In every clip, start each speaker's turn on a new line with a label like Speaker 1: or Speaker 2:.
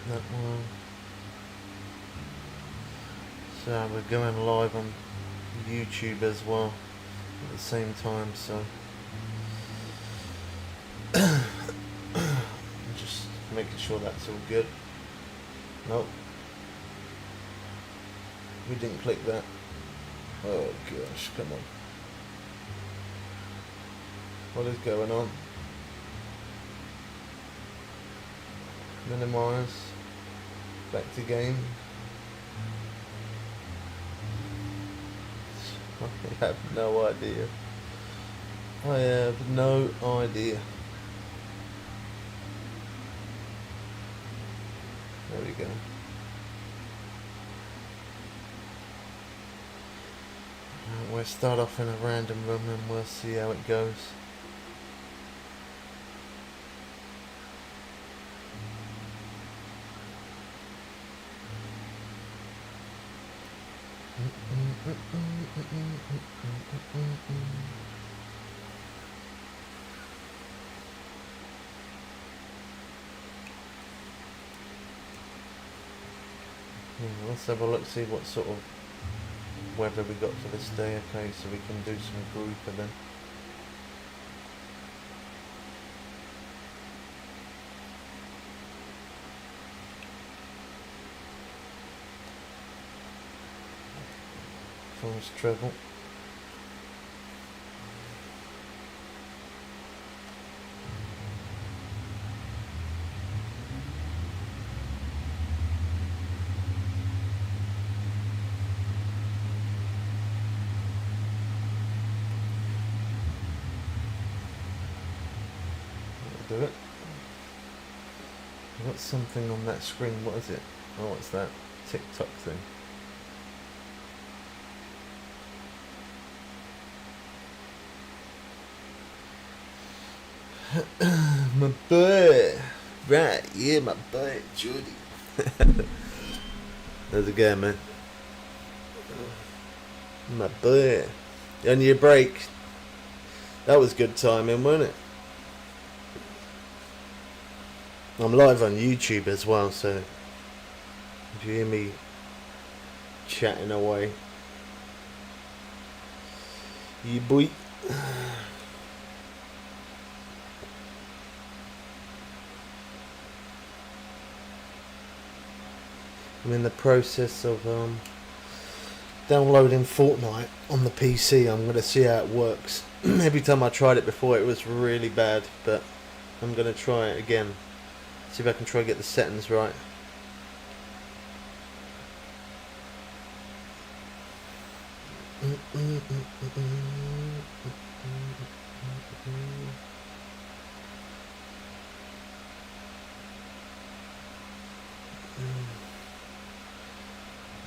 Speaker 1: that one. So we're going live on YouTube as well at the same time, so just making sure that's all good. Nope, we didn't click that. Oh gosh, come on. What is going on? Minimize. Back to game. I have no idea. I have no idea. There we go. We'll start off in a random room and we'll see how it goes. Let's have a look, see what sort of weather we got for this day. Okay, so we can do some grouper then. Fast travel. Do it. I've got something on that screen. What is it? Oh, it's that TikTok thing. My boy. Right, yeah, my boy, Judy. How's it going, man? My boy. On your break. That was good timing, wasn't it? I'm live on YouTube as well, so if you hear me chatting away, you boy. I'm in the process of downloading Fortnite on the PC. I'm going to see how it works. Every time I tried it before, it was really bad, but I'm going to try it again. See if I can try to get the settings right.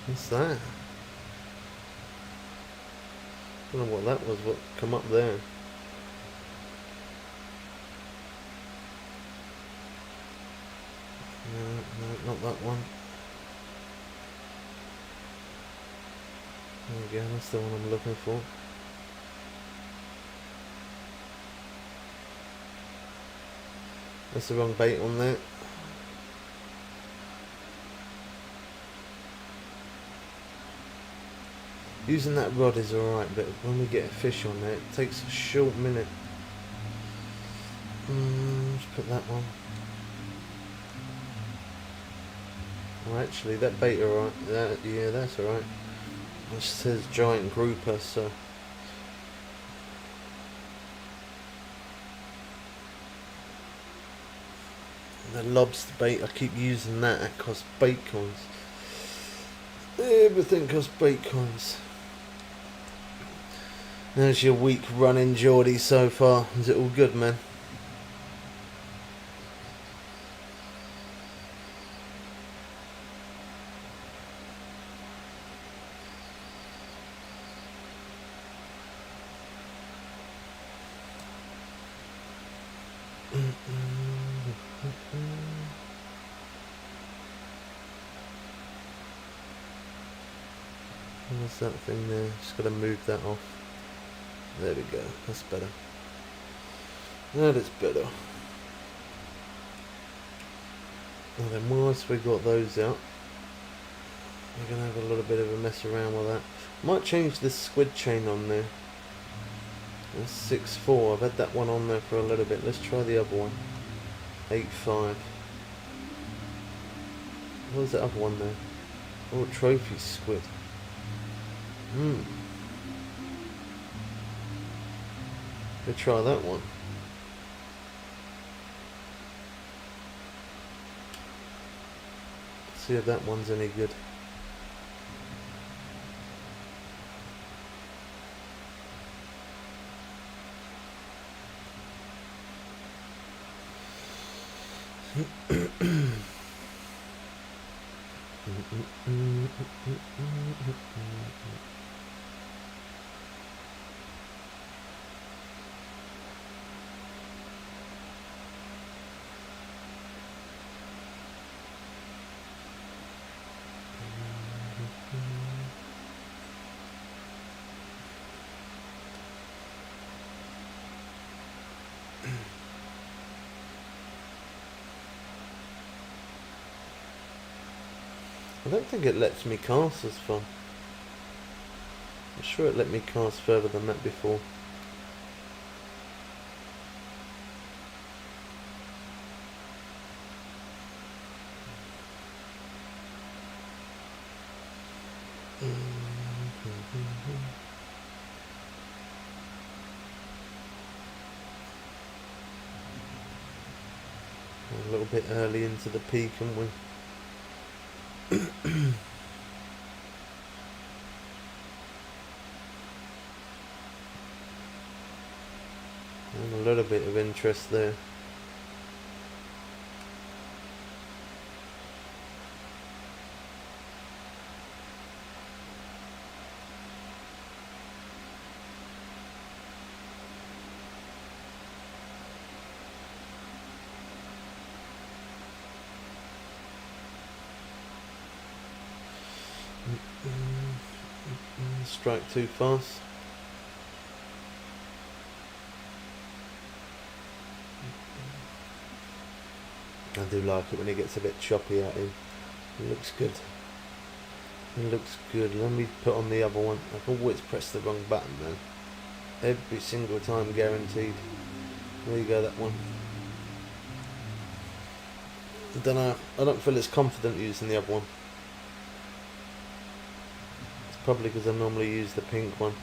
Speaker 1: What's that? I don't know what that was, what come up there. No, not that one. There we go, that's the one I'm looking for. That's the wrong bait on there. Using that rod is alright, but when we get a fish on there, it takes a short minute. Let's put that one. Oh, actually, that bait alright. Yeah, that's alright. It says giant grouper, so. The lobster bait, I keep using that. It costs bait coins. Everything costs bait coins. There's your week running, Geordie, so far. Is it all good, man? What's that thing there? Just gotta move that off. There we go. That's better. That is better. And then whilst we got those out, we're going to have a little bit of a mess around with that. Might change this squid chain on there. That's 6.4. I've had that one on there for a little bit. Let's try the other one. 8.5. What was the other one there? Oh, trophy squid. Let's try that one. See if that one's any good. I don't think it lets me cast as far. I'm sure it let me cast further than that before. A little bit early into the peak, aren't we? And a little bit of interest there. Strike too fast. I do like it when it gets a bit choppy at him. It looks good. It looks good. Let me put on the other one. I've always pressed the wrong button though. Every single time, guaranteed. There you go, that one. I don't know. I don't feel as confident using the other one. It's probably because I normally use the pink one.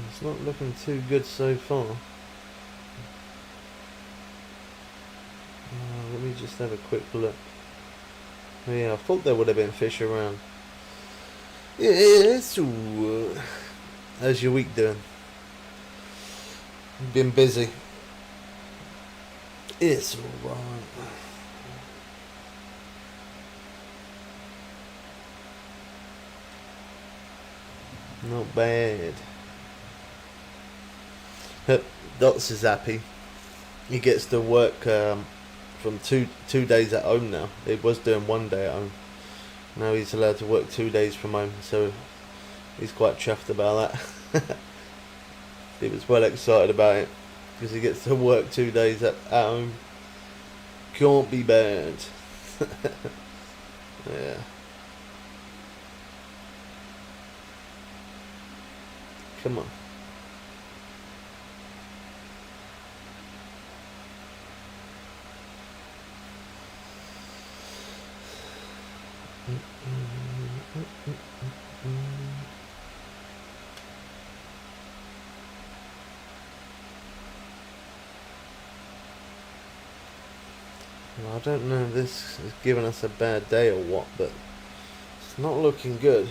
Speaker 1: It's not looking too good so far. Let me just have a quick look. Yeah, I thought there would have been fish around. Yeah, so how's your week doing? Been busy. It's alright. Not bad. Dots is happy. He gets to work from two days at home now. He was doing 1 day at home. Now he's allowed to work 2 days from home, so he's quite chuffed about that. He was well excited about it because he gets to work 2 days at home. Can't be bad. Yeah. Come on. Well, I don't know if this is giving us a bad day or what, but it's not looking good.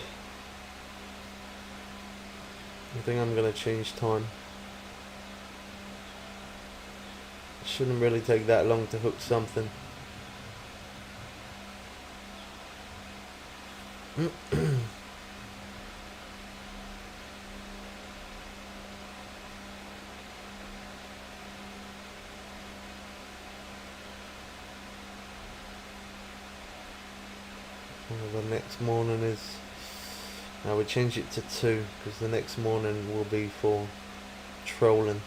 Speaker 1: I think I'm going to change time. Shouldn't really take that long to hook something. Well, the next morning is... Now we change it to 2 because the next morning will be for trolling.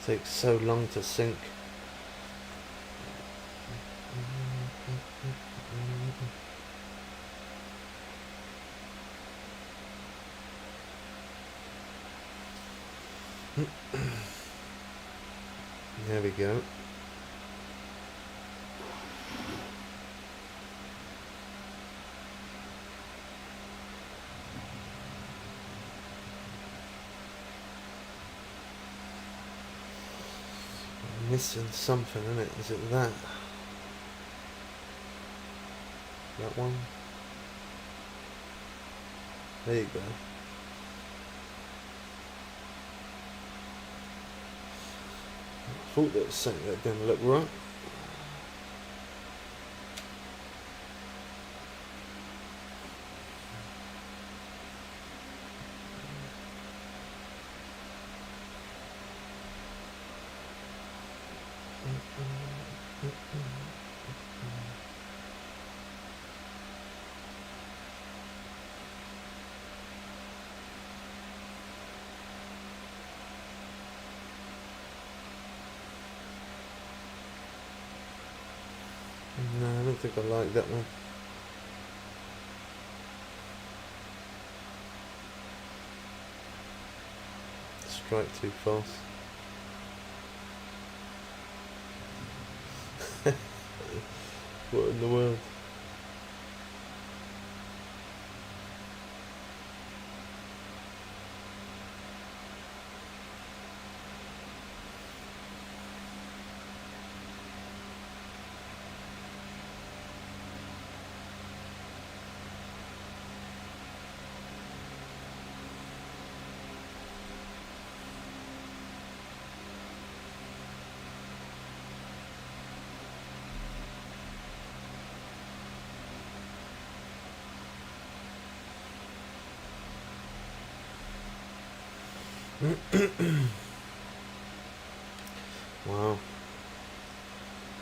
Speaker 1: Takes so long to sink. There we go. I'm missing something, isn't it? Is it that? That one? There you go. I thought there was something that didn't look right. No, I don't think I like that one. Strike too fast. What in the world? Wow.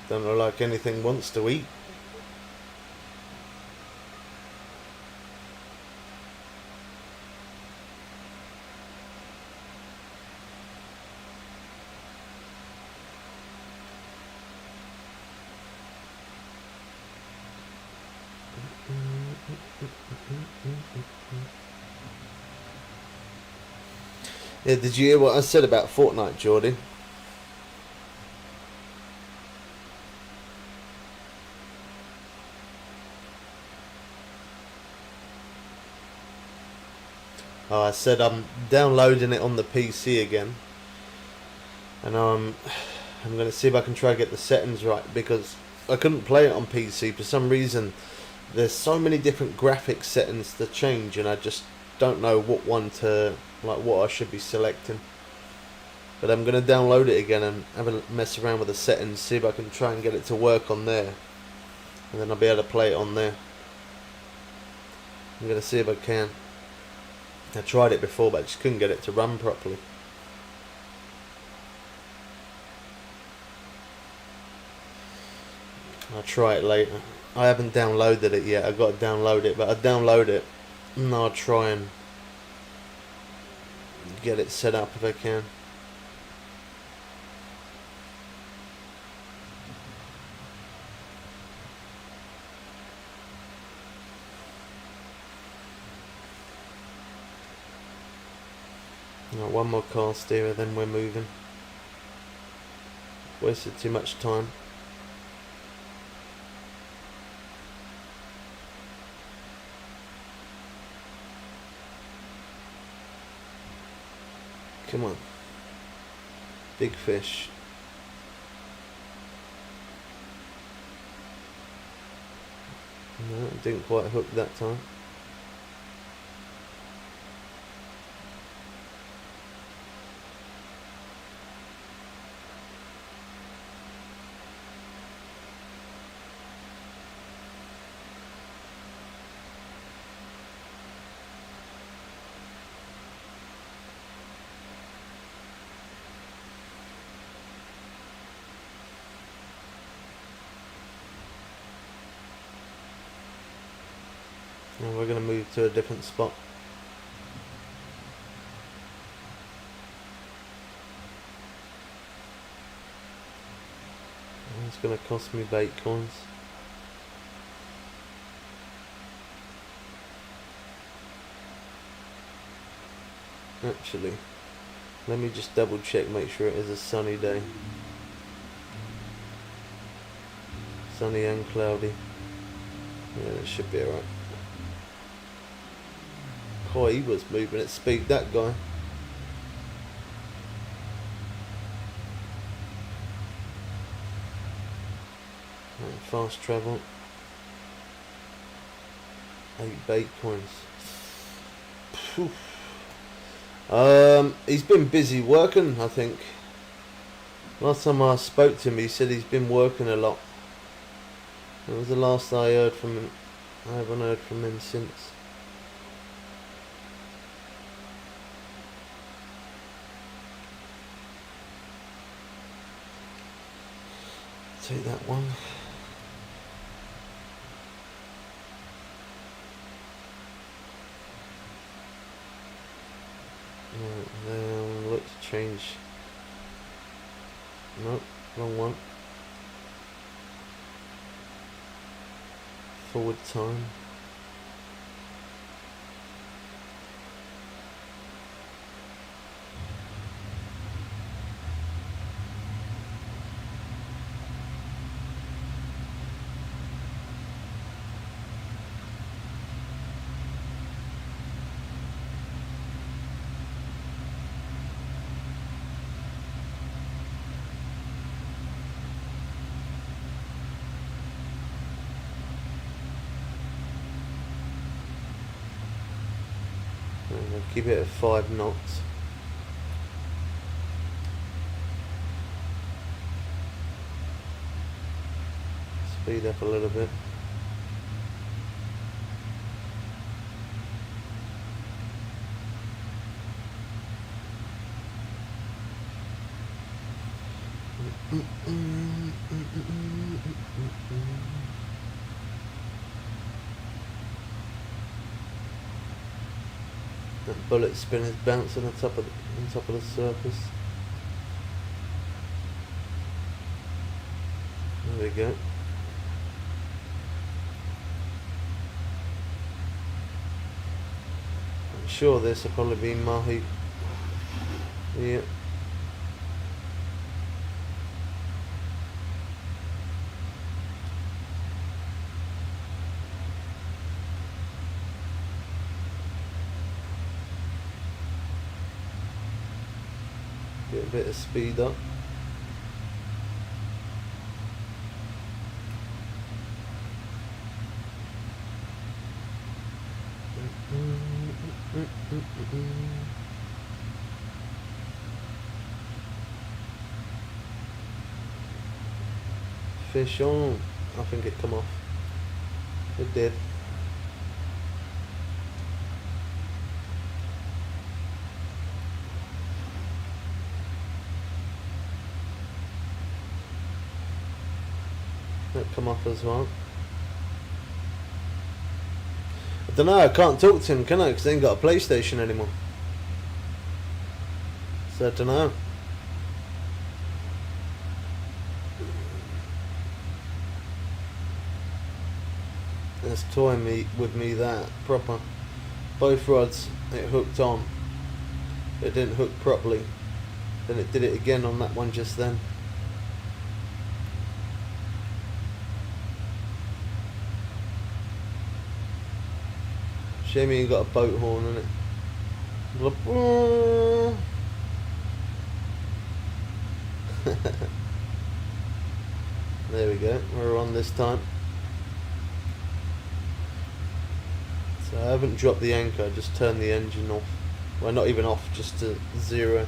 Speaker 1: Don't look like anything wants to eat. Yeah, did you hear what I said about Fortnite, Geordie? Oh, I said I'm downloading it on the PC again, and I'm going to see if I can try to get the settings right, because I couldn't play it on PC for some reason. There's so many different graphics settings to change, and I just don't know what one to, like, what I should be selecting. But I'm going to download it again and have a mess around with the settings, see if I can try and get it to work on there, and then I'll be able to play it on there. I'm going to see if I can. I tried it before, but I just couldn't get it to run properly. I'll try it later. I haven't downloaded it yet. I've got to download it, but I'll download it and I'll try and get it set up if I can. Right, one more car steerer, then we're moving. Wasted too much time. Come on. Big fish. No, it didn't quite hook that time. Now we're going to move to a different spot. It's going to cost me bait coins. Actually, let me just double check, make sure it is a sunny day. Sunny and cloudy. Yeah, it should be alright. Oh, he was moving at speed, that guy. Right, fast travel. 8 bait coins. Phew. He's been busy working, I think. Last time I spoke to him, he said he's been working a lot. That was the last I heard from him. I haven't heard from him since. Take that one. Right, now let's change. Nope, wrong one. Forward time. We'll keep it at 5 knots. Speed up a little bit. That bullet spin is bouncing on top of the surface. There we go. I'm sure this will probably be mahi. Yeah. Get a bit of speed up. Fish on. I think it come off. It did. That come off as well. I don't know, I can't talk to him, can I? Because I ain't got a PlayStation anymore. So I don't know. It's toying me with me that proper. Both rods it hooked on. It didn't hook properly. Then it did it again on that one just then. Shame you ain't got a boat horn in it. There we go, we're on this time. So I haven't dropped the anchor, I just turned the engine off. Well, not even off, just to 0.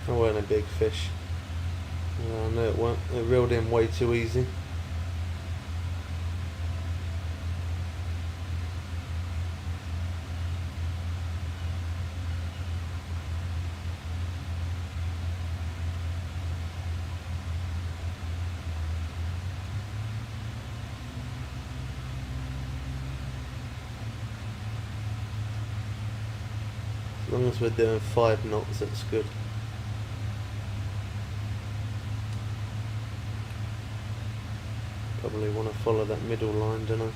Speaker 1: I weren't a big fish. I know it won't. It reeled in way too easy. As long as we're doing 5 knots, that's good. Probably want to follow that middle line, don't I?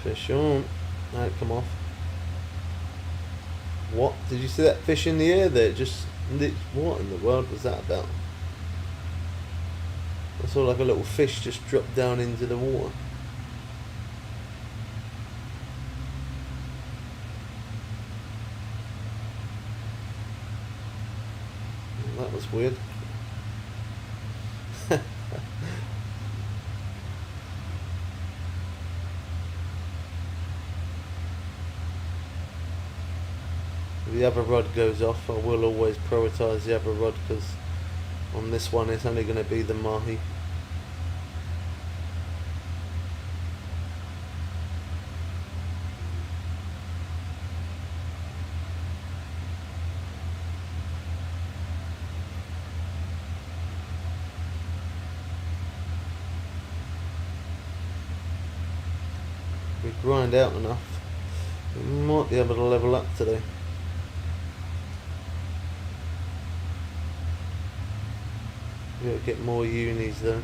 Speaker 1: Fish on. Right, come off. What? Did you see that fish in the air there? What in the world was that about? I saw like a little fish just drop down into the water. That was weird. If the other rod goes off, I will always prioritise the other rod, because on this one it's only going to be the mahi. We grind out enough, we might be able to level up today. We gotta get more unis though.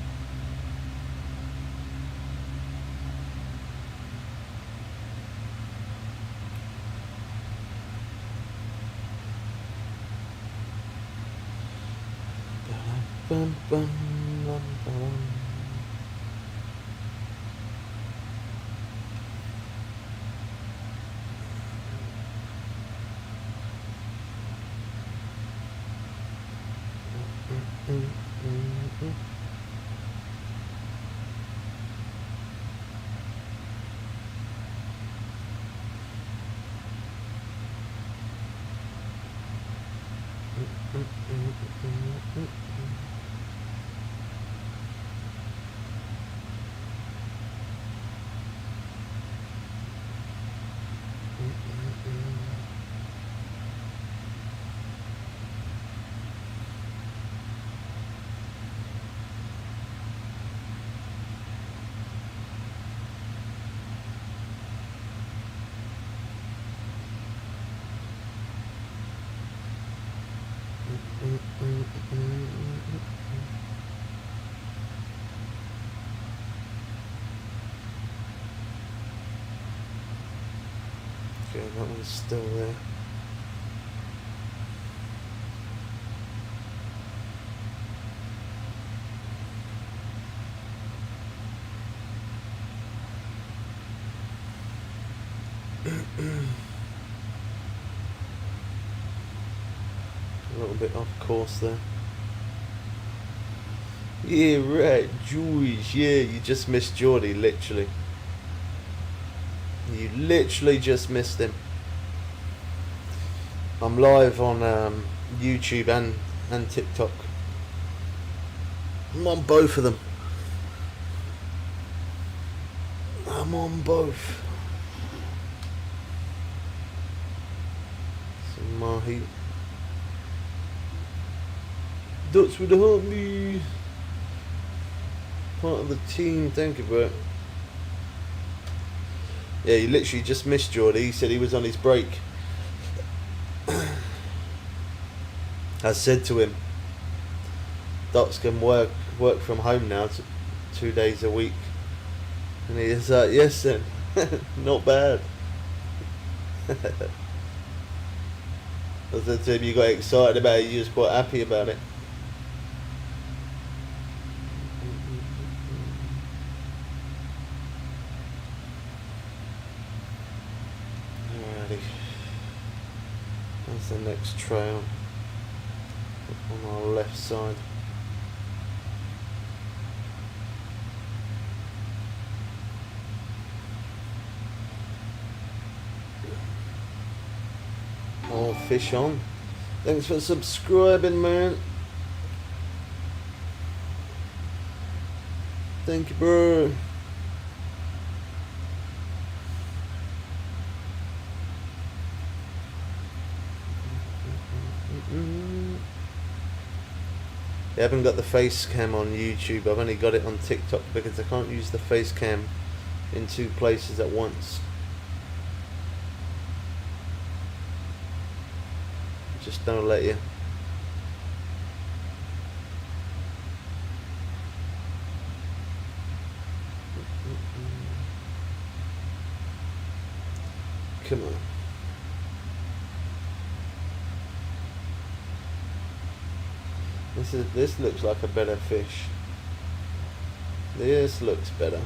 Speaker 1: Bum, bum, bum, bum. Okay, that one's still there. A little bit off course there. Yeah, right, Jewish. Yeah, you just missed Geordie, literally. You literally just missed him. I'm live on YouTube and TikTok. I'm on both of them. I'm on both. Some mahi. Dutch with the homie. Part of the team, thank you, bro. Yeah, you literally just missed Geordie. He said he was on his break. I said to him, Docs can work from home now, 2 days a week. And he is like, yes then, not bad. I said to him, you got excited about it, you was quite happy about it. Alrighty. That's the next trail on our left side. Oh, fish on. Thanks for subscribing, man. Thank you, bro. I haven't got the face cam on YouTube. I've only got it on TikTok because I can't use the face cam in 2 places at once. Just don't let you. Come on. This looks like a better fish. This looks better.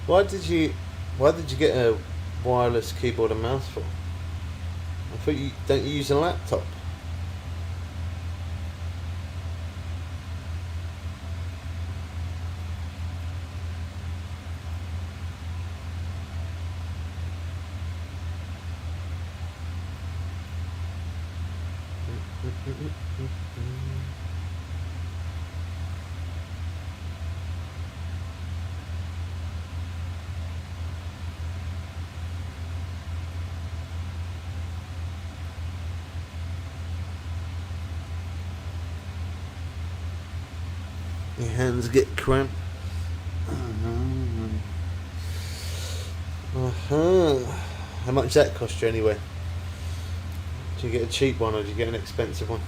Speaker 1: Why did you get a wireless keyboard and mouse for? I thought you don't use a laptop. Your hands get cramped. How much that cost you anyway? Did you get a cheap one or did you get an expensive one?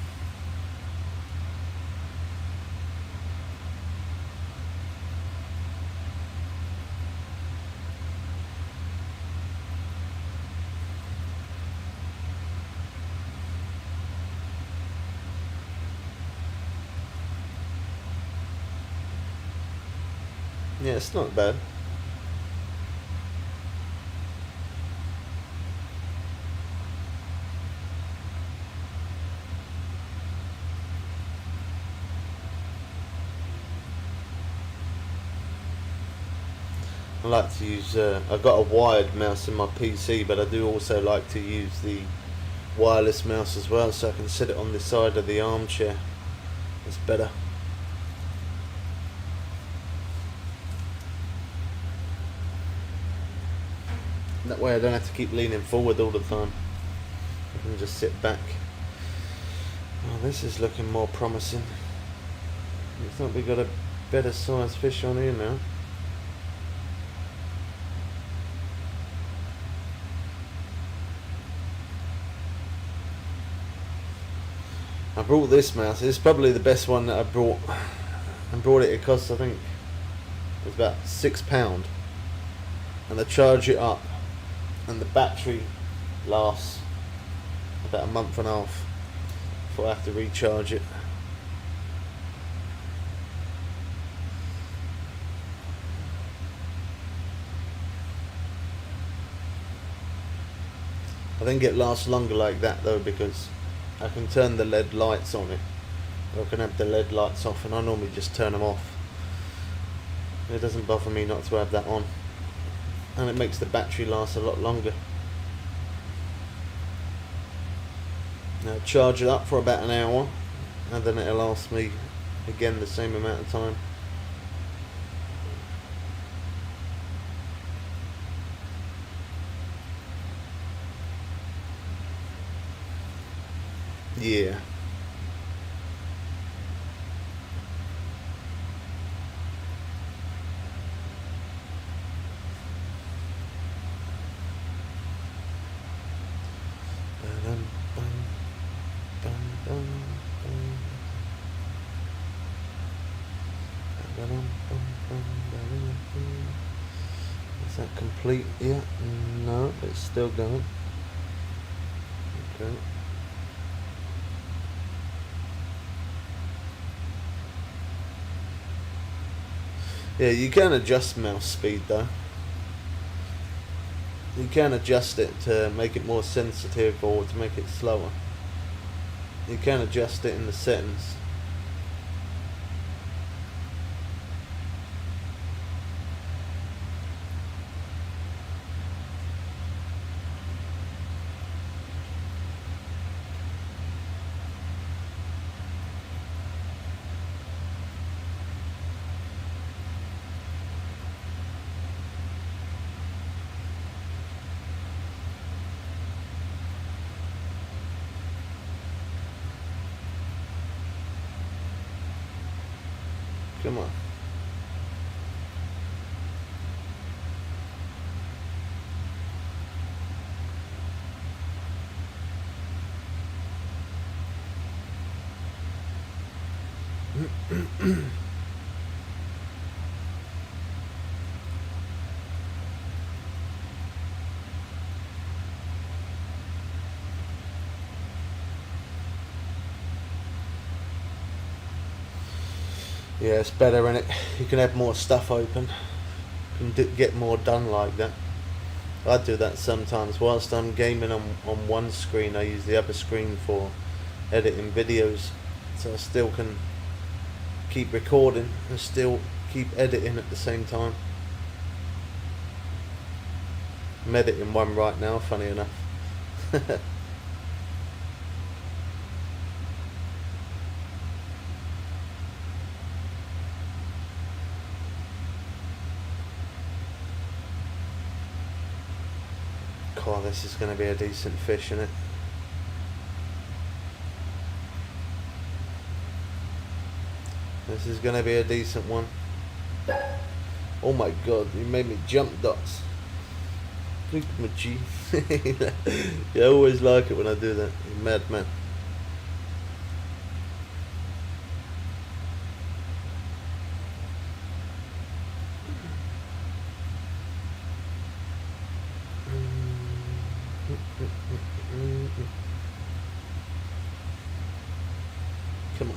Speaker 1: Yeah, it's not bad. I like to use, I've got a wired mouse in my PC, but I do also like to use the wireless mouse as well, so I can sit it on the side of the armchair. It's better. That way I don't have to keep leaning forward all the time. I can just sit back. Oh, this is looking more promising. Looks like we got a better sized fish on here now. I brought this mouse. It's probably the best one that I brought. I brought it. It cost, I think, it was about £6, and I charge it up and the battery lasts about a month and a half before I have to recharge it. I think it lasts longer like that though, because I can turn the LED lights on it, or I can have the LED lights off, and I normally just turn them off. It doesn't bother me not to have that on, and it makes the battery last a lot longer. Now charge it up for about an hour, and then it'll last me again the same amount of time. Yeah. Is that complete yet? No, it's still going. Okay. Yeah, you can adjust mouse speed though. You can adjust it to make it more sensitive or to make it slower. You can adjust it in the settings. Come on. Yeah, it's better, and you can have more stuff open. You can get more done like that. I do that sometimes. Whilst I'm gaming on one screen, I use the other screen for editing videos, so I still can keep recording and still keep editing at the same time. I'm editing one right now, funny enough. Oh, this is going to be a decent fish, isn't it? This is going to be a decent one. Oh my god, you made me jump dots. Look at my G. You always like it when I do that, you madman. Come on.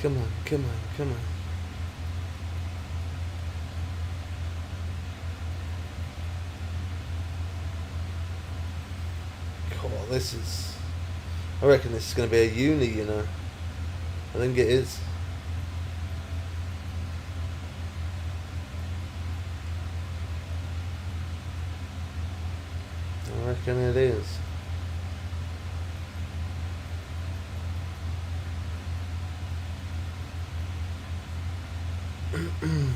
Speaker 1: Come on, come on, come on. Oh, this is... I reckon this is going to be a uni, you know. I think it is. I reckon it is. Come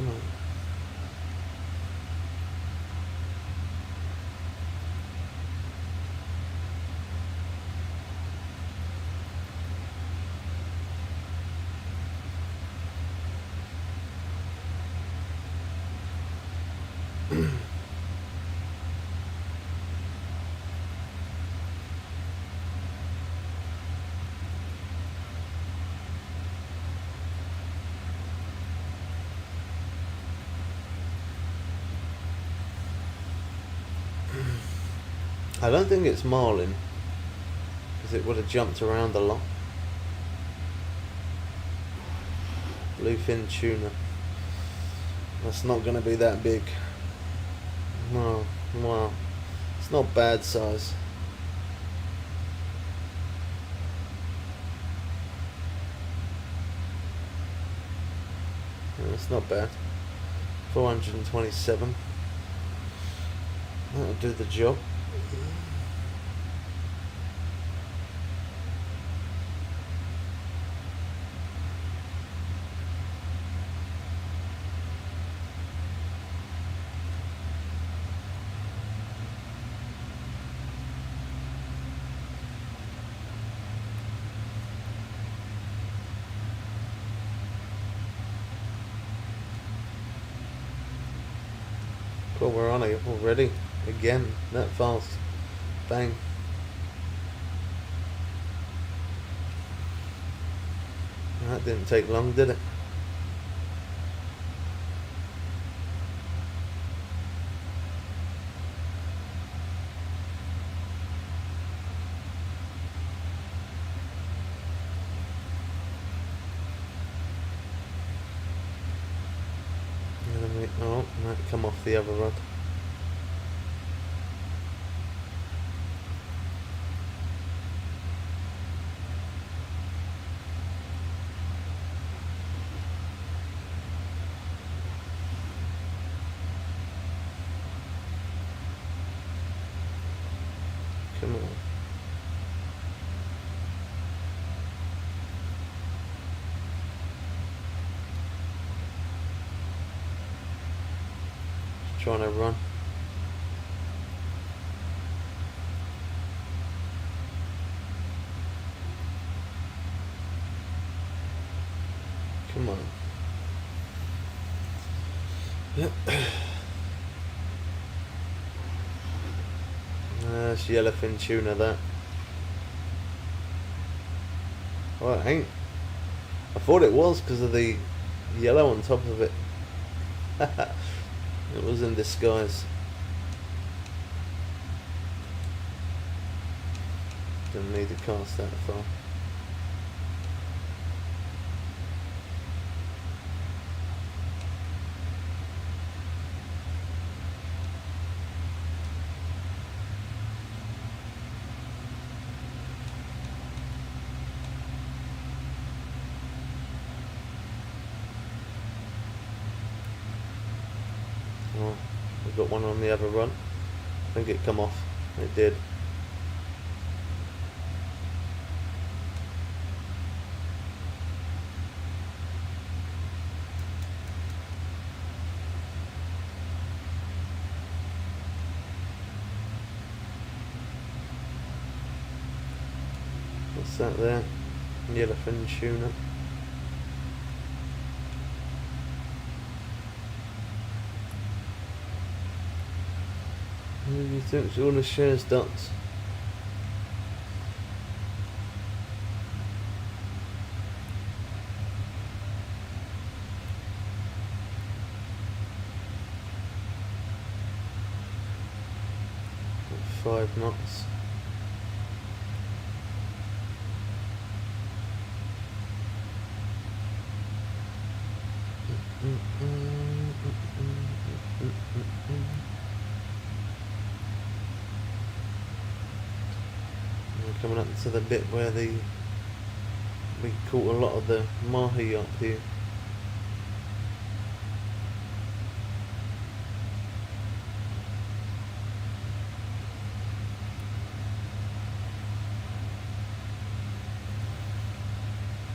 Speaker 1: on. I don't think it's marlin, because it would have jumped around a lot. Bluefin tuna. That's not going to be that big. No, well, it's not bad size. Yeah, it's not bad. 427. That'll do the job. Cool, we're on it already. Again, that fast. Bang. That didn't take long, did it? Oh, might come off the other rod. Come on. Just trying to run. Come on. That's yellowfin tuna, that. Well, it ain't. I thought it was because of the yellow on top of it. It was in disguise. Didn't need to cast that far. Oh, we've got one on the other run. I think it come off. It did. What's that there? Yellowfin tuna. Who do you think's gonna share stunts? Five knots. We're coming up to the bit where we caught a lot of the mahi up here.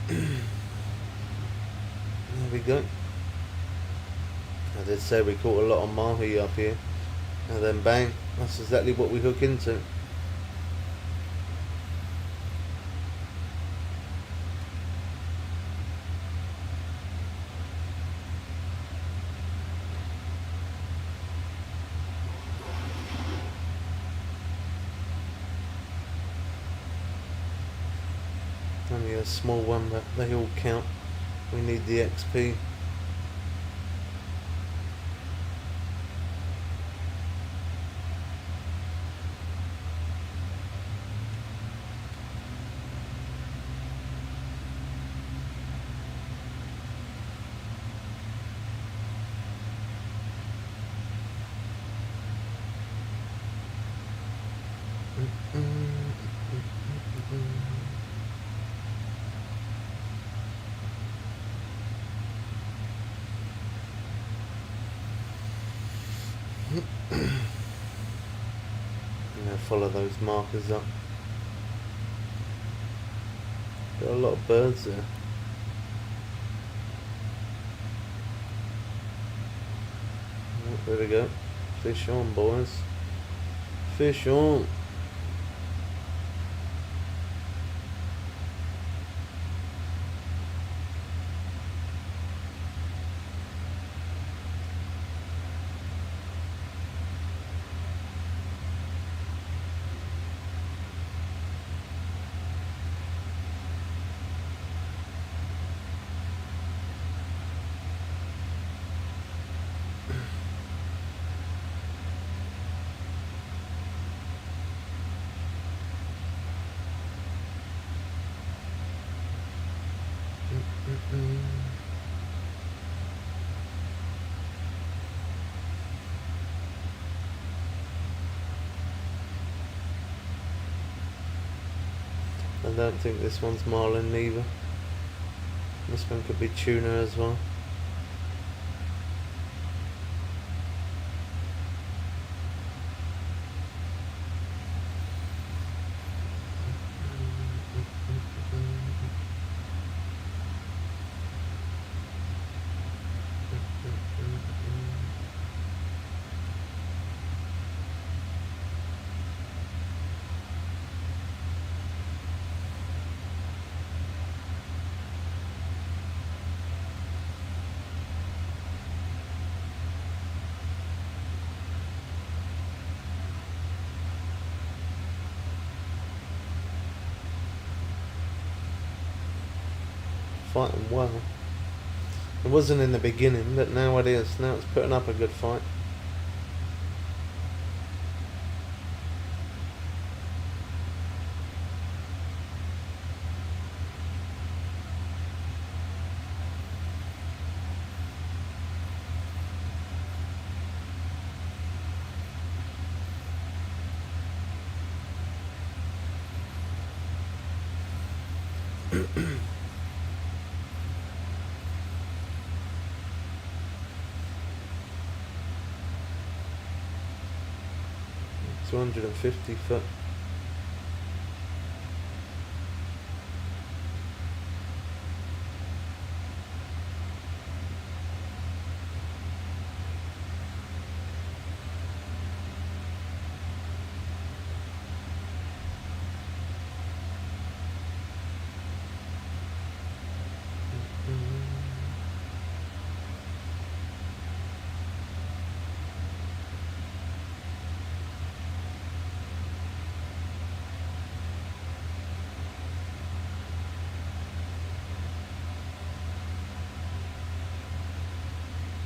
Speaker 1: There we go. I did say we caught a lot of mahi up here, and then bang, that's exactly what we hook into. Only a small one, but they all count. We need the XP. Follow those markers up. Got a lot of birds there. Oh, there we go. Fish on, boys. Fish on. I don't think this one's marlin neither. This one could be tuna as well. Fighting well. It wasn't in the beginning, but now it is. Now it's putting up a good fight. $250 foot.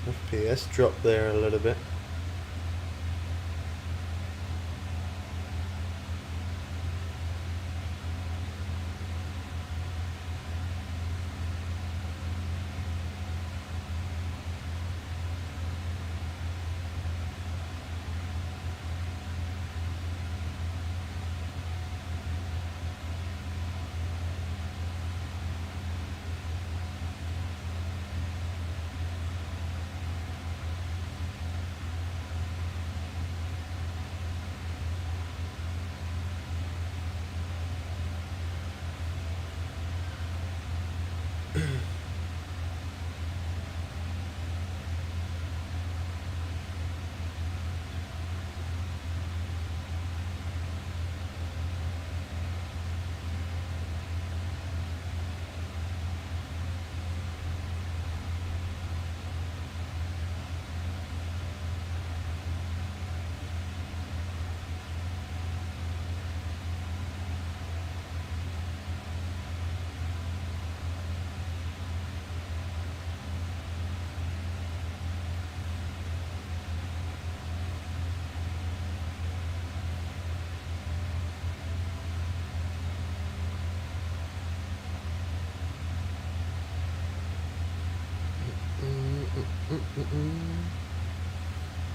Speaker 1: FPS dropped there a little bit.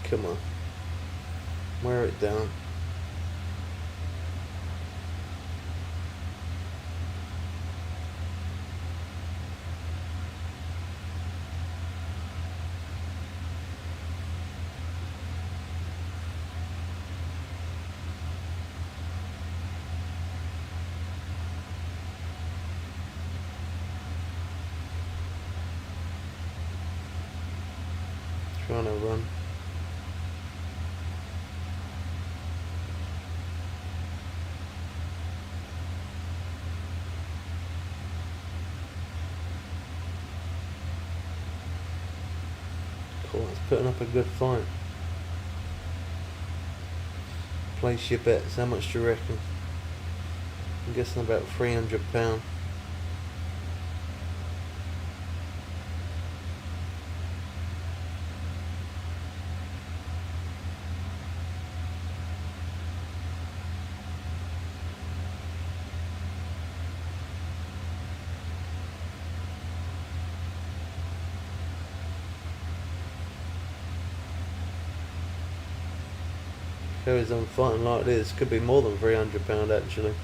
Speaker 1: Come on. Wear it down. Trying to run. Cool, it's putting up a good fight. Place your bets. How much do you reckon? I'm guessing about £300. Carries on fighting like this. Could be more than £300 actually.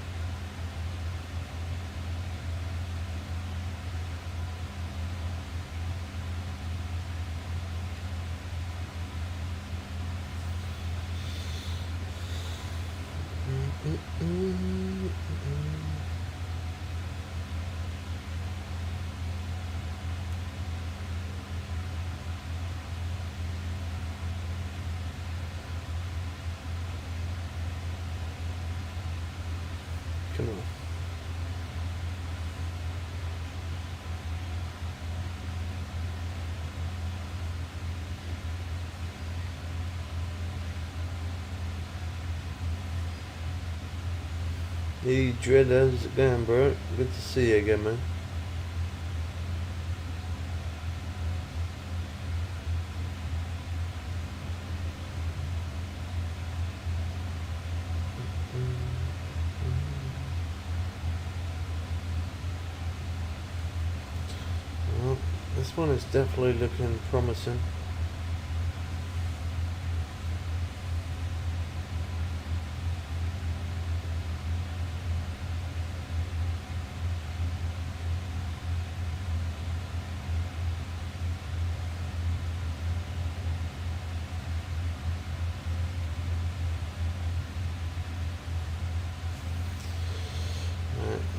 Speaker 1: Come on. Hey Dread, how's it going, bro? Good to see you again, man. Well, this one is definitely looking promising.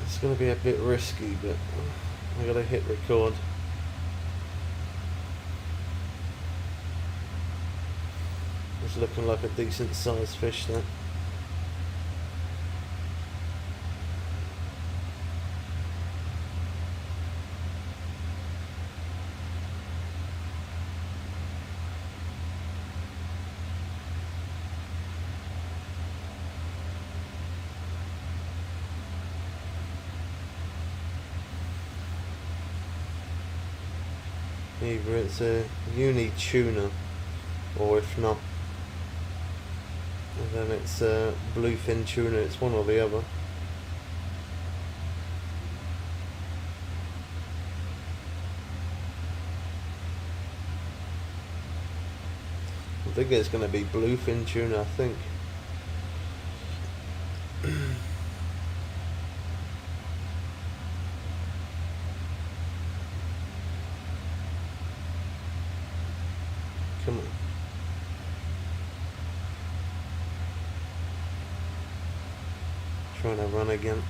Speaker 1: It's going to be a bit risky, but I gotta hit record. It's looking like a decent sized fish there. Either it's a uni tuna, or if not, and then it's a bluefin tuna. It's one or the other. I think it's going to be bluefin tuna, I think. Come on. Trying to run again.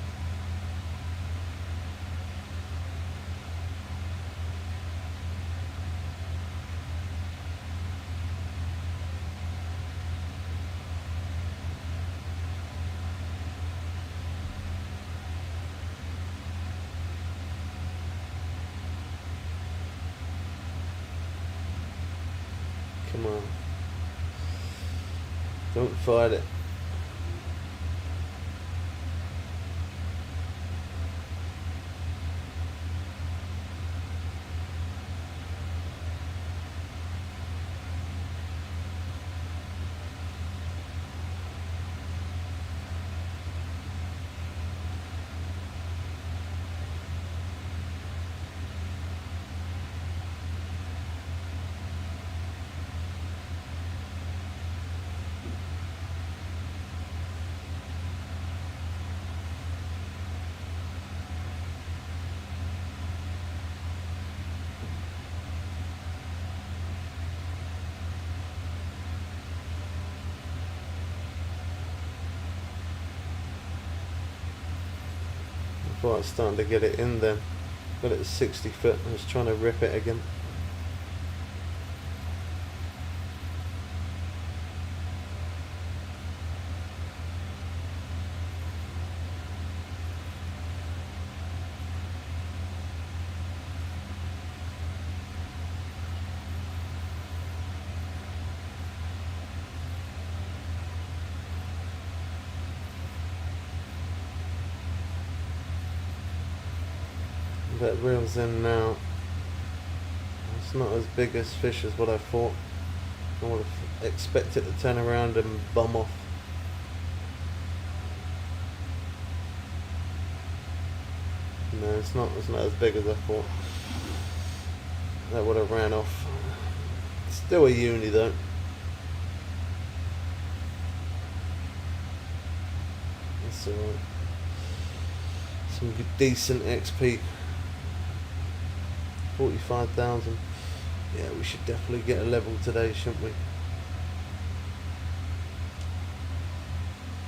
Speaker 1: Come on. Don't fight it. Right, it's starting to get it in there. Got it at 60 foot. I was trying to rip it again. That reel's in now. It's not as big as fish as what I thought. I would have expected to turn around and bum off. No, it's not as big as I thought. That would have ran off. Still a uni though. That's alright. Some good, decent XP. 45,000. Yeah, we should definitely get a level today, shouldn't we?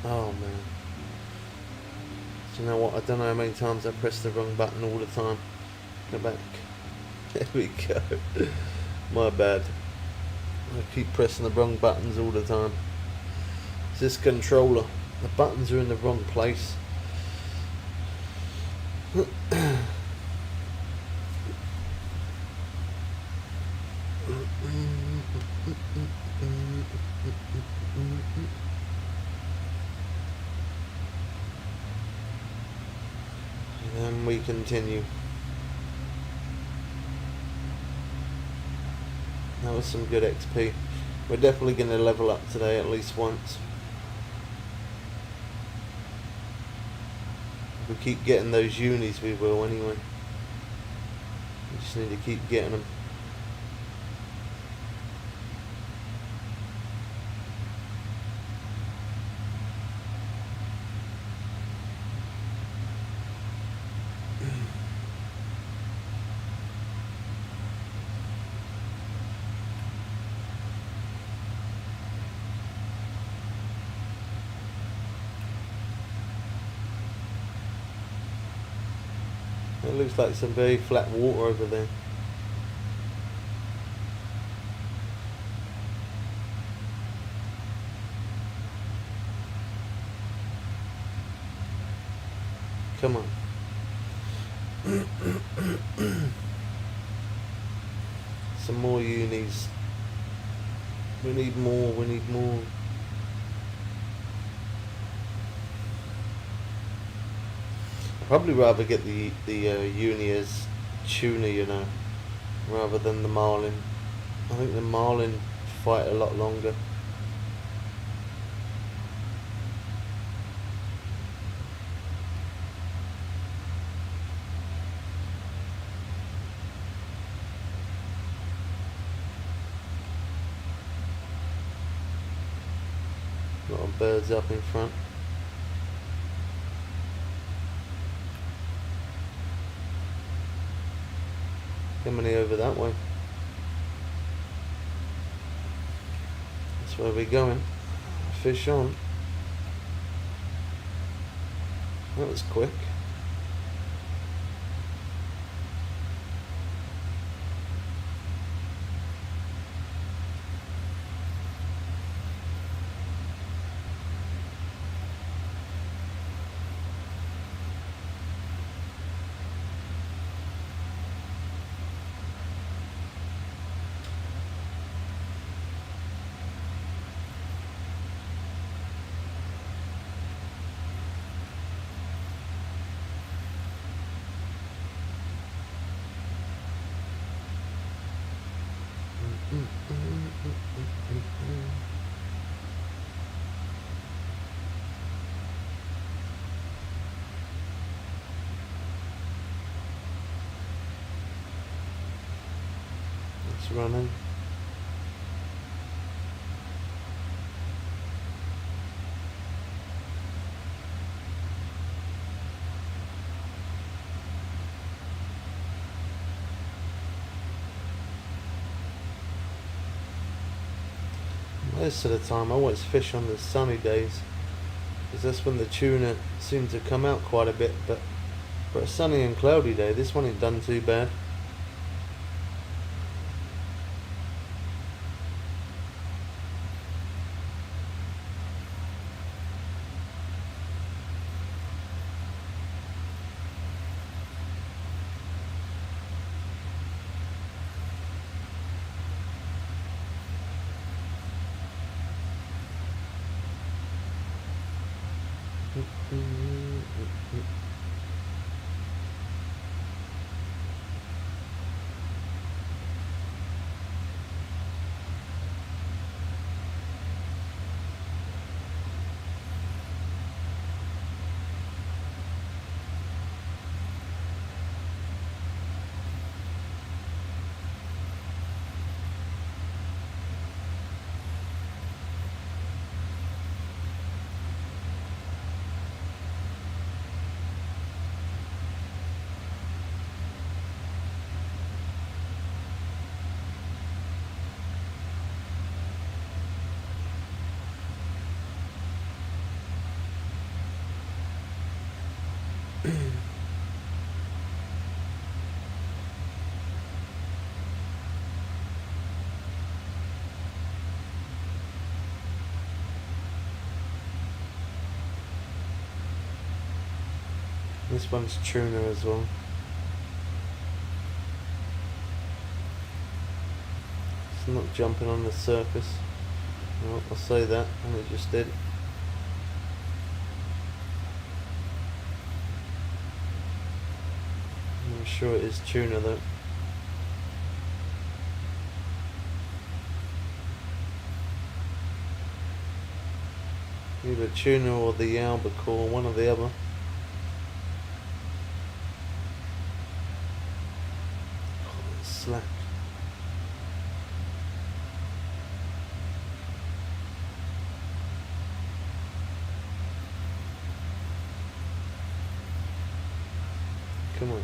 Speaker 1: Oh man. Do you know what? I don't know how many times I press the wrong button all the time. Go back. There we go. My bad. I keep pressing the wrong buttons all the time. It's this controller. The buttons are in the wrong place. And then we continue. That was some good XP. We're definitely going to level up today at least once. If we keep getting those unis, we will anyway. We just need to keep getting them. It looks like some very flat water over there. Come on. Some more unis. We need more, we need more. I'd probably rather get the uni as tuna, you know, rather than the marlin. I think the marlin fight a lot longer. A lot of birds up in front. How many over that way? That's where we're going. Fish on. That was quick. It's running. Most of the time I always fish on the sunny days because that's when the tuna seem to come out quite a bit, but for a sunny and cloudy day this one ain't done too bad. This one's tuna as well. It's not jumping on the surface. Well, I'll say that, and it just did. I'm sure it is tuna though. Either tuna or the albacore, one or the other. Oh, it's slack. Come on.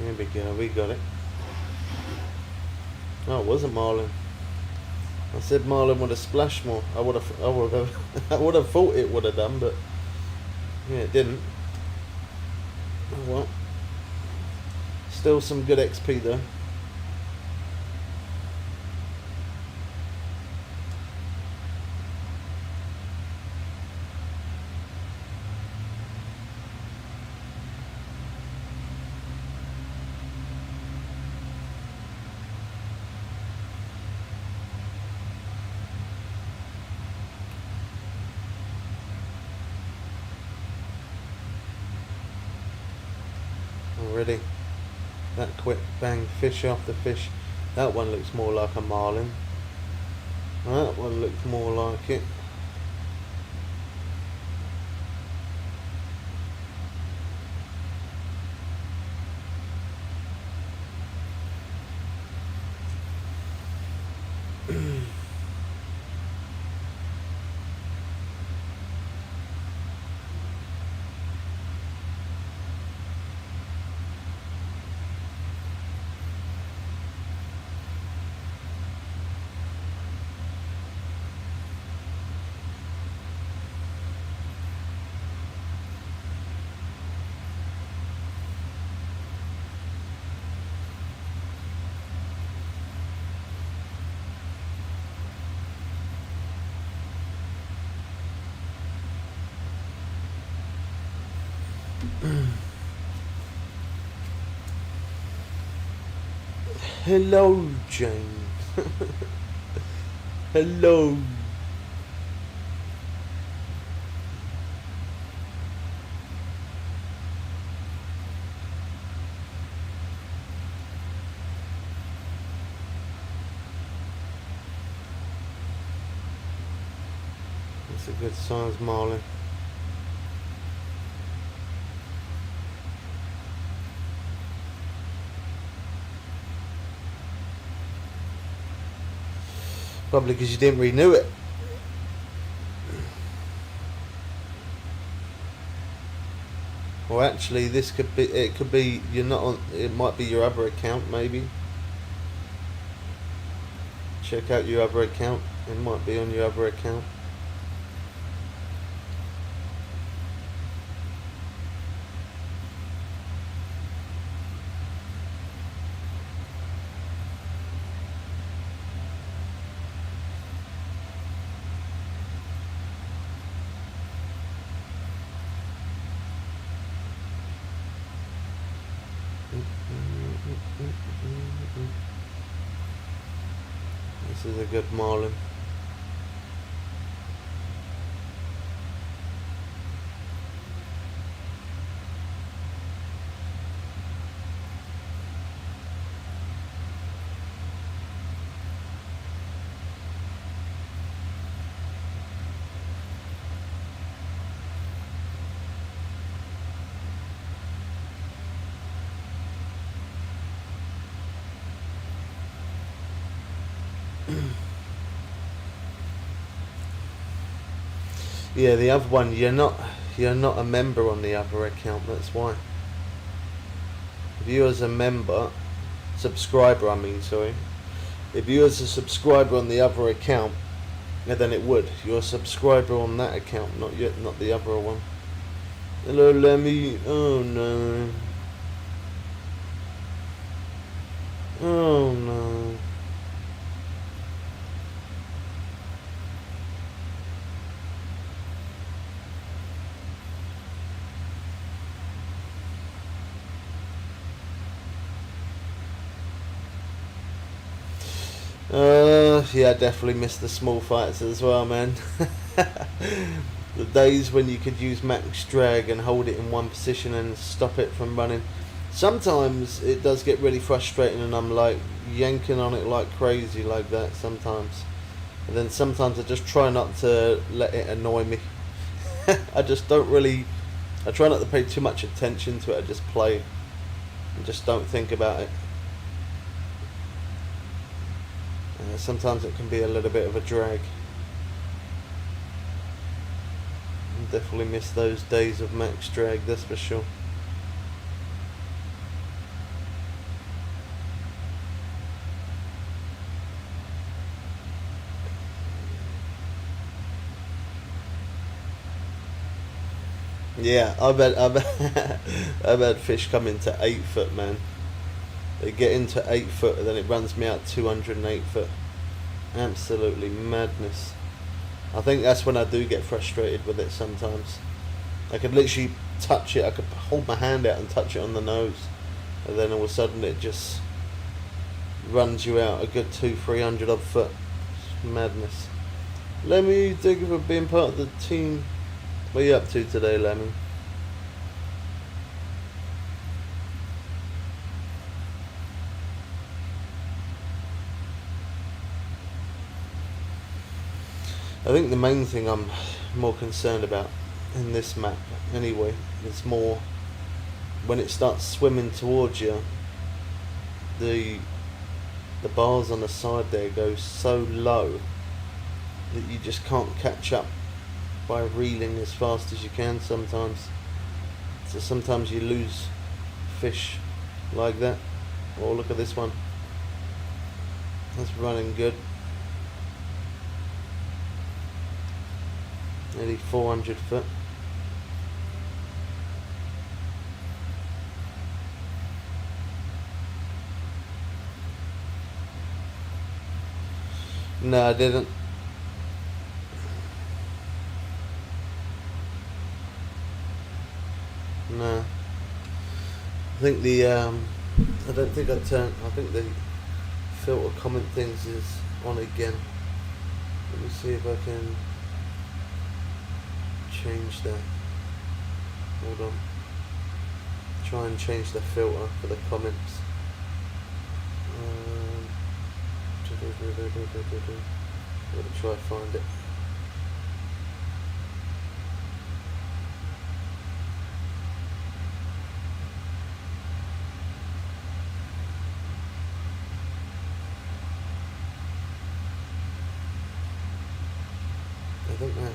Speaker 1: There we go, we got it. Oh, it wasn't marlin. I said marlin would have splashed more. I would have, I would have thought it would have done, but yeah, it didn't. Oh well. Still some good XP though. Already that quick, bang, fish after fish. That one looks more like a marlin. That one looks more like it. Hello, Jane. Hello. That's a good size marlin. Probably because you didn't renew it. Or actually, this could be. It could be you're not on. It might be your other account, maybe. Check out your other account. It might be on your other account. This is a good marlin. Yeah, the other one you're not a member on the other account. That's why. If you as a member, subscriber, I mean, sorry. If you as a subscriber on the other account, yeah, then it would. You're a subscriber on that account, not the other one. Hello, Lemmy. Oh no. Oh no. Yeah, I definitely miss the small fights as well, man. The days when you could use max drag and hold it in one position and stop it from running. Sometimes it does get really frustrating and I'm like yanking on it like crazy like that sometimes. And then sometimes I just try not to let it annoy me. I just don't really, I try not to pay too much attention to it, I just play and just don't think about it. Sometimes it can be a little bit of a drag. Definitely miss those days of max drag, that's for sure. Yeah, I've had fish come into 8 foot, man. They get into 8 foot and then it runs me out 208 foot. Absolutely madness. I think that's when I do get frustrated with it sometimes. I could literally touch it, I could hold my hand out and touch it on the nose, and then all of a sudden it just runs you out a good 200-300 odd foot. It's madness. Lemmy, thank you for being part of the team. What are you up to today, Lemmy? I think the main thing I'm more concerned about in this map, anyway, is more when it starts swimming towards you. The bars on the side there go so low that you just can't catch up by reeling as fast as you can sometimes. So sometimes you lose fish like that. Oh, look at this one. That's running good. Nearly 400 foot. No, I didn't. No. I think the I don't think I turned. I think the filter comment things is on again. Let me see if I can change that. Hold on. Try and change the filter for the comments. I'm gonna try to find it. don't know.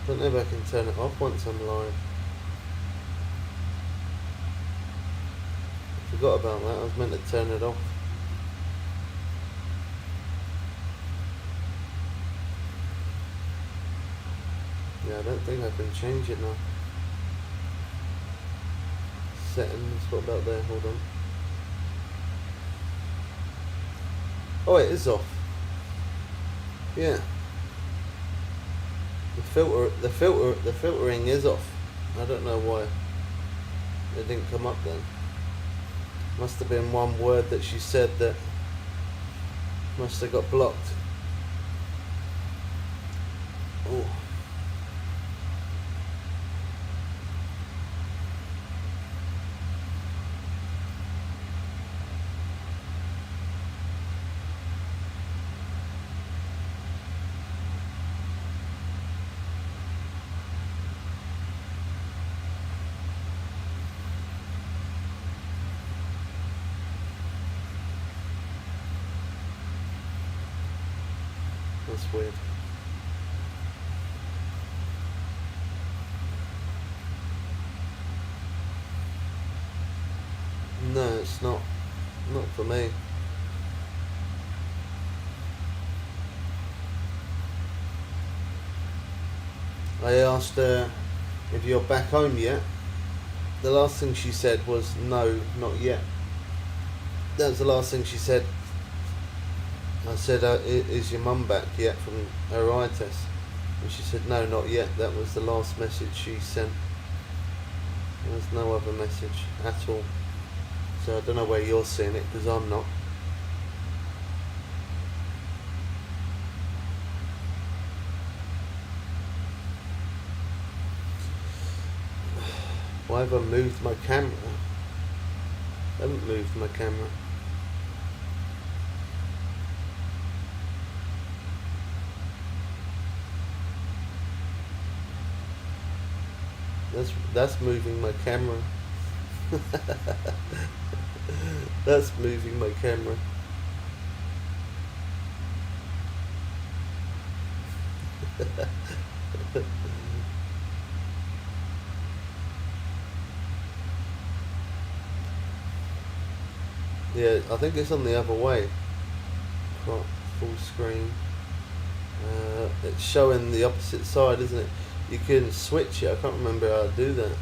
Speaker 1: Don't know if I can turn it off once I'm live. I forgot about that. I was meant to turn it off. Yeah, I don't think I can change it now. Settings, what about there? Hold on. Oh, it is off. Yeah. The filtering is off. I don't know why it didn't come up then. Must have been one word that she said that must have got blocked. Oh. That's weird. No, it's not. Not for me. I asked her if you're back home yet. The last thing she said was no, not yet. That was the last thing she said. I said, is your mum back yet from her eye test? And she said, no, not yet. That was the last message she sent. There was no other message at all. So I don't know where you're seeing it, because I'm not. Why have I moved my camera? I haven't moved my camera. That's moving my camera. That's moving my camera. Yeah, I think it's on the other way. Crop, full screen. It's showing the opposite side, isn't it? You can switch it. I can't remember how to do that.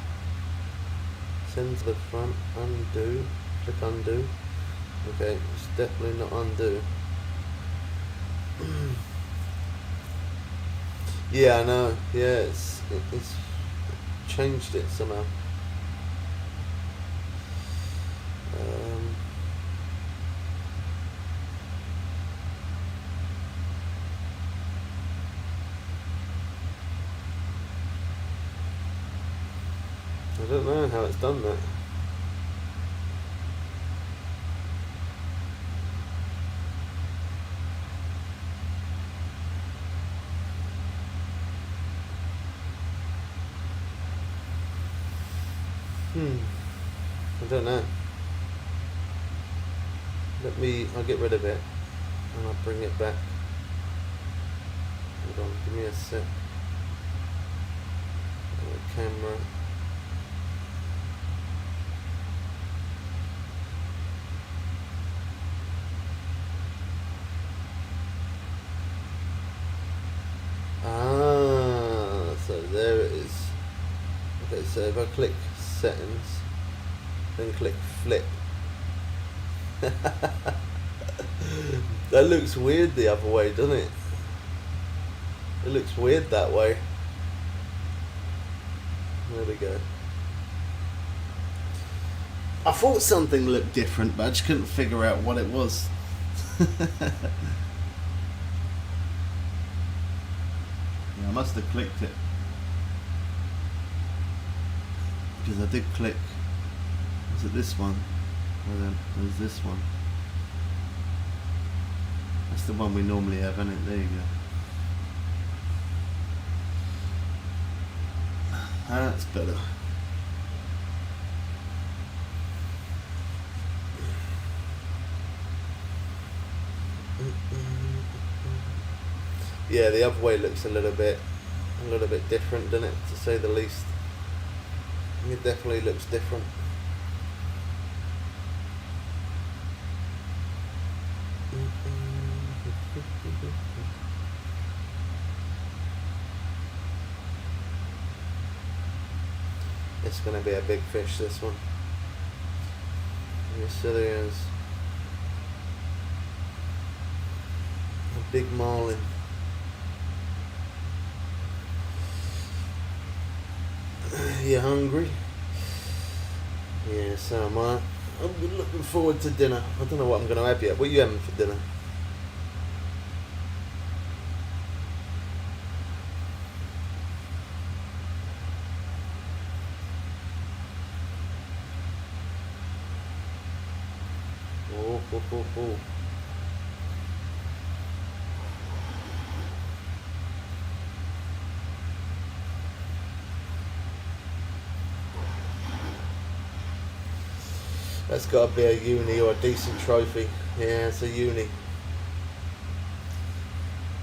Speaker 1: Send to the front, undo, click undo. Okay, it's definitely not undo. Yeah, I know. Yeah, it's changed it somehow. I don't know how it's done that. I don't know. I'll get rid of it and I'll bring it back. Hold on, give me a sec. Camera. So there it is. Okay, so if I click settings, then click flip. That looks weird the other way, doesn't it? It looks weird that way. There we go. I thought something looked different, but I just couldn't figure out what it was. I must have clicked it, because I did click. Was it this one? Or then was this one? That's the one we normally have, isn't it? There you go. That's better. Yeah, the other way looks a little bit different, doesn't it? To say the least. It definitely looks different. It's going to be a big fish, this one. Yes, it is. A big marlin. You hungry? Yeah, so am I. I'm looking forward to dinner. I don't know what I'm going to have yet. What are you having for dinner? Oh. That's got to be a uni or a decent trophy. Yeah, it's a uni.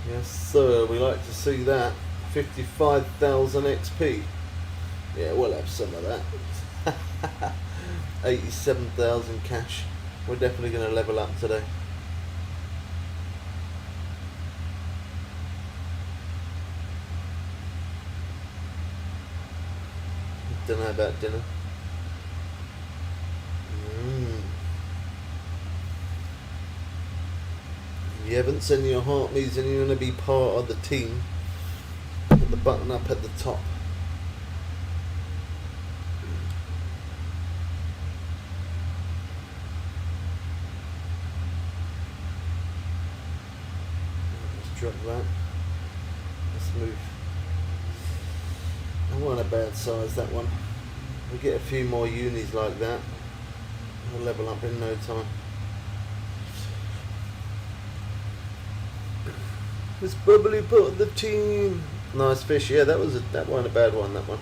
Speaker 1: Yes, sir. We like to see that. 55,000 XP. Yeah, we'll have some of that. 87,000 cash. We're definitely going to level up today. Don't know about dinner. If you haven't sent your heart means and you're going to be part of the team, put the button up at the top. Let's drop that. Let's move. I want a bad size, that one. We get a few more unis like that, we'll level up in no time. It's bubbly part of the team. Nice fish. Yeah, that wasn't a bad one. That one.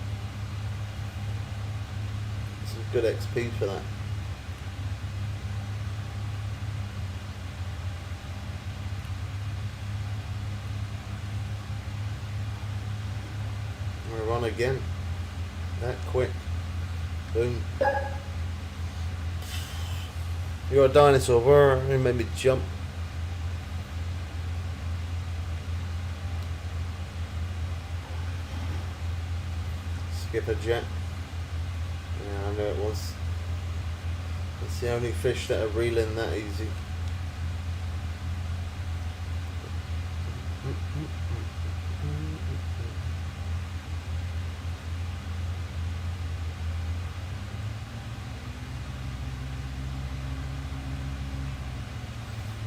Speaker 1: Some good XP for that. We're on again. That quick. Boom. You're a dinosaur. You made me jump. Skipper Jack. Yeah, I know it was. It's the only fish that are reeling that easy.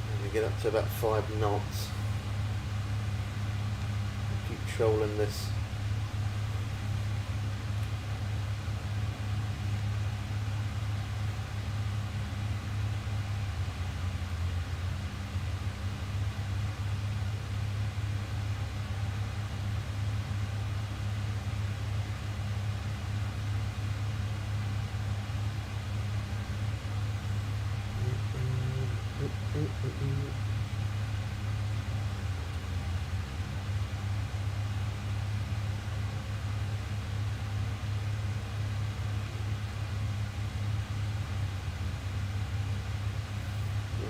Speaker 1: And we get up to about 5 knots. Keep trolling this.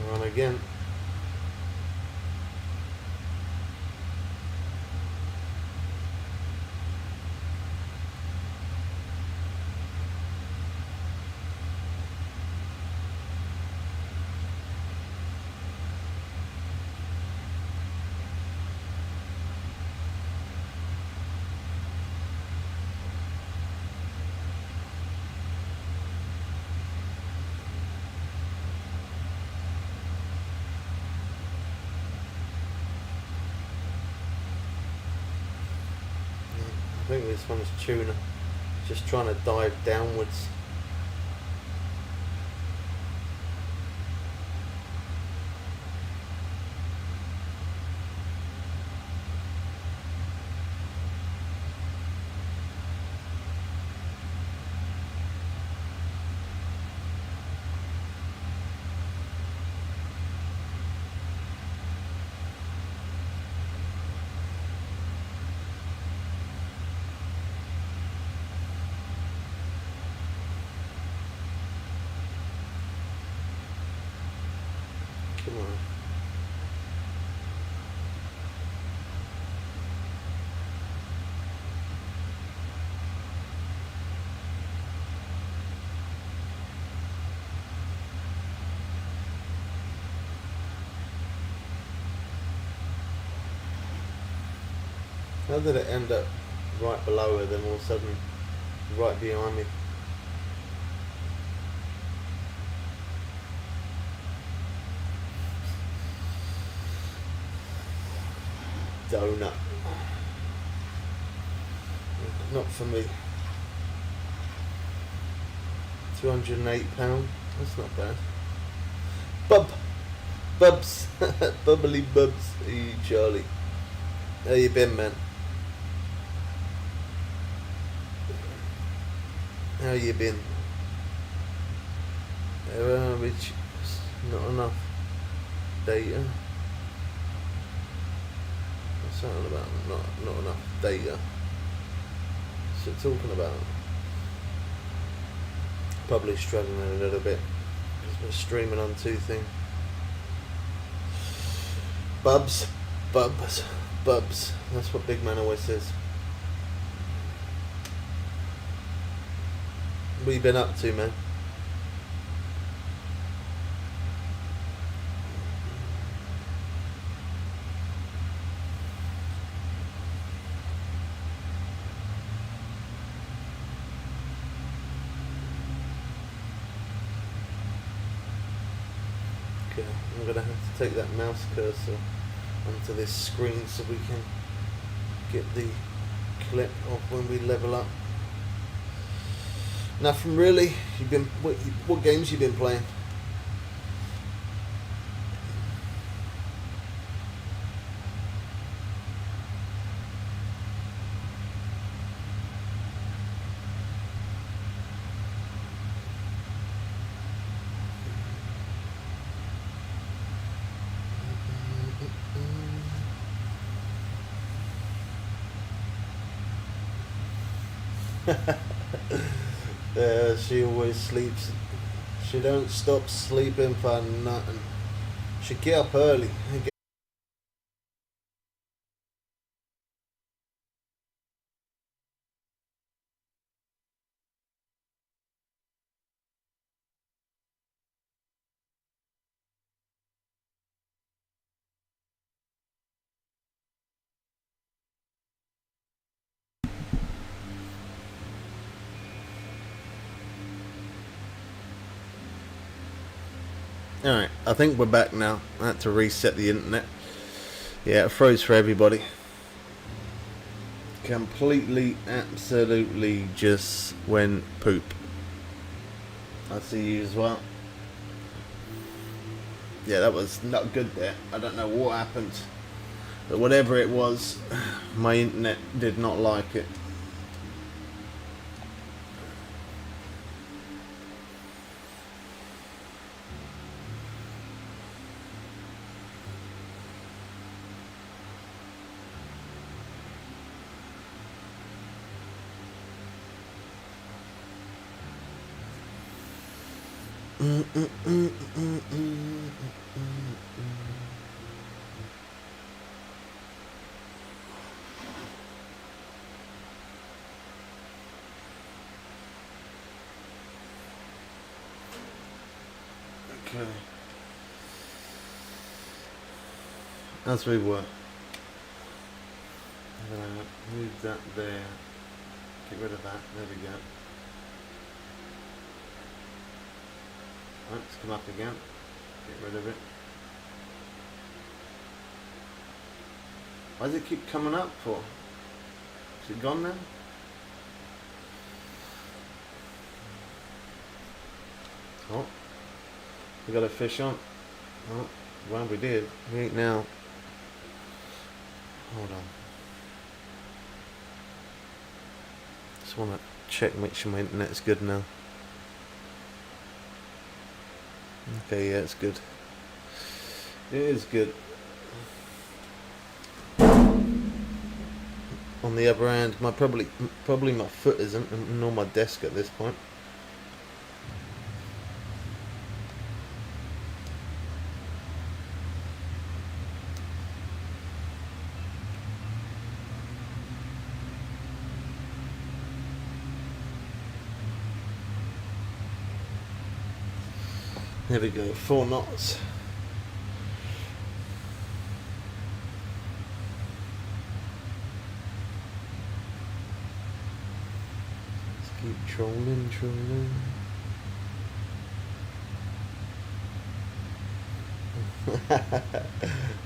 Speaker 1: Run again. I think this one's tuna, just trying to dive downwards. Come on. How did it end up right below her, then all of a sudden right behind me? Donut. Not for me. £208. That's not bad. Bubs. Bubbly Bubs. Hey, Charlie. How you been, man? How you been? Which not enough data. What's that all about? Not enough data. What's it talking about? Probably struggling a little bit because we're streaming on two things. Bubs. That's what Big Man always says. What you been up to, man? Okay, I'm gonna have to take that mouse cursor onto this screen so we can get the clip of when we level up. Nothing really. You've been what games you been playing? She always sleeps. She don't stop sleeping for nothing. She get up early. Alright, I think we're back now. I had to reset the internet. Yeah, it froze for everybody. Completely, absolutely just went poop. I see you as well. Yeah, that was not good there. I don't know what happened. But whatever it was, my internet did not like it. Okay. As we were. I'm gonna move that there. Get rid of that. There we go. Right, let's come up again. Get rid of it. Why does it keep coming up for? Is it gone now? Oh, we got a fish on. Oh, well, we did. We ain't now. Hold on. Just want to check, make sure my internet's good now. Okay, yeah, it's good. It is good. On the other hand, probably my foot isn't, nor my desk at this point. There we go, 4 knots. Let's keep trolling.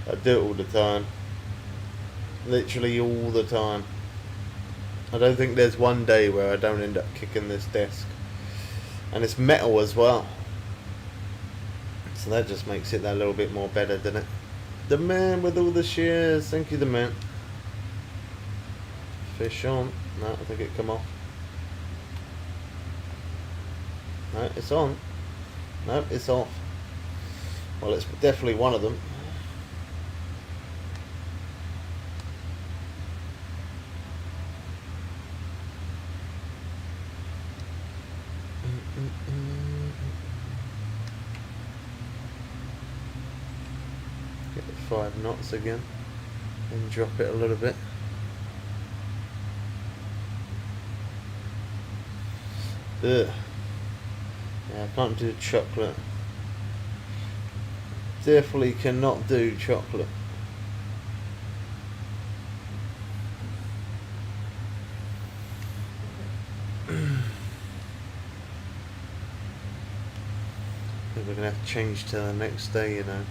Speaker 1: I do it all the time. Literally all the time. I don't think there's one day where I don't end up kicking this desk. And it's metal as well. So that just makes it that little bit more better, doesn't it? The man with all the shears. Thank you, the man. Fish on. No, I think it come off. No, it's on. No, it's off. Well, it's definitely one of them. Get the 5 knots again and drop it a little bit. Ugh. Yeah, I can't do chocolate. Definitely cannot do chocolate. We're gonna have to change to the next day, you know.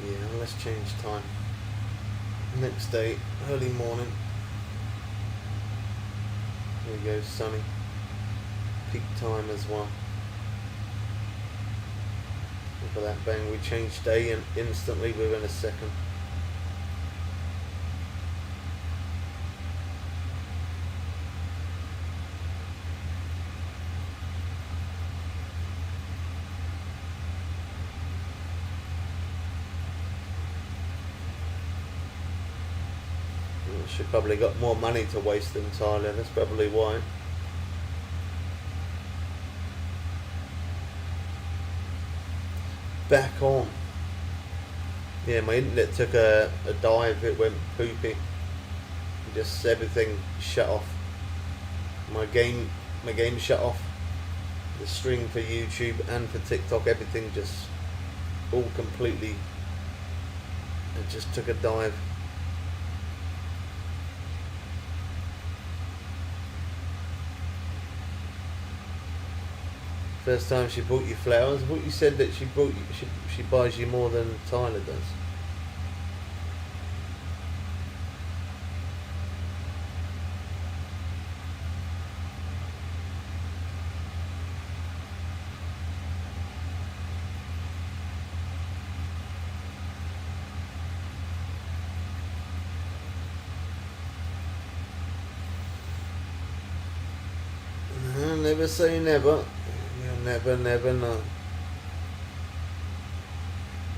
Speaker 1: Yeah, let's change time. Next day, early morning. There we go, sunny. Peak time as well. Look at that, bang, we changed day and instantly within a second. She probably got more money to waste than Thailand, that's probably why. Back on. Yeah, my internet took a dive, it went poopy. Just everything shut off. My game shut off. The stream for YouTube and for TikTok, everything just all completely, it just took a dive. First time she bought you flowers. I thought you said that she bought you. She buys you more than Tyler does. Never say never. You never know.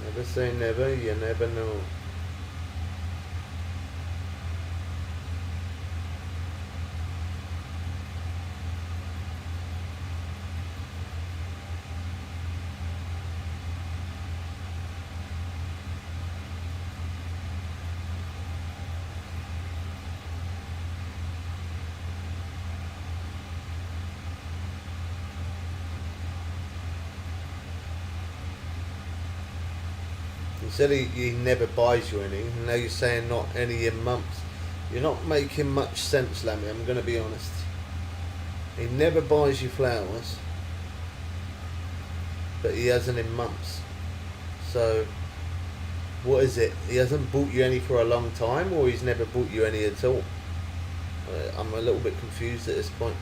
Speaker 1: Never say never, you never know. He said he never buys you any, and now you're saying not any in months. You're not making much sense, Lammy, I'm going to be honest. He never buys you flowers, but he hasn't in months. So, what is it? He hasn't bought you any for a long time, or he's never bought you any at all? I'm a little bit confused at this point.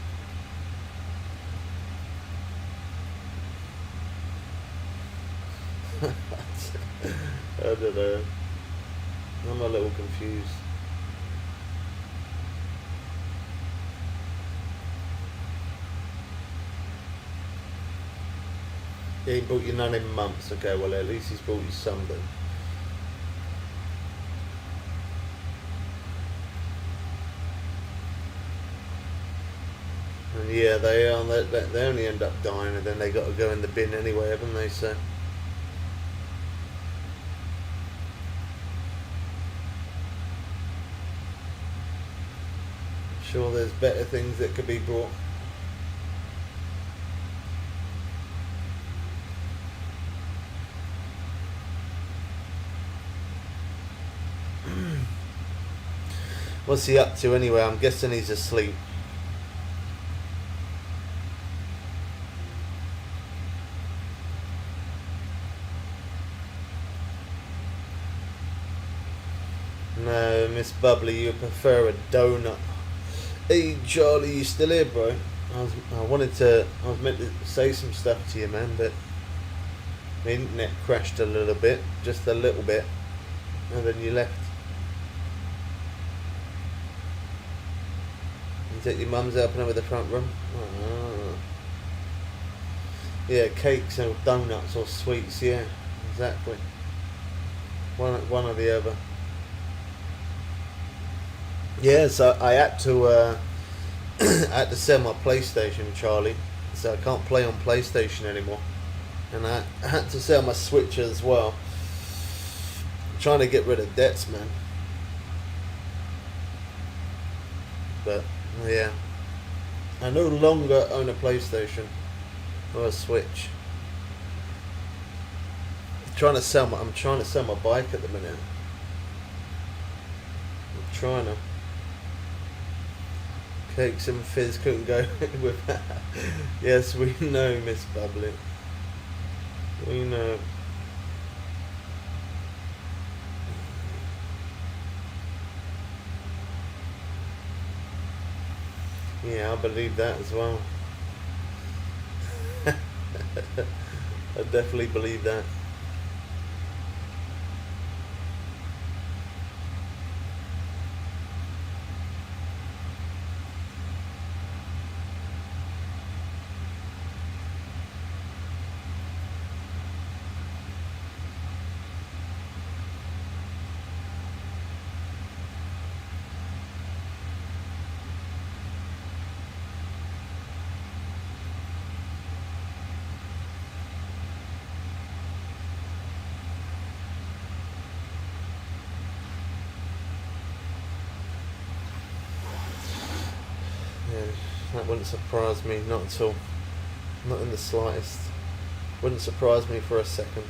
Speaker 1: I don't know. I'm a little confused. Yeah, he bought you none in months. Okay, well at least he's bought you some then. And yeah, they only end up dying, and then they got to go in the bin anyway, haven't they? So I'm sure there's better things that could be brought. What's he up to anyway? I'm guessing he's asleep. No, Miss Bubbly, you prefer a donut. Hey, Charlie, you still here, bro? I was meant to say some stuff to you, man, but the internet crashed a little bit, just a little bit, and then you left. Is it your mum's helping over the front room? Oh. Yeah, cakes and donuts or sweets, yeah, exactly. One or the other. Yeah, so I had to I had to sell my PlayStation, Charlie. So I can't play on PlayStation anymore, and I had to sell my Switch as well. I'm trying to get rid of debts, man. But yeah, I no longer own a PlayStation or a Switch. I'm trying to sell my bike at the minute. I'm trying to. Cakes and fizz couldn't go with that. Yes, we know, Miss Bubbly. We know. Yeah, I believe that as well. I definitely believe that. Yeah, that wouldn't surprise me, not at all. Not in the slightest. Wouldn't surprise me for a second.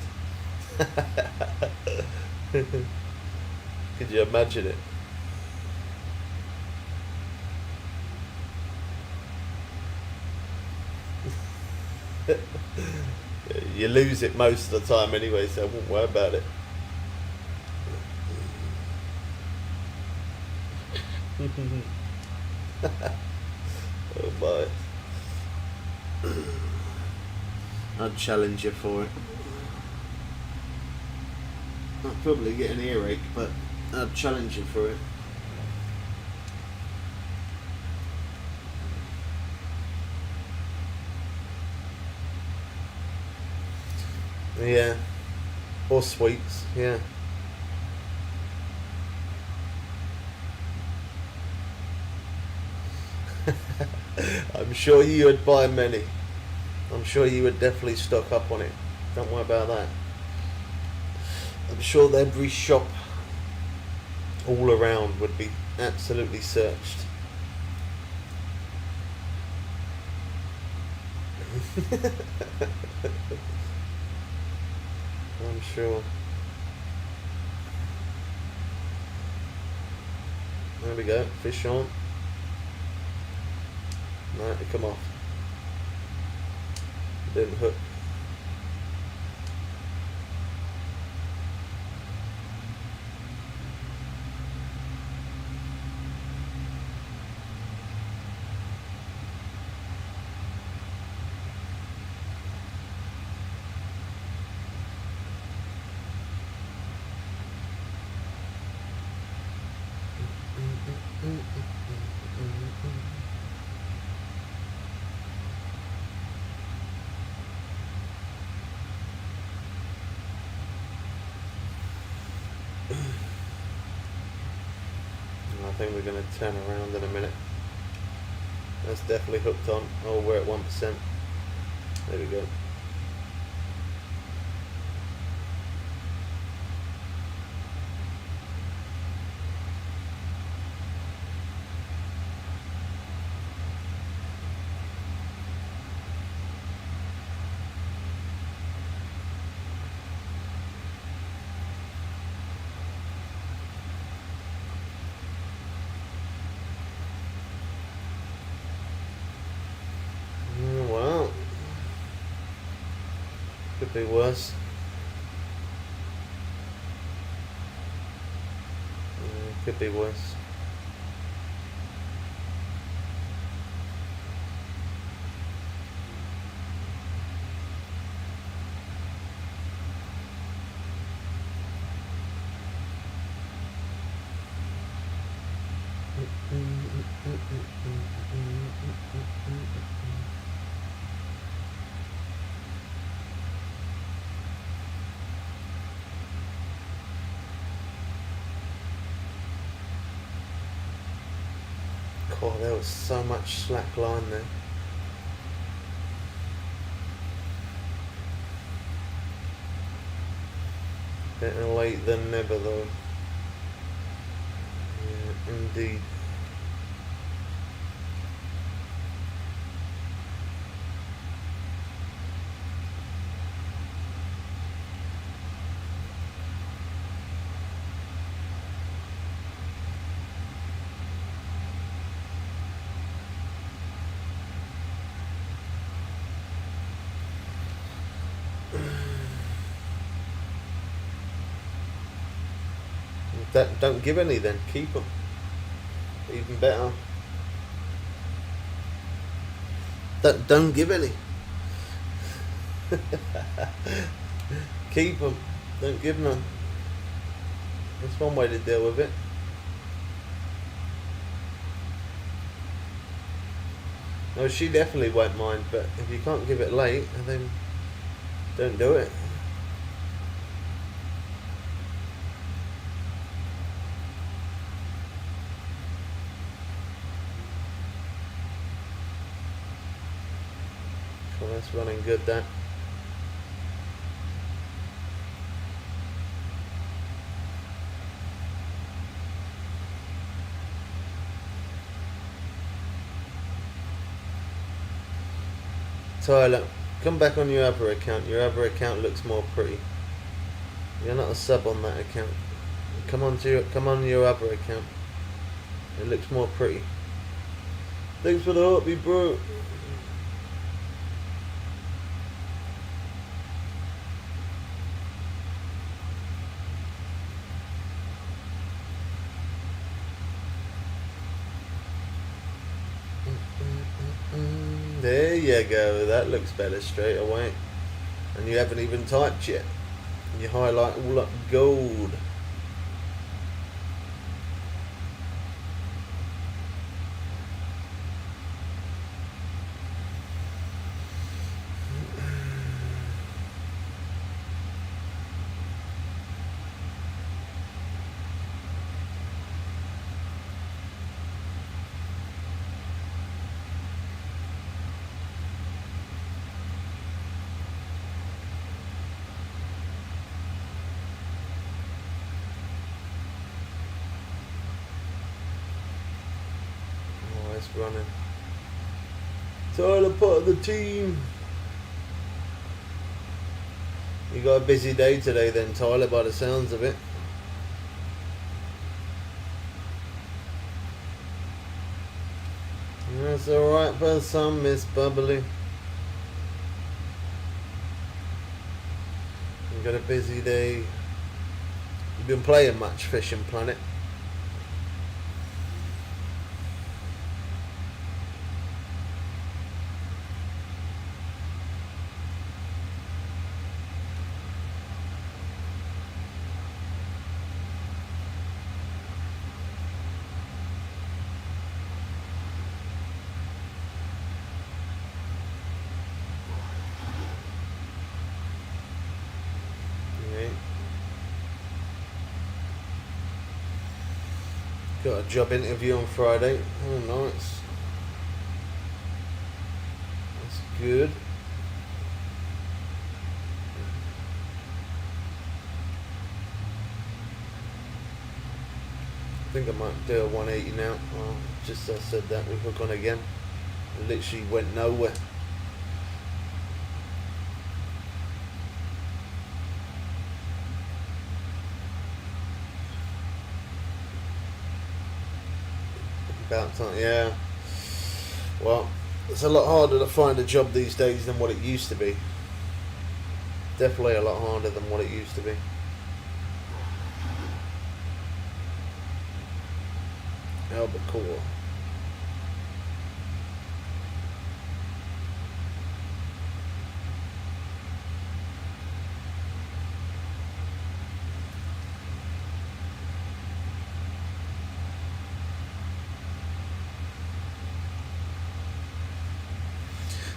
Speaker 1: Could you imagine it? You lose it most of the time anyway, so I won't worry about it. Oh my. I'd challenge you for it. I'd probably get an earache, but I'd challenge you for it. Yeah. Or sweets, yeah. I'm sure you would buy many. I'm sure you would definitely stock up on it. Don't worry about that. I'm sure that every shop all around would be absolutely searched. I'm sure. There we go. Fish on. No, it come off. Didn't hook. think we're going to turn around in a minute. That's definitely hooked on. Oh, we're at 1%. There we go. Well, could be worse. Could be worse. God, there was so much slack line there. Better late than never, though. Yeah, indeed. Don't give any then. Keep them. Even better. Don't give any. Keep them. Don't give none. That's one way to deal with it. No, she definitely won't mind, but if you can't give it late, then don't do it. So that's running good, that. Tyler, come back on your other account. Your other account looks more pretty. You're not a sub on that account. Come on your other account. It looks more pretty. Thanks for the heartbeat, bro. There you go. That looks better straight away. And you haven't even typed yet. You highlight all up gold. Running. Tyler, part of the team. You got a busy day today then, Tyler, by the sounds of it. That's alright for some, Miss Bubbly. You got a busy day. You've been playing much Fishing Planet? Got a job interview on Friday. Oh, nice. That's good. I think I might do a 180 now. Oh, just as I said that, we hook on again. It literally went nowhere. About time, yeah. Well, it's a lot harder to find a job these days than what it used to be. Definitely a lot harder than what it used to be. Albacore.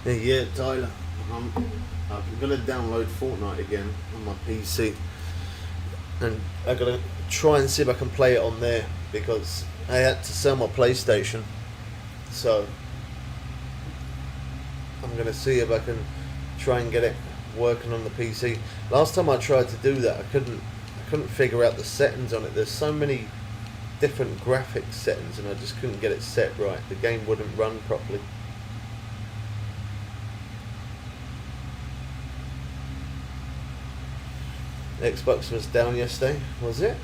Speaker 1: Yeah, Tyler. I'm gonna download Fortnite again on my PC, and I'm gonna try and see if I can play it on there because I had to sell my PlayStation. So I'm gonna see if I can try and get it working on the PC. Last time I tried to do that, I couldn't figure out the settings on it. There's so many different graphics settings, and I just couldn't get it set right. The game wouldn't run properly. Xbox was down yesterday, was it?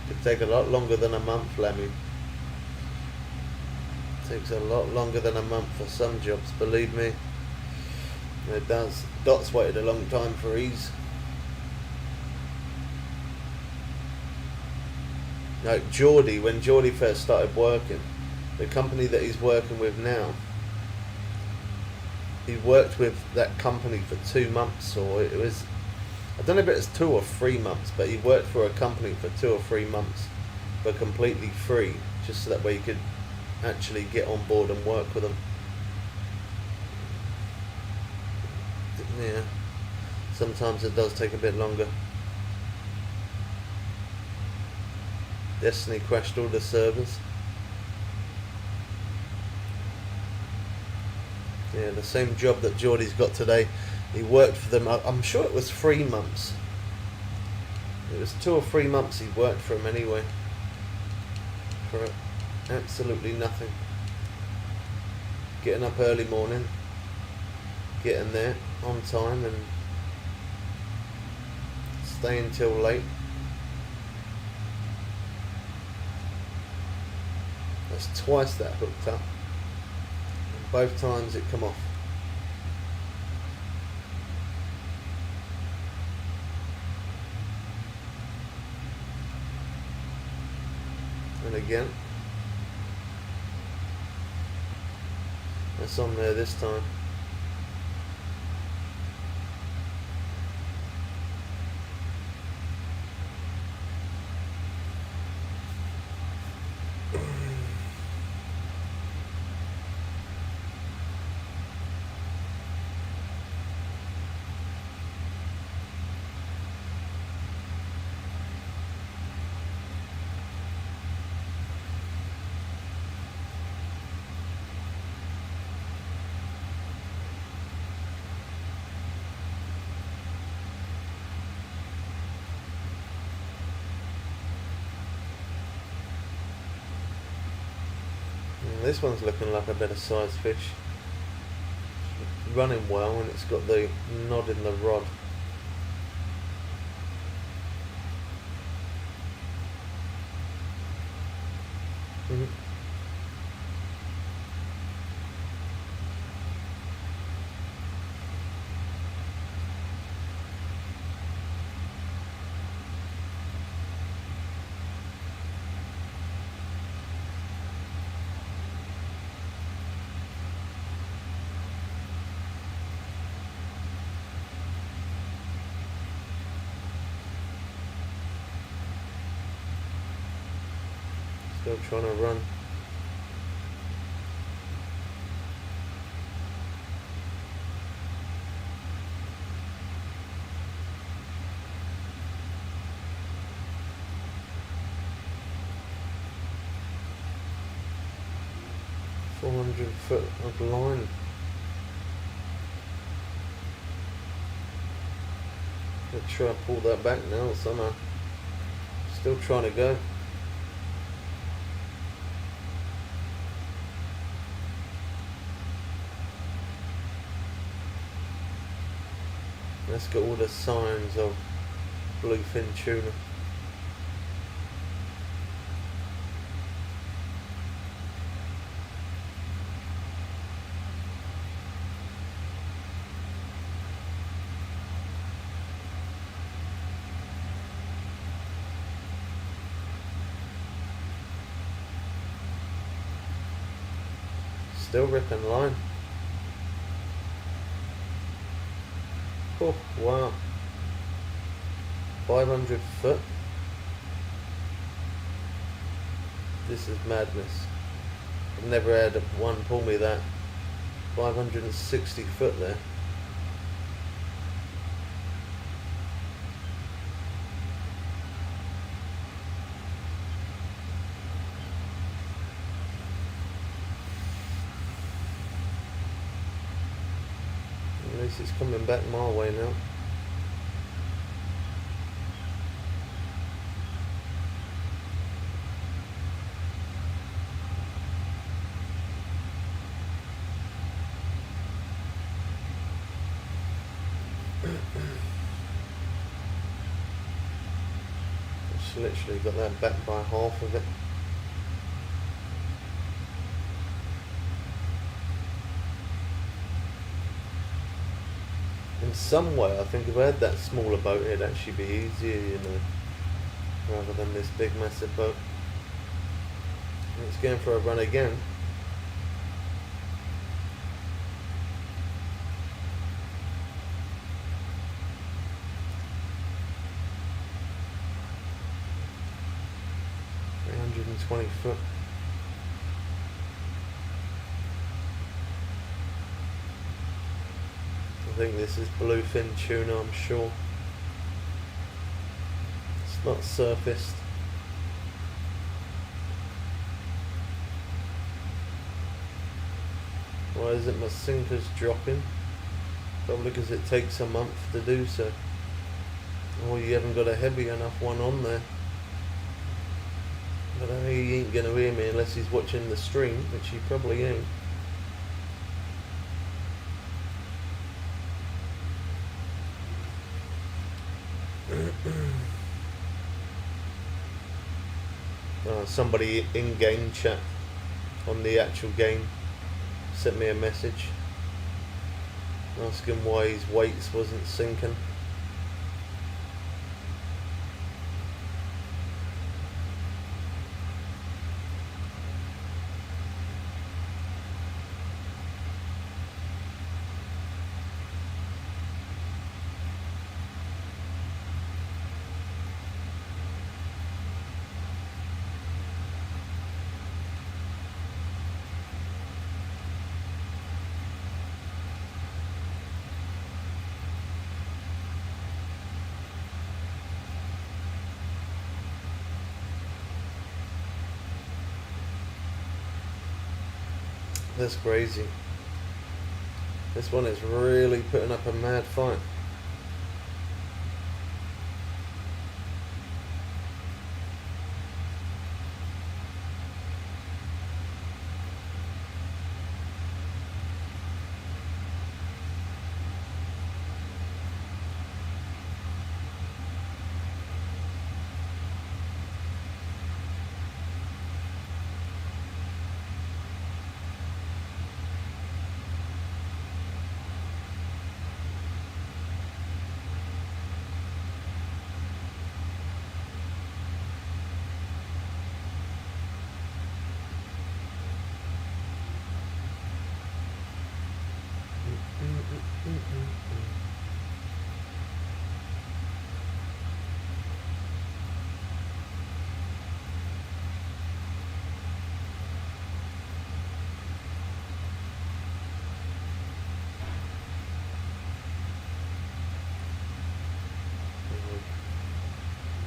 Speaker 1: Could take a lot longer than a month, Lemmy. Takes a lot longer than a month for some jobs, believe me. It does. Dot's waited a long time for ease. Like Geordie, when Geordie first started working, the company that he's working with now, he worked with that company for 2 months, or it was, I don't know if it was 2 or 3 months, but he worked for a company for 2 or 3 months for completely free, just so that way he could actually get on board and work with them. Yeah, sometimes it does take a bit longer. Destiny crashed all the servers. Yeah, the same job that Geordie's got today. He worked for them, I'm sure it was 3 months. It was 2 or 3 months he worked for them anyway. For absolutely nothing. Getting up early morning, getting there on time and staying till late. That's twice that hooked up. Both times it come off. And again. That's on there this time. This one's looking like a better sized fish. Running well, and it's got the nod in the rod. Still trying to run. 400 foot of line. Let's try to pull that back now somehow. Still trying to go. Let's get all the signs of bluefin tuna. Still ripping line. Oh, wow. 500 foot. This is madness. I've never had one pull me that. 560 foot there. At least it's coming back my way now. Just literally got that back by half of it. In some way, I think if I had that smaller boat, it'd actually be easier, you know, rather than this big massive boat. It's going for a run again. .320 foot. I think this is bluefin tuna, I'm sure. It's not surfaced. Why isn't my sinkers dropping? Probably because it takes a month to do so. Or you haven't got a heavy enough one on there. But I know he ain't gonna hear me unless he's watching the stream, which he probably ain't. Somebody in game chat on the actual game sent me a message asking why his weights wasn't sinking. That's crazy. This one is really putting up a mad fight.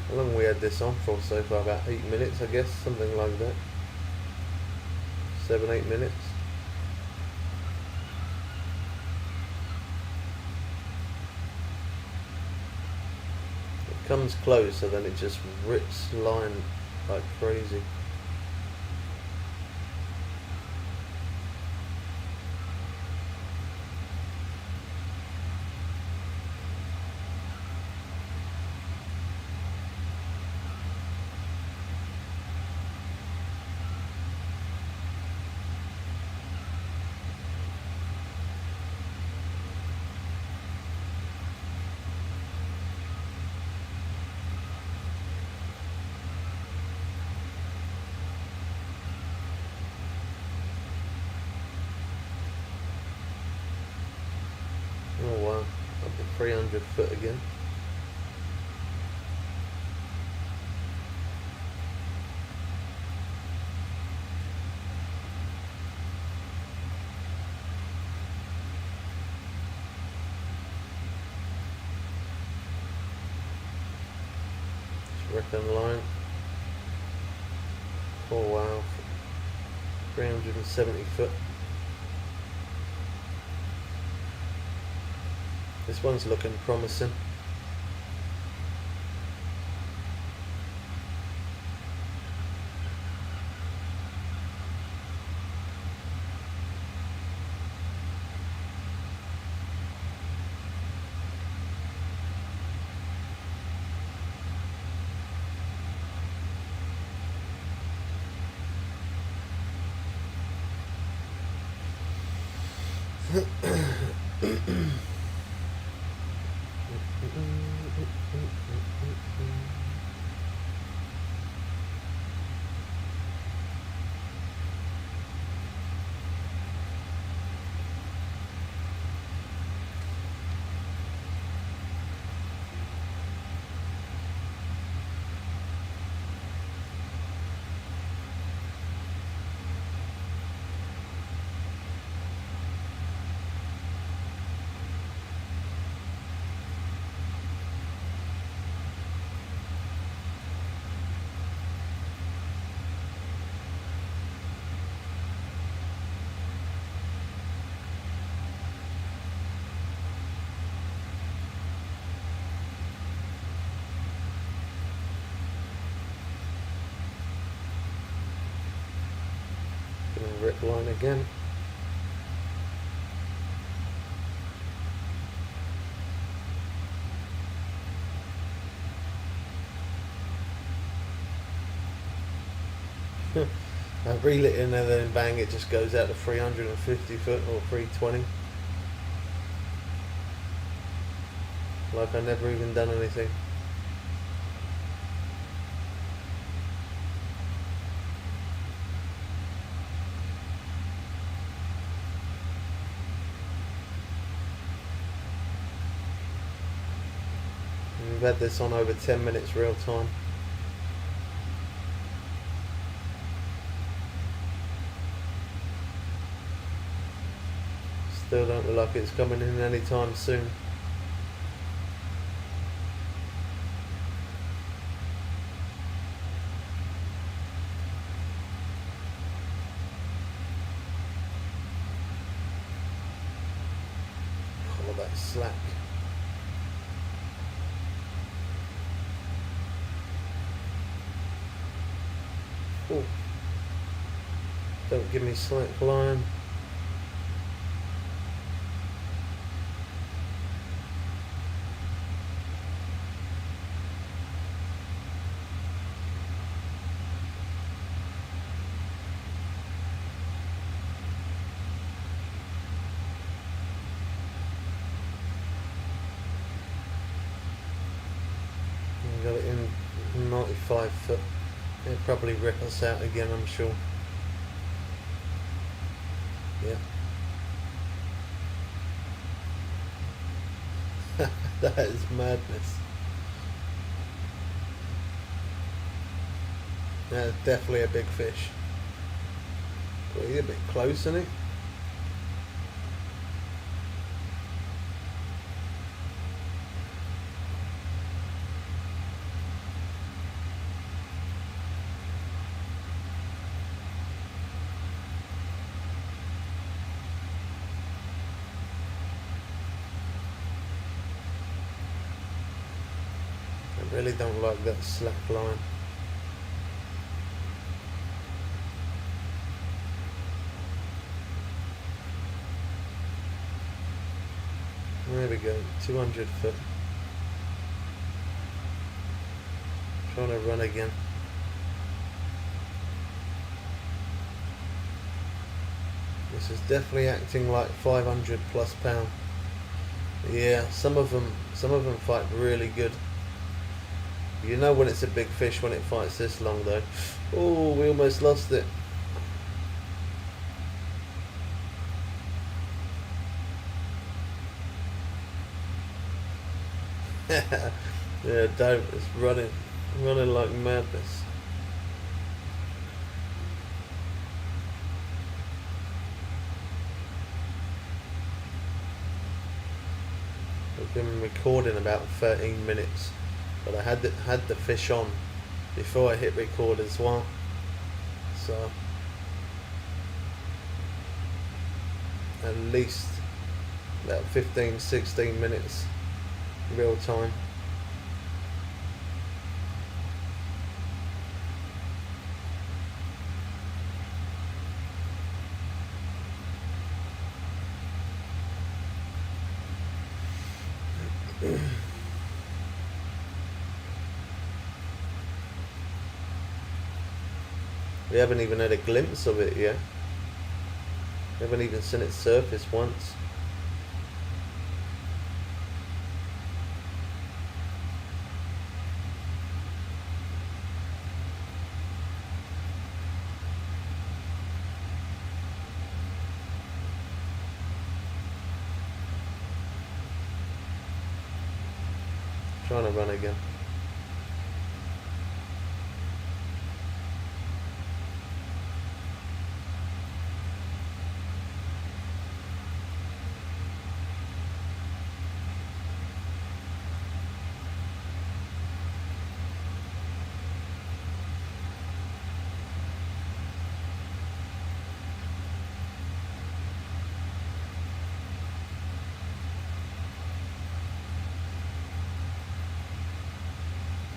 Speaker 1: How long we had this on for so far? About 8 minutes, I guess, something like that. 7, 8 minutes. Comes close, so then it just rips line like crazy. Oh wow, up to 300 foot again. Reckon line. Oh wow, 370 foot. This one's looking promising. Rip line again. I reel it in and then bang, it just goes out to 350 foot or 320. Like I never even done anything. We've had this on over 10 minutes real time. Still don't look like it's coming in anytime soon. All that slack. Oh, don't give me slack line. Got it in 95 foot. It'll probably rip us out again, I'm sure. Yeah. That is madness. That's definitely a big fish. Well, he's a bit close, isn't he? Really don't like that slack line. There we go, 200 foot. Trying to run again. This is definitely acting like 500 plus pound. Yeah, some of them fight really good. You know when it's a big fish when it fights this long though. Oh, we almost lost it. Yeah, Dave is running like madness. I've been recording about 13 minutes, but I had the fish on before I hit record as well. So at least about 15-16 minutes real time. We haven't even had a glimpse of it yet. We haven't even seen it surface once. Trying to run again.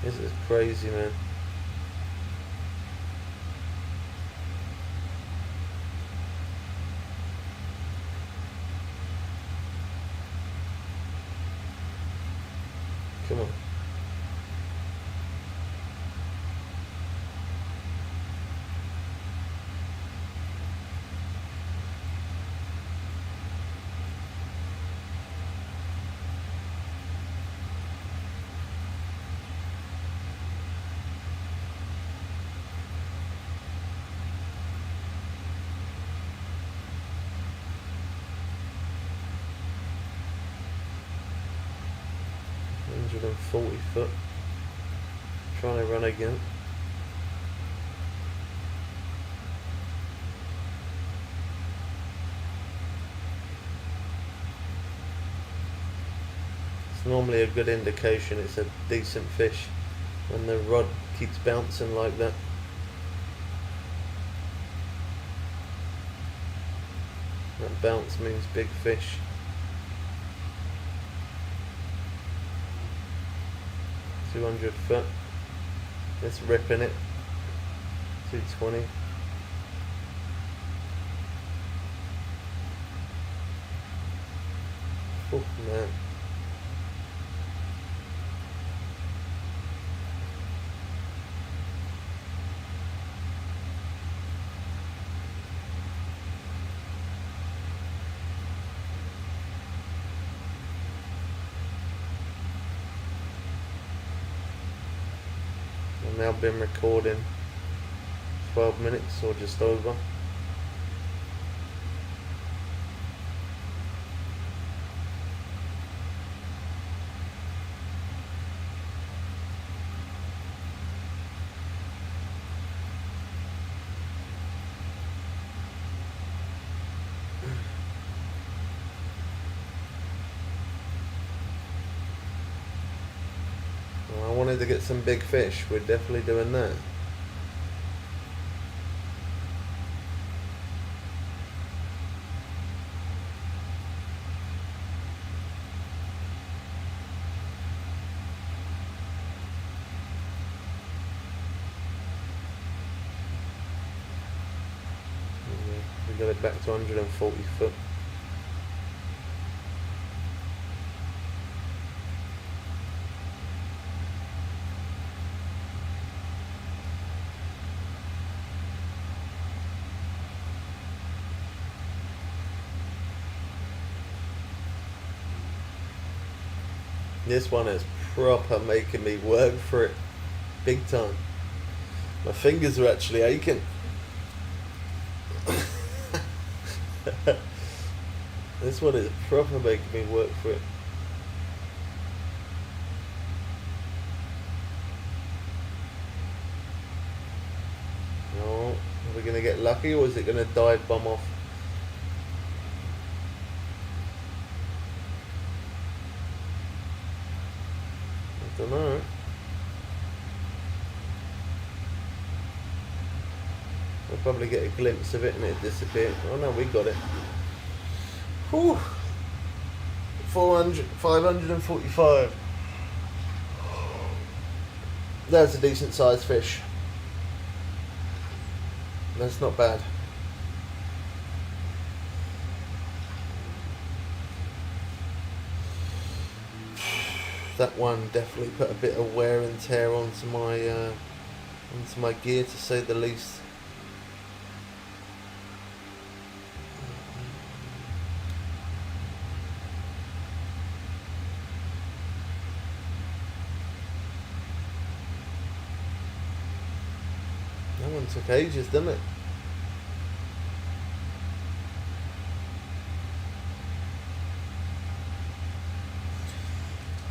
Speaker 1: This is crazy, man. Come on. Hundred and 40 foot. Trying to run again. It's normally a good indication it's a decent fish when the rod keeps bouncing like that. That bounce means big fish. $200 foot. It's ripping it. 220. Oh man. I've now been recording 12 minutes or just over. Well, I wanted to get some big fish. We're definitely doing that. Got it back to 140 foot. This one is proper making me work for it, big time. My fingers are actually aching. This one is proper making me work for it. Oh, are we going to get lucky, or is it going to dive bomb off? I don't know. We'll probably get a glimpse of it and it disappear. Oh no, we got it. Whew. 545. That's a decent sized fish. That's not bad. That one definitely put a bit of wear and tear onto my gear, to say the least. That one took ages, didn't it?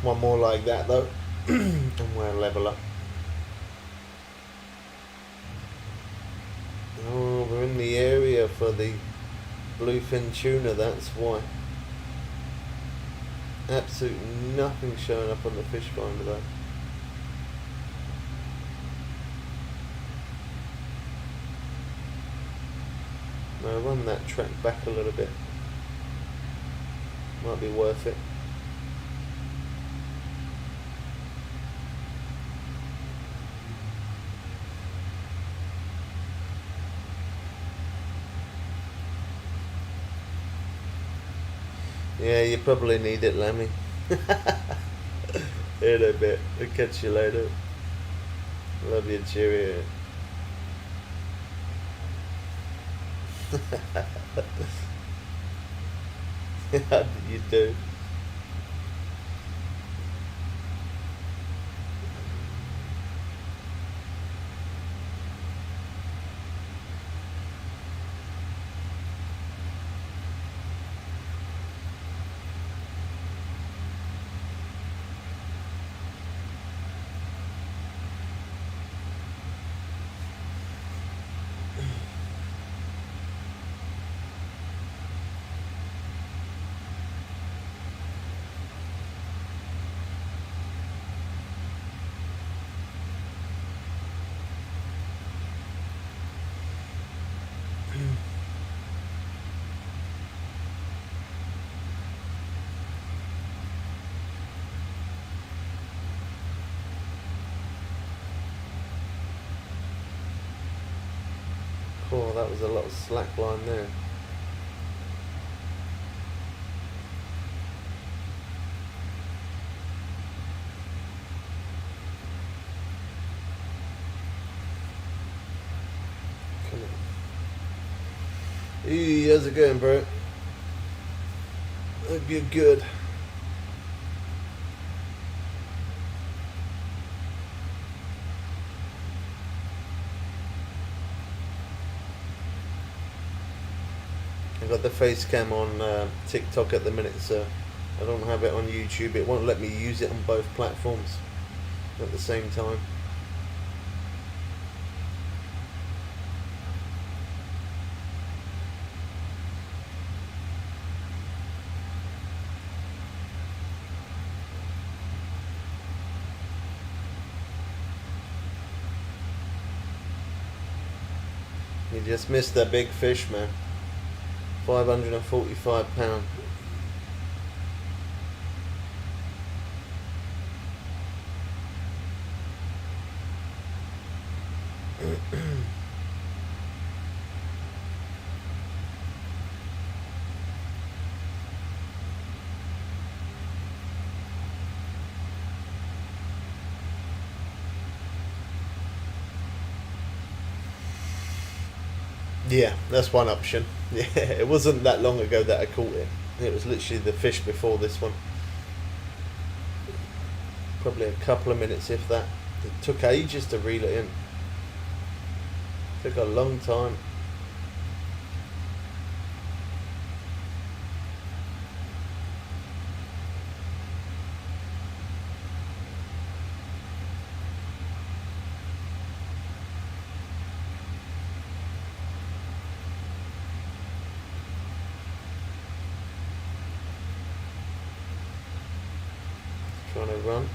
Speaker 1: One more like that though, and we're level up. Oh, we're in the area for the bluefin tuna, that's why. Absolutely nothing showing up on the fish finder though. Now run that track back a little bit. Might be worth it. Yeah, you probably need it, Lemmy. In a bit. I'll catch you later. Love you, cheerio. How did you do? Oh, that was a lot of slack line there. Come on. Hey, how's it going, bro? Hope you're good. I got the face cam on TikTok at the minute, so I don't have it on YouTube. It won't let me use it on both platforms at the same time. You just missed that big fish, man. 545 pound. Yeah, that's one option. Yeah, it wasn't that long ago that I caught it. It was literally the fish before this one. Probably a couple of minutes, if that. It took ages to reel it in. Took a long time. Trying to run.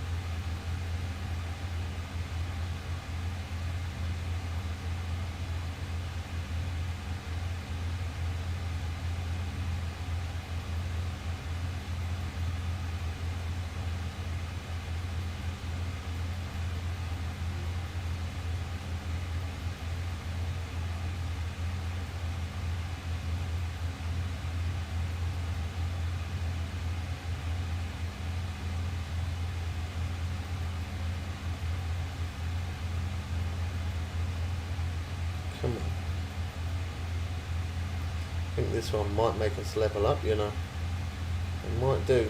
Speaker 1: Come on. I think this one might make us level up, you know. It might do.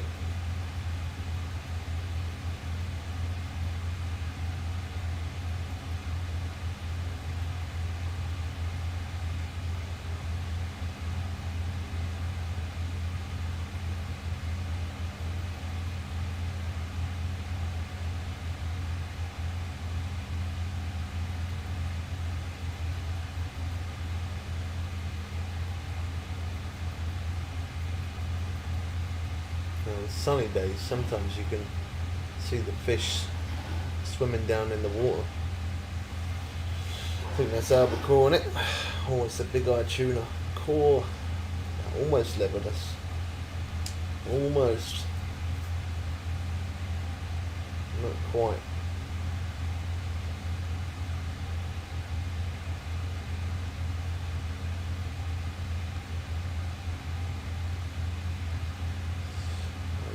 Speaker 1: Sunny days, sometimes you can see the fish swimming down in the water. I think that's albacore in it. Oh, it's a big-eyed tuna. Core. Almost levered us. Almost. Not quite.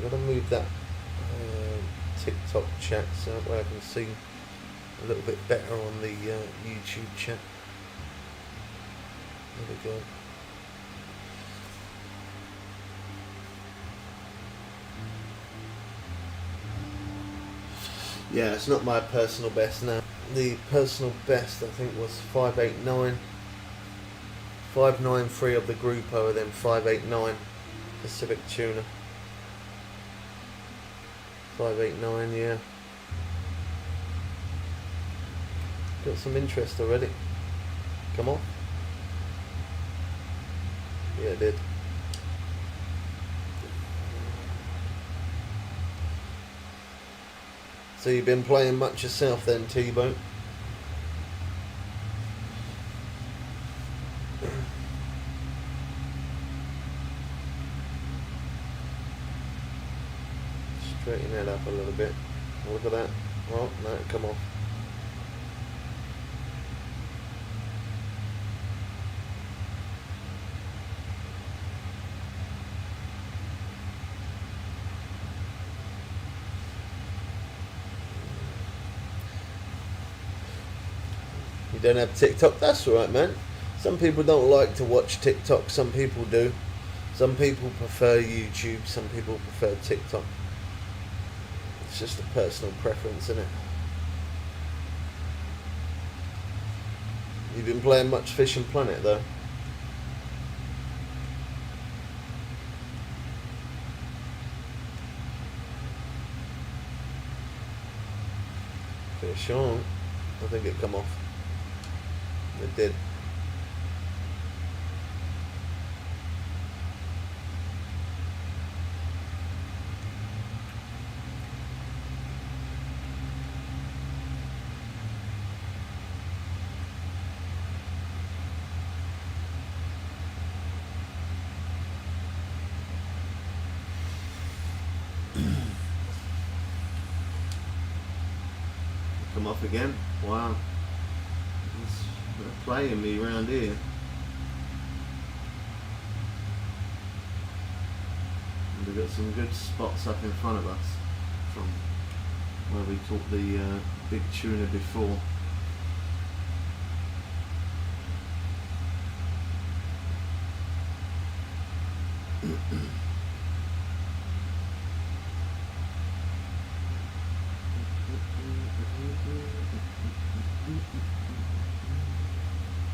Speaker 1: I've got to move that TikTok chat so that way I can see a little bit better on the YouTube chat. There we go. Yeah, it's not my personal best now. The personal best I think was 589. 593 of the groupo, then 589 Pacific tuna. 589, yeah. Got some interest already. Come on. Yeah, it did. So you've been playing much yourself then, T-Bone? Straighten that up a little bit. Look at that. Oh, no, come off. You don't have TikTok? That's alright, man. Some people don't like to watch TikTok, some people do. Some people prefer YouTube, some people prefer TikTok. It's just a personal preference, isn't it? You've been playing much Fishing Planet, though? Fish on. I think it come off. It did. Come off again. Wow. They're playing me around here. And we've got some good spots up in front of us from where we caught the big tuna before.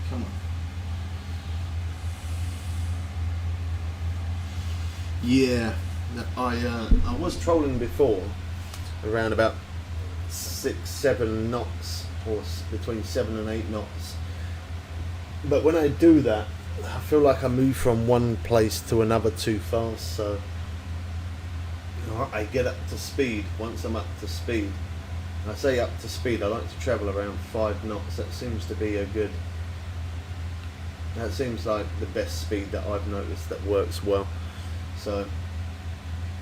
Speaker 1: Come on. Yeah, I was trolling before around about 6-7 knots, or between 7 and 8 knots. But when I do that, I feel like I move from one place to another too fast. So I get up to speed. Once I'm up to speed, and I say up to speed, I like to travel around 5 knots. That seems to be a good. That seems like the best speed that I've noticed that works well. So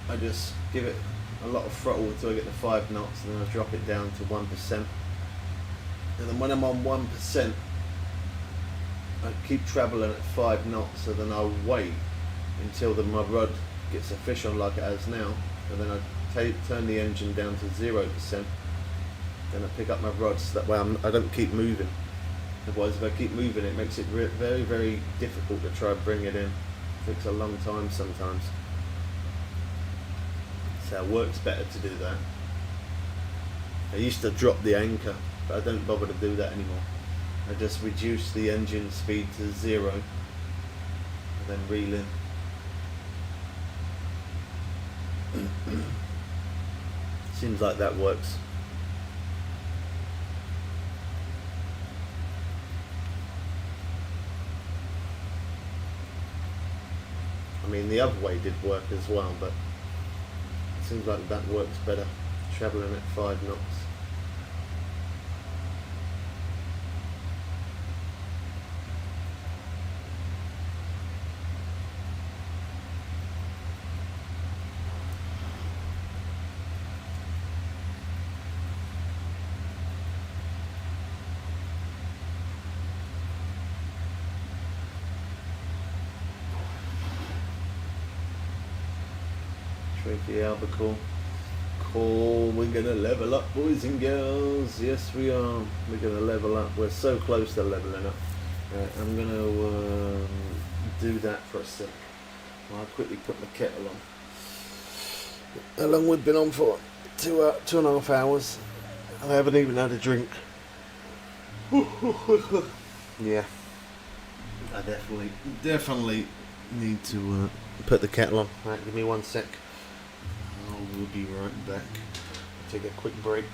Speaker 1: I just give it a lot of throttle until I get to 5 knots, and then I drop it down to 1%. And then when I'm on 1%, I keep travelling at 5 knots. So then I'll wait until my rod gets a fish on like it has now, and then I turn the engine down to 0%. Then I pick up my rod, so that way I don't keep moving. Otherwise, if I keep moving, it makes it very, very difficult to try and bring it in. It takes a long time sometimes. So it works better to do that. I used to drop the anchor, but I don't bother to do that anymore. I just reduce the engine speed to 0 and then reel in. Seems like that works. I mean, the other way did work as well, but it seems like that works better, travelling at 5 knots. Tricky albacore. Cool, we're gonna level up, boys and girls. Yes, we are. We're gonna level up. We're so close to leveling up. I'm gonna do that for a sec. I'll quickly put the kettle on. How long we've been on for? 2.5 hours. I haven't even had a drink. Yeah, I definitely need to put the kettle on. Right, give me 1 sec. I will be right back. Take a quick break.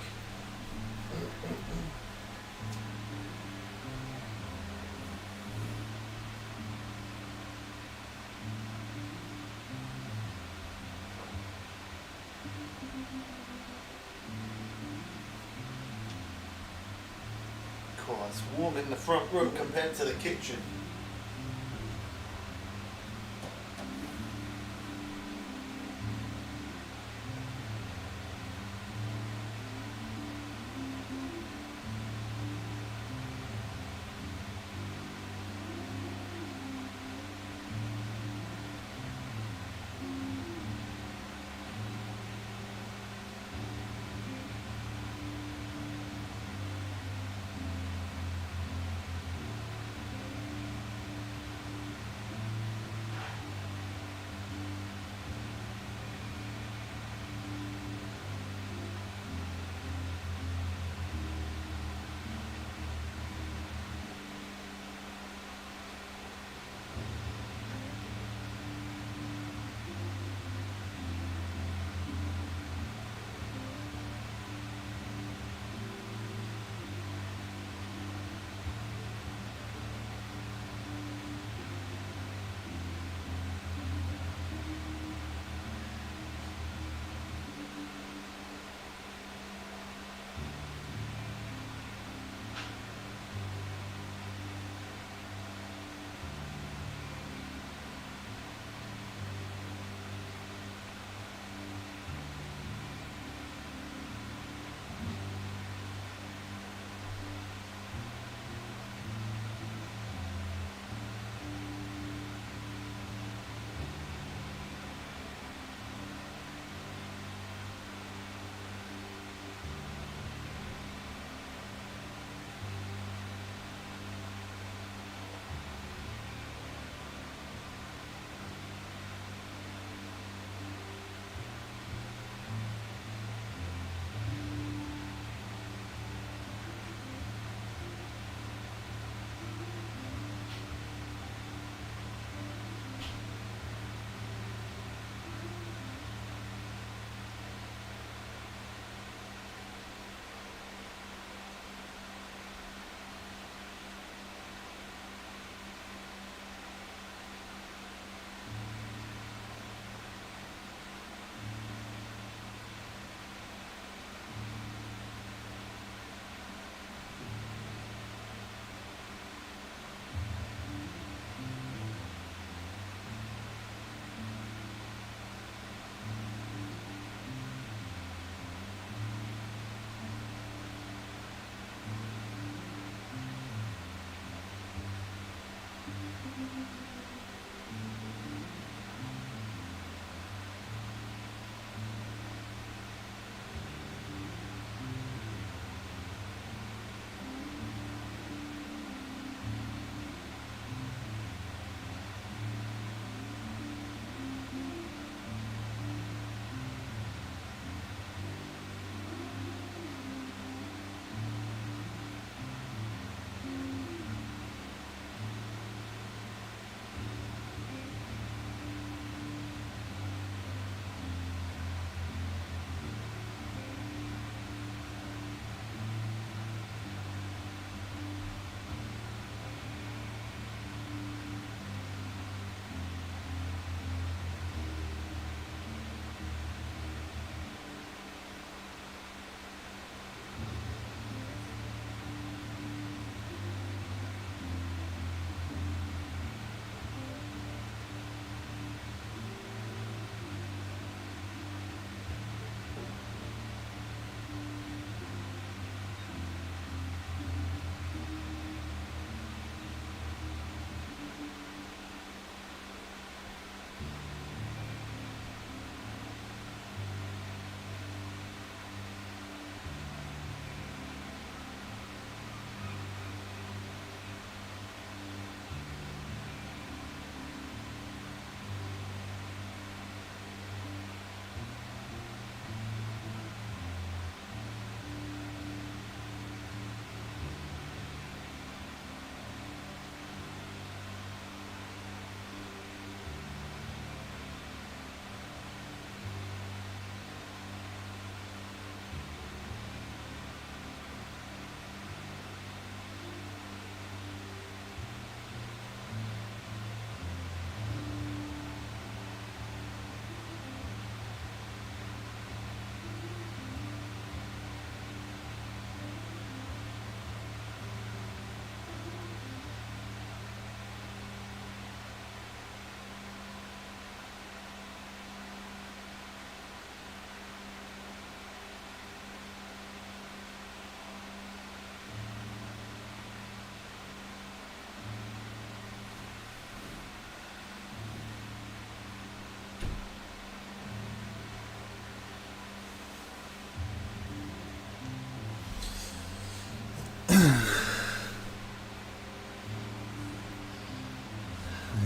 Speaker 1: Cool, it's warm in the front room compared to the kitchen.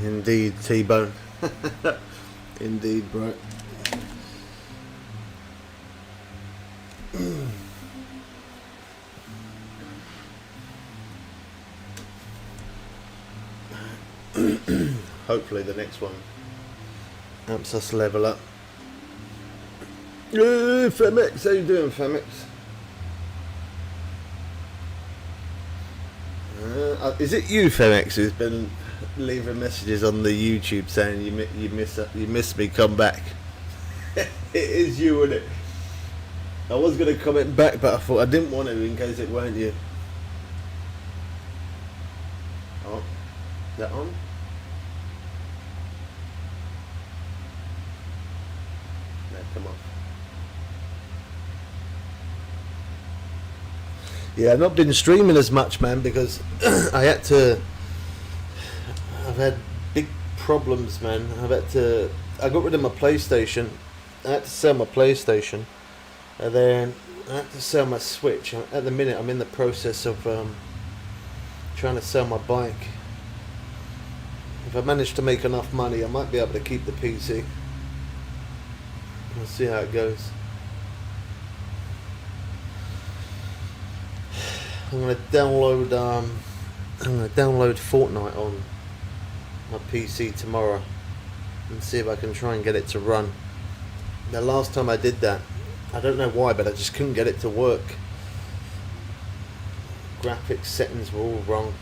Speaker 1: Indeed, T-Bone. Indeed, bro. Hopefully the next one helps us level up. Femex, how you doing, Femex? Is it you, Femex, who's been leaving messages on the YouTube saying you miss me, come back? It is you, isn't it? I was going to comment back, but I thought I didn't want to in case it weren't you. Oh, is that on? No, come on. Yeah, I've not been streaming as much, man, because I've had big problems, man. I got rid of my PlayStation. I had to sell my PlayStation, and then I had to sell my Switch. At the minute, I'm in the process of trying to sell my bike. If I manage to make enough money, I might be able to keep the PC. We'll see how it goes. I'm gonna download Fortnite on my PC tomorrow and see if I can try and get it to run. The last time I did that, I don't know why, but I just couldn't get it to work. Graphics settings were all wrong.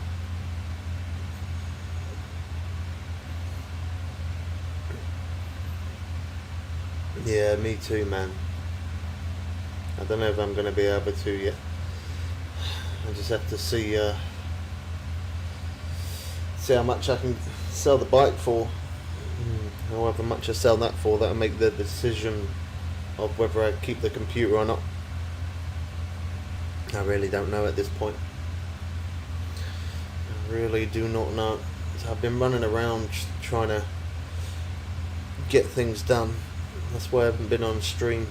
Speaker 1: Yeah, me too, man. I don't know if I'm gonna be able to yet. I just have to see how much I can sell the bike for. However much I sell that for, that'll make the decision of whether I keep the computer or not. I really don't know at this point. I really do not know. So I've been running around trying to get things done. That's why I haven't been on stream.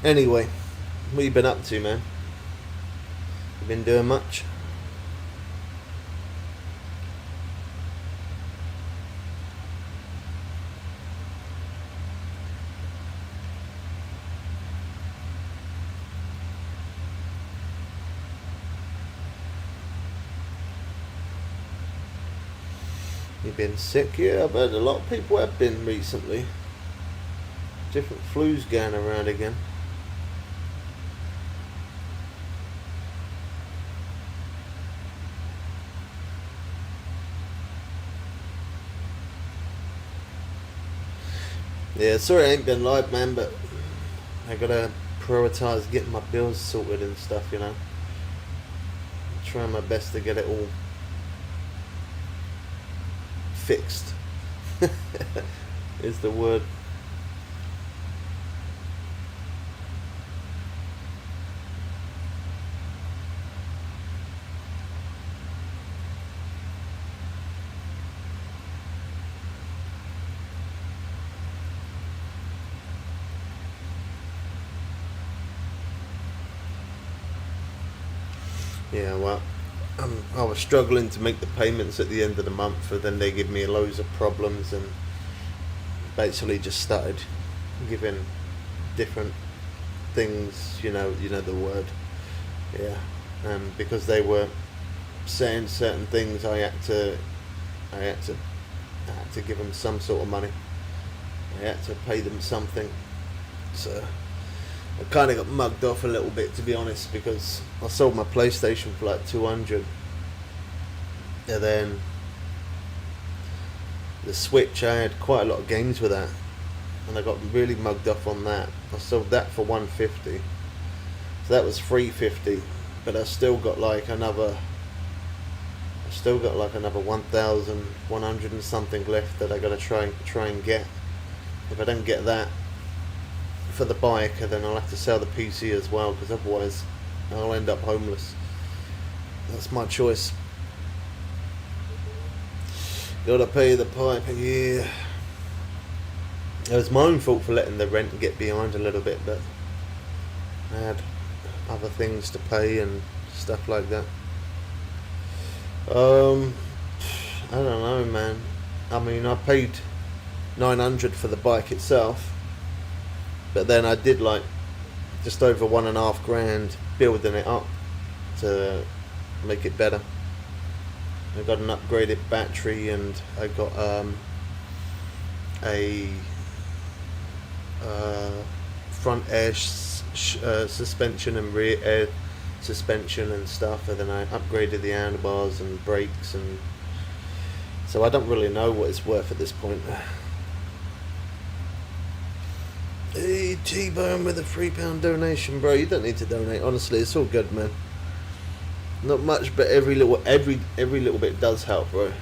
Speaker 1: Anyway, what you been up to, man? You been doing much? You been sick? Yeah, I've heard a lot of people have been recently. Different flus going around again. Yeah, sorry I ain't been live, man, but I gotta prioritise getting my bills sorted and stuff, you know. I'm trying my best to get it all fixed. Is the word. Yeah, well, I was struggling to make the payments at the end of the month, and then they give me loads of problems, and basically just started giving different things, you know the word, yeah, because they were saying certain things, I had to give them some sort of money. I had to pay them something, so I kind of got mugged off a little bit, to be honest, because I sold my PlayStation for like 200, and then the Switch, I had quite a lot of games with that, and I got really mugged off on that. I sold that for 150, so that was 350, but I still got like another 1,100 and something left that I gotta try and get. If I don't get that for the bike, and then I'll have to sell the PC as well, because otherwise I'll end up homeless. That's my choice. Gotta pay the pipe. Yeah, it was my own fault for letting the rent get behind a little bit, but I other things to pay and stuff like that. I don't know, man. I mean, I paid 900 for the bike itself, but then I did like just over 1.5 grand building it up to make it better. I got an upgraded battery, and I got a front air suspension and rear air suspension and stuff, and then I upgraded the handlebars and brakes, and so I don't really know what it's worth at this point. Hey, T-Bone with a £3 donation, bro. You don't need to donate, honestly. It's all good, man. Not much, but every little bit does help, bro.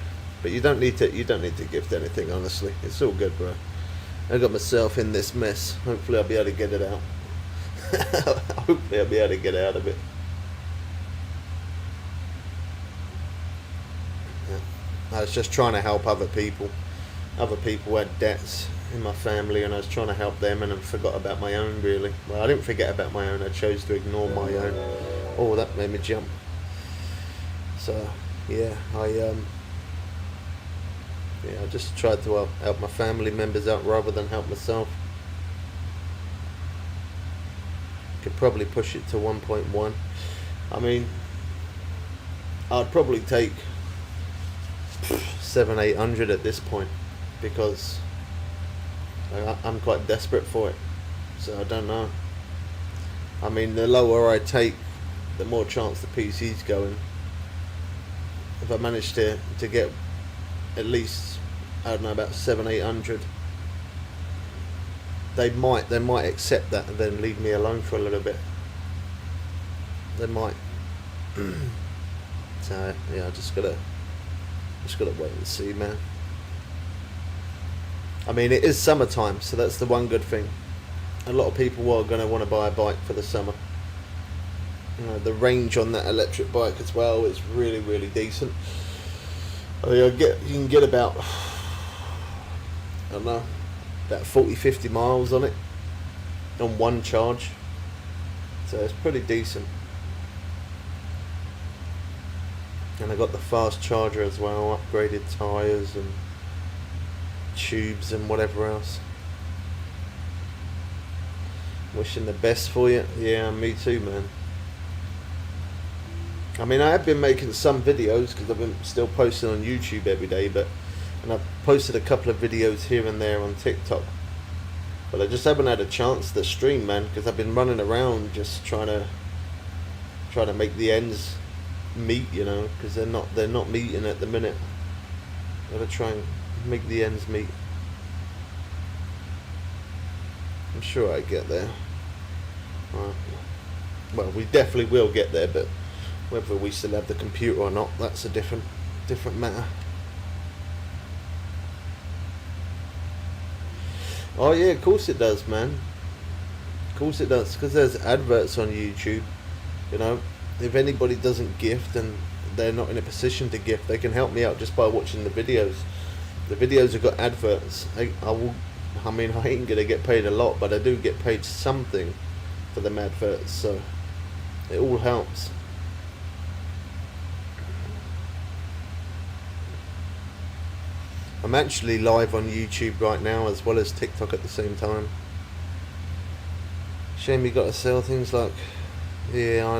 Speaker 1: But you don't need to gift anything, honestly. It's all good, bro. I got myself in this mess. Hopefully I'll be able to get it out. Hopefully I'll be able to get out of it. Yeah. I was just trying to help other people. Other people had debts in my family, and I was trying to help them, and I forgot about my own, really. Well, I didn't forget about my own. I chose to ignore my own. Oh, that made me jump. So, yeah, I just tried to help my family members out rather than help myself. Could probably push it to 1.1. I mean, I'd probably take 700-800 at this point, because I'm quite desperate for it. So I don't know. I mean, the lower I take, the more chance the PC's going. If I manage to get at least, I don't know, about 700-800, they might accept that and then leave me alone for a little bit. They might. So yeah, I just gotta wait and see, man. I mean, it is summertime, so that's the one good thing. A lot of people are going to want to buy a bike for the summer. You know, the range on that electric bike as well is really, really decent. I mean, you can get about, I don't know, about 40-50 miles on it on one charge. So it's pretty decent. And I got the fast charger as well, upgraded tyres and tubes and whatever else. Wishing the best for you. Yeah, me too, man. I mean, I have been making some videos because I've been still posting on YouTube every day, and I've posted a couple of videos here and there on TikTok, but I just haven't had a chance to stream, man, because I've been running around just trying to make the ends meet, you know, because they're not meeting at the minute. Gotta try and make the ends meet. I'm sure I get there. Well, we definitely will get there, but whether we still have the computer or not, that's a different matter. Oh yeah, of course it does, man. Of course it does, because there's adverts on YouTube. You know, if anybody doesn't gift and they're not in a position to gift, they can help me out just by watching the videos. The videos have got adverts. I mean, I ain't gonna get paid a lot, but I do get paid something for them adverts, so it all helps. I'm actually live on YouTube right now as well as TikTok at the same time. Shame you got to sell things like, yeah, I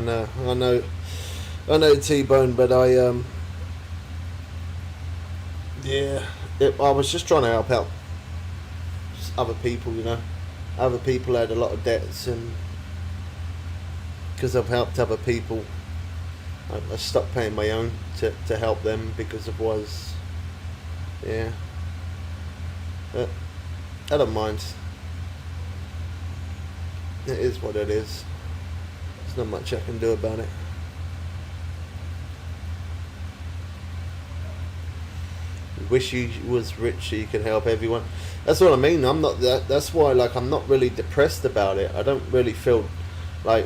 Speaker 1: know T-Bone, but I was just trying to help out other people, you know. Other people had a lot of debts, and because I've helped other people, I stopped paying my own to help them, because it was, yeah. But I don't mind. It is what it is. There's not much I can do about it. Wish you was rich so you could help everyone. That's what I mean. I'm not that. That's why, like, I'm not really depressed about it. I don't really feel like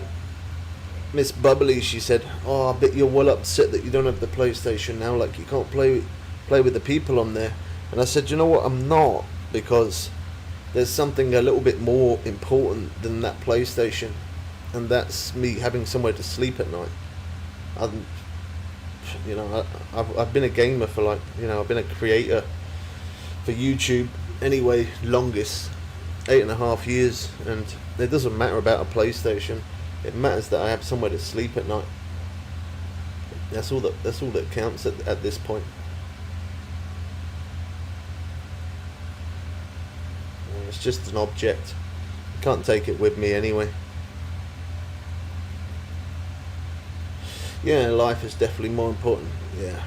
Speaker 1: Miss Bubbly. She said, "Oh, I bet you're well upset that you don't have the PlayStation now. Like, you can't play with the people on there." And I said, "You know what? I'm not, because there's something a little bit more important than that PlayStation. and that's me having somewhere to sleep at night. I'm, I've been a gamer for like, I've been a creator for YouTube anyway, longest 8.5 years, and it doesn't matter about a PlayStation. It matters that I have somewhere to sleep at night. That's all that counts at this point. It's just an object. I can't take it with me anyway. Yeah, life is definitely more important. Yeah,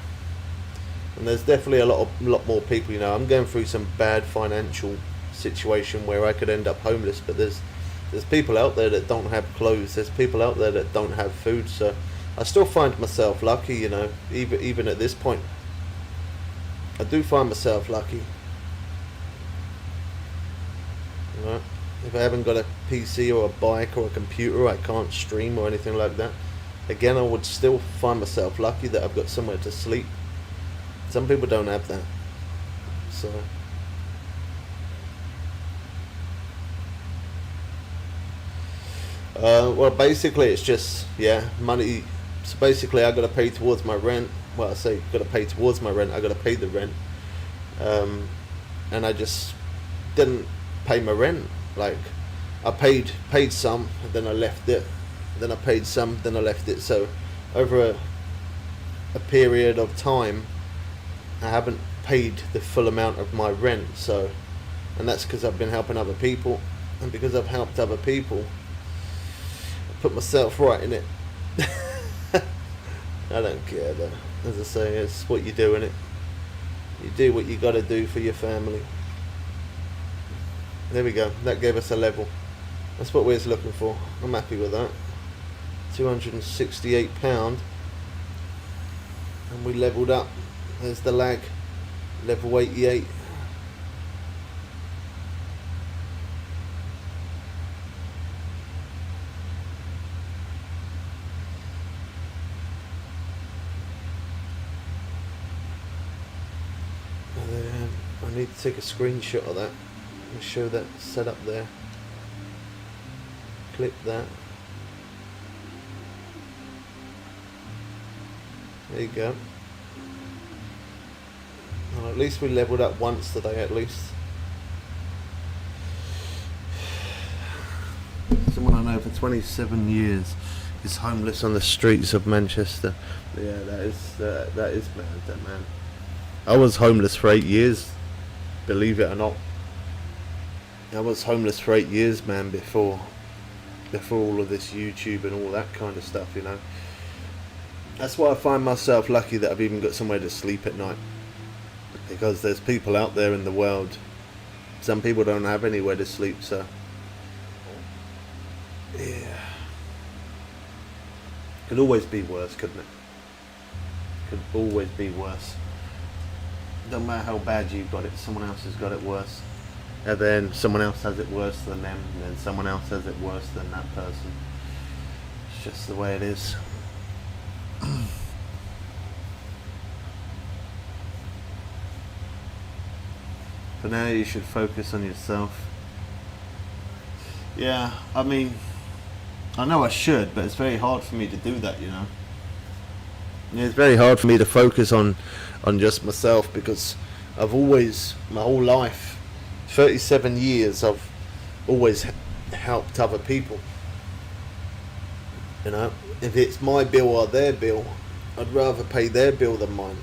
Speaker 1: and there's definitely a lot more people. I'm going through some bad financial situation where I could end up homeless, but there's people out there that don't have clothes. There's people out there that don't have food. So I still find myself lucky. Even at this point, I do find myself lucky. If I haven't got a PC or a bike or a computer, I can't stream or anything like that. Again, I would still find myself lucky that I've got somewhere to sleep. Some people don't have that. So well, basically it's just, money. So basically I got to pay towards my rent. Well, I say got to pay towards my rent. I got to pay the rent. And I just didn't pay my rent. Like, I paid some, and then I left it. Then I paid some, then I left it. So over a period of time, I haven't paid the full amount of my rent. So, and that's because I've been helping other people, and because I've helped other people, I put myself right in it. I don't care though. As I say, it's what you do, innit? You do what you got to do for your family. There we go. That gave us a level. That's what we was looking for. I'm happy with that. £268, and we leveled up. There's the lag. Level 88. I need to take a screenshot of that and show that set up there. Click that. There you go. Well, at least we leveled up once today, at least. Someone I know for 27 years is homeless on the streets of Manchester. Yeah, that is mad, man. I was homeless for 8 years, believe it or not. I was homeless for 8 years, man, before all of this YouTube and all that kind of stuff, That's why I find myself lucky that I've even got somewhere to sleep at night. Because there's people out there in the world. Some people don't have anywhere to sleep, so yeah. Could always be worse, couldn't it? Could always be worse. Don't matter how bad you've got it, someone else has got it worse. And then someone else has it worse than them, and then someone else has it worse than that person. It's just the way it is. For now, you should focus on yourself. Yeah, I mean, I know I should, but it's very hard for me to do that, Yeah, it's very hard for me to focus on just myself, because I've always, my whole life, 37 years, I've always helped other people. If it's my bill or their bill, I'd rather pay their bill than mine,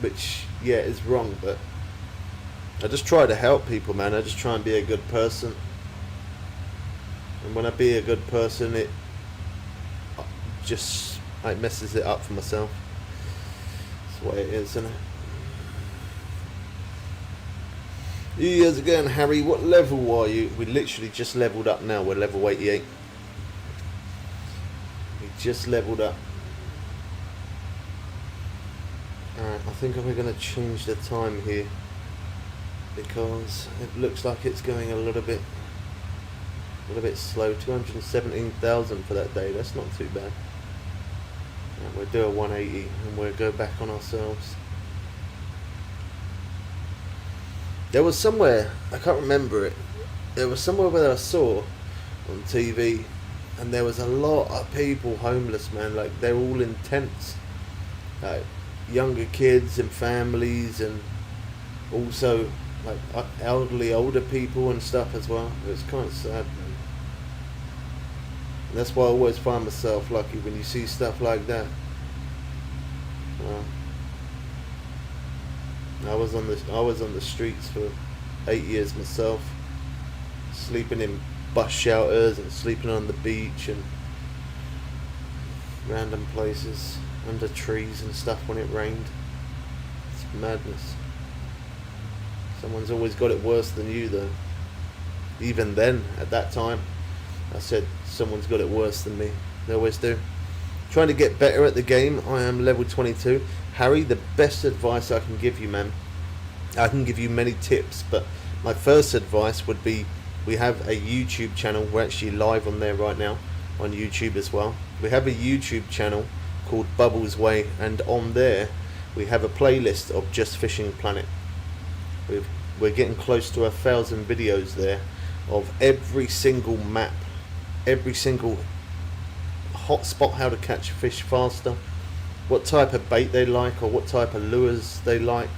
Speaker 1: which, yeah, is wrong, but I just try to help people, man. I just try and be a good person. And when I be a good person, it messes it up for myself. That's the way it is, isn't it? Years again, Harry, what level are you? We literally just leveled up now. We're level 88. We just leveled up. Alright, I think we're going to change the time here, because it looks like it's going a little bit slow. 217,000 for that day. That's not too bad. Right, we'll do a 180 and we'll go back on ourselves. There was somewhere, I can't remember it, there was somewhere where I saw on TV and there was a lot of people homeless, man. Like they're all in tents, like younger kids and families, and also like elderly, older people and stuff as well. It was kind of sad, man. And that's why I always find myself lucky when you see stuff like that. I was on the streets for 8 years myself, sleeping in bus shelters and sleeping on the beach and random places under trees and stuff when it rained. It's madness. Someone's always got it worse than you, though. Even then, at that time, I said someone's got it worse than me. They always do. Trying to get better at the game. I am level 22. Harry, the best advice I can give you, man. I can give you many tips, but my first advice would be, we have a YouTube channel. We're actually live on there right now, on YouTube as well. We have a YouTube channel called Bubbles Way, and on there we have a playlist of Just Fishing Planet. We're getting close to 1,000 videos there of every single map, every single hot spot, how to catch fish faster, what type of bait they like, or what type of lures they like.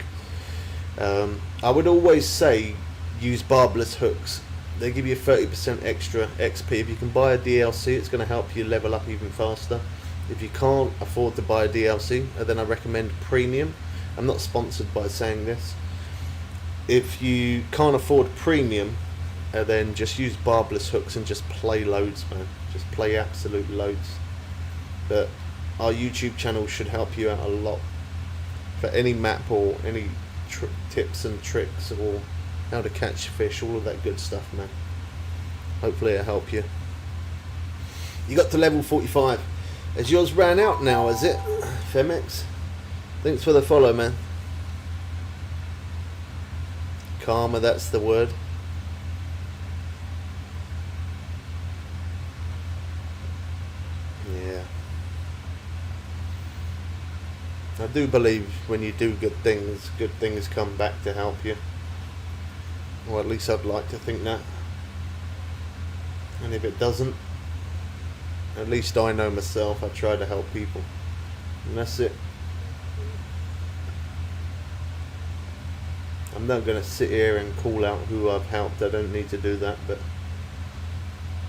Speaker 1: I would always say use barbless hooks. They give you 30% extra XP. If you can buy a DLC, it's going to help you level up even faster. If you can't afford to buy a DLC, then I recommend premium. I'm not sponsored by saying this. If you can't afford premium, then just use barbless hooks and just play loads, man. Just play absolute loads. But our YouTube channel should help you out a lot for any map or any tips and tricks or how to catch fish, all of that good stuff, man. Hopefully it'll help you. You got to level 45. Has yours ran out now, is it? Femex? Thanks for the follow, man. Karma, that's the word. Yeah. I do believe when you do good things come back to help you. Or at least I'd like to think that. And if it doesn't, at least I know myself, I try to help people. And that's it. I'm not going to sit here and call out who I've helped. I don't need to do that, but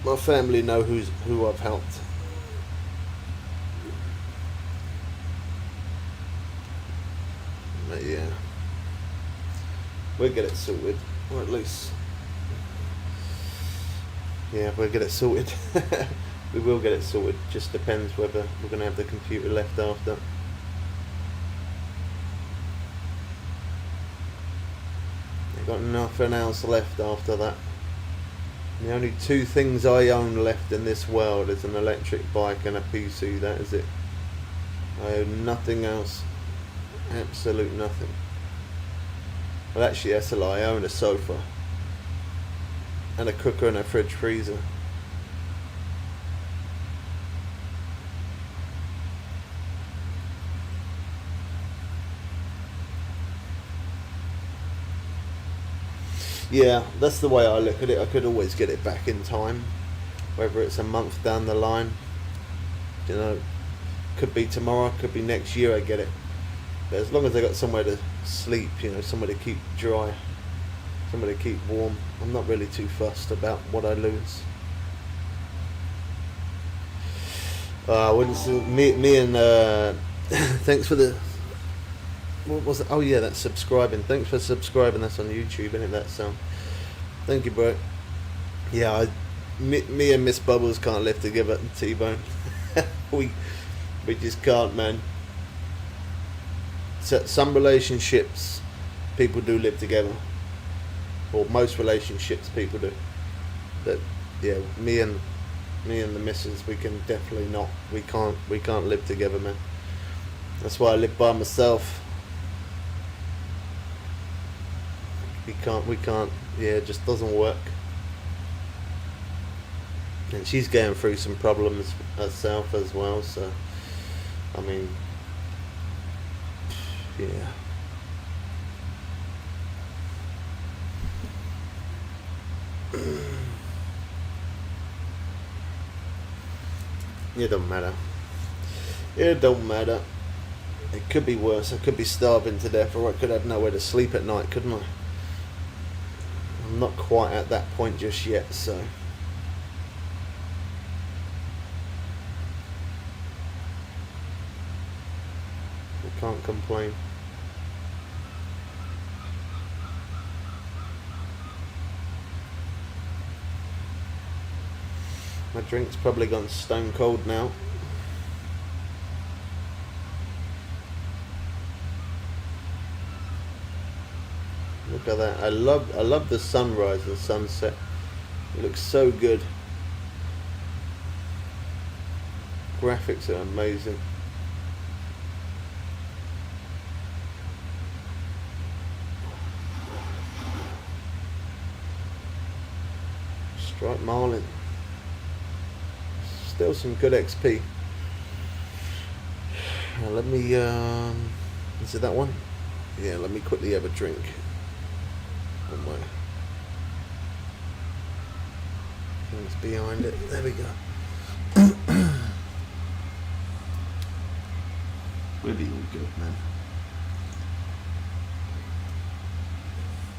Speaker 1: my family know who I've helped. But yeah, we'll get it sorted, or at least, yeah, we'll get it sorted. We will get it sorted. Just depends whether we're going to have the computer left after. I've got nothing else left after that. The only two things I own left in this world is an electric bike and a PC. That is it. I own nothing else. Absolute nothing. Well, actually, that's a lie. I own a sofa and a cooker and a fridge freezer. Yeah, that's the way I look at it. I could always get it back in time, whether it's a month down the line. You know, could be tomorrow, could be next year I get it. But as long as I got somewhere to sleep, you know, somewhere to keep dry, somewhere to keep warm, I'm not really too fussed about what I lose. Me and thanks for the, what was it? Oh yeah, that's subscribing. Thanks for subscribing. That's on YouTube, isn't it? That sound. Thank you, bro. Yeah, me and Miss Bubbles can't live together, T-Bone. we just can't, man. So, some relationships people do live together, or most relationships people do. But yeah, me and the missus, we can definitely not. We can't live together, man. That's why I live by myself. We can't, yeah, it just doesn't work. And she's going through some problems herself as well, so, I mean, yeah. It don't matter. It don't matter. It could be worse. I could be starving to death, or I could have nowhere to sleep at night, couldn't I? I'm not quite at that point just yet, so. I can't complain. My drink's probably gone stone cold now. Look at that. I love the sunrise and sunset. It looks so good. Graphics are amazing. Strike Marlin. Still some good XP. Let me is it that one? Yeah, let me quickly have a drink. On my things behind it. There we go. We'll be all good, man.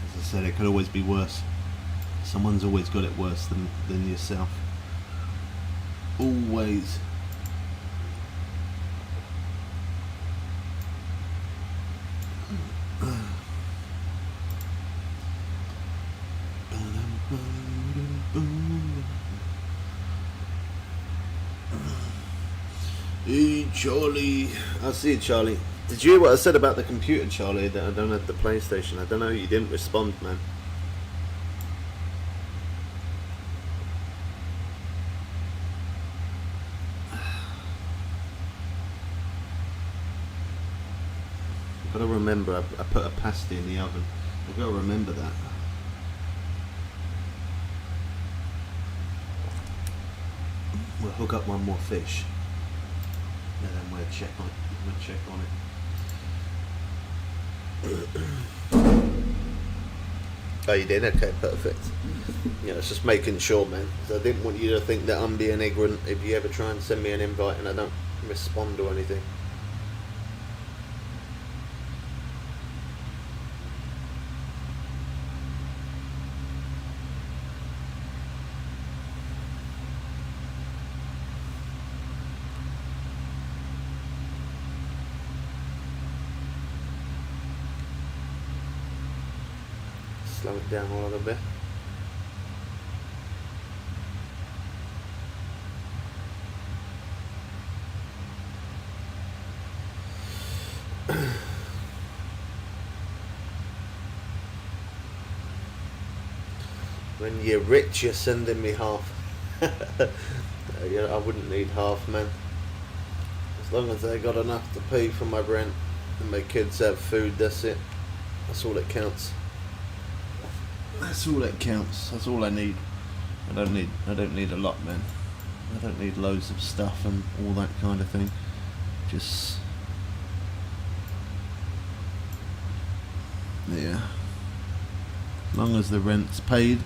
Speaker 1: As I said, it could always be worse. Someone's always got it worse than yourself. Always. Hey Charlie, I see it, Charlie. Did you hear what I said about the computer, Charlie? That I don't have the PlayStation. I don't know. You didn't respond, man. I've got to remember. I put a pasty in the oven. I've got to remember that. We'll hook up one more fish. And then we'll check on it. Oh, you did? Okay, perfect. Yeah, it's just making sure, man. 'Cause I didn't want you to think that I'm being ignorant if you ever try and send me an invite and I don't respond or anything. Slow it down a little bit. When you're rich, you're sending me half. Yeah, I wouldn't need half, man. As long as they got enough to pay for my rent and my kids have food, that's it. That's all that counts. That's all that counts. That's all I need. I don't need a lot, man. I don't need loads of stuff and all that kind of thing. Just yeah. As long as the rent's paid.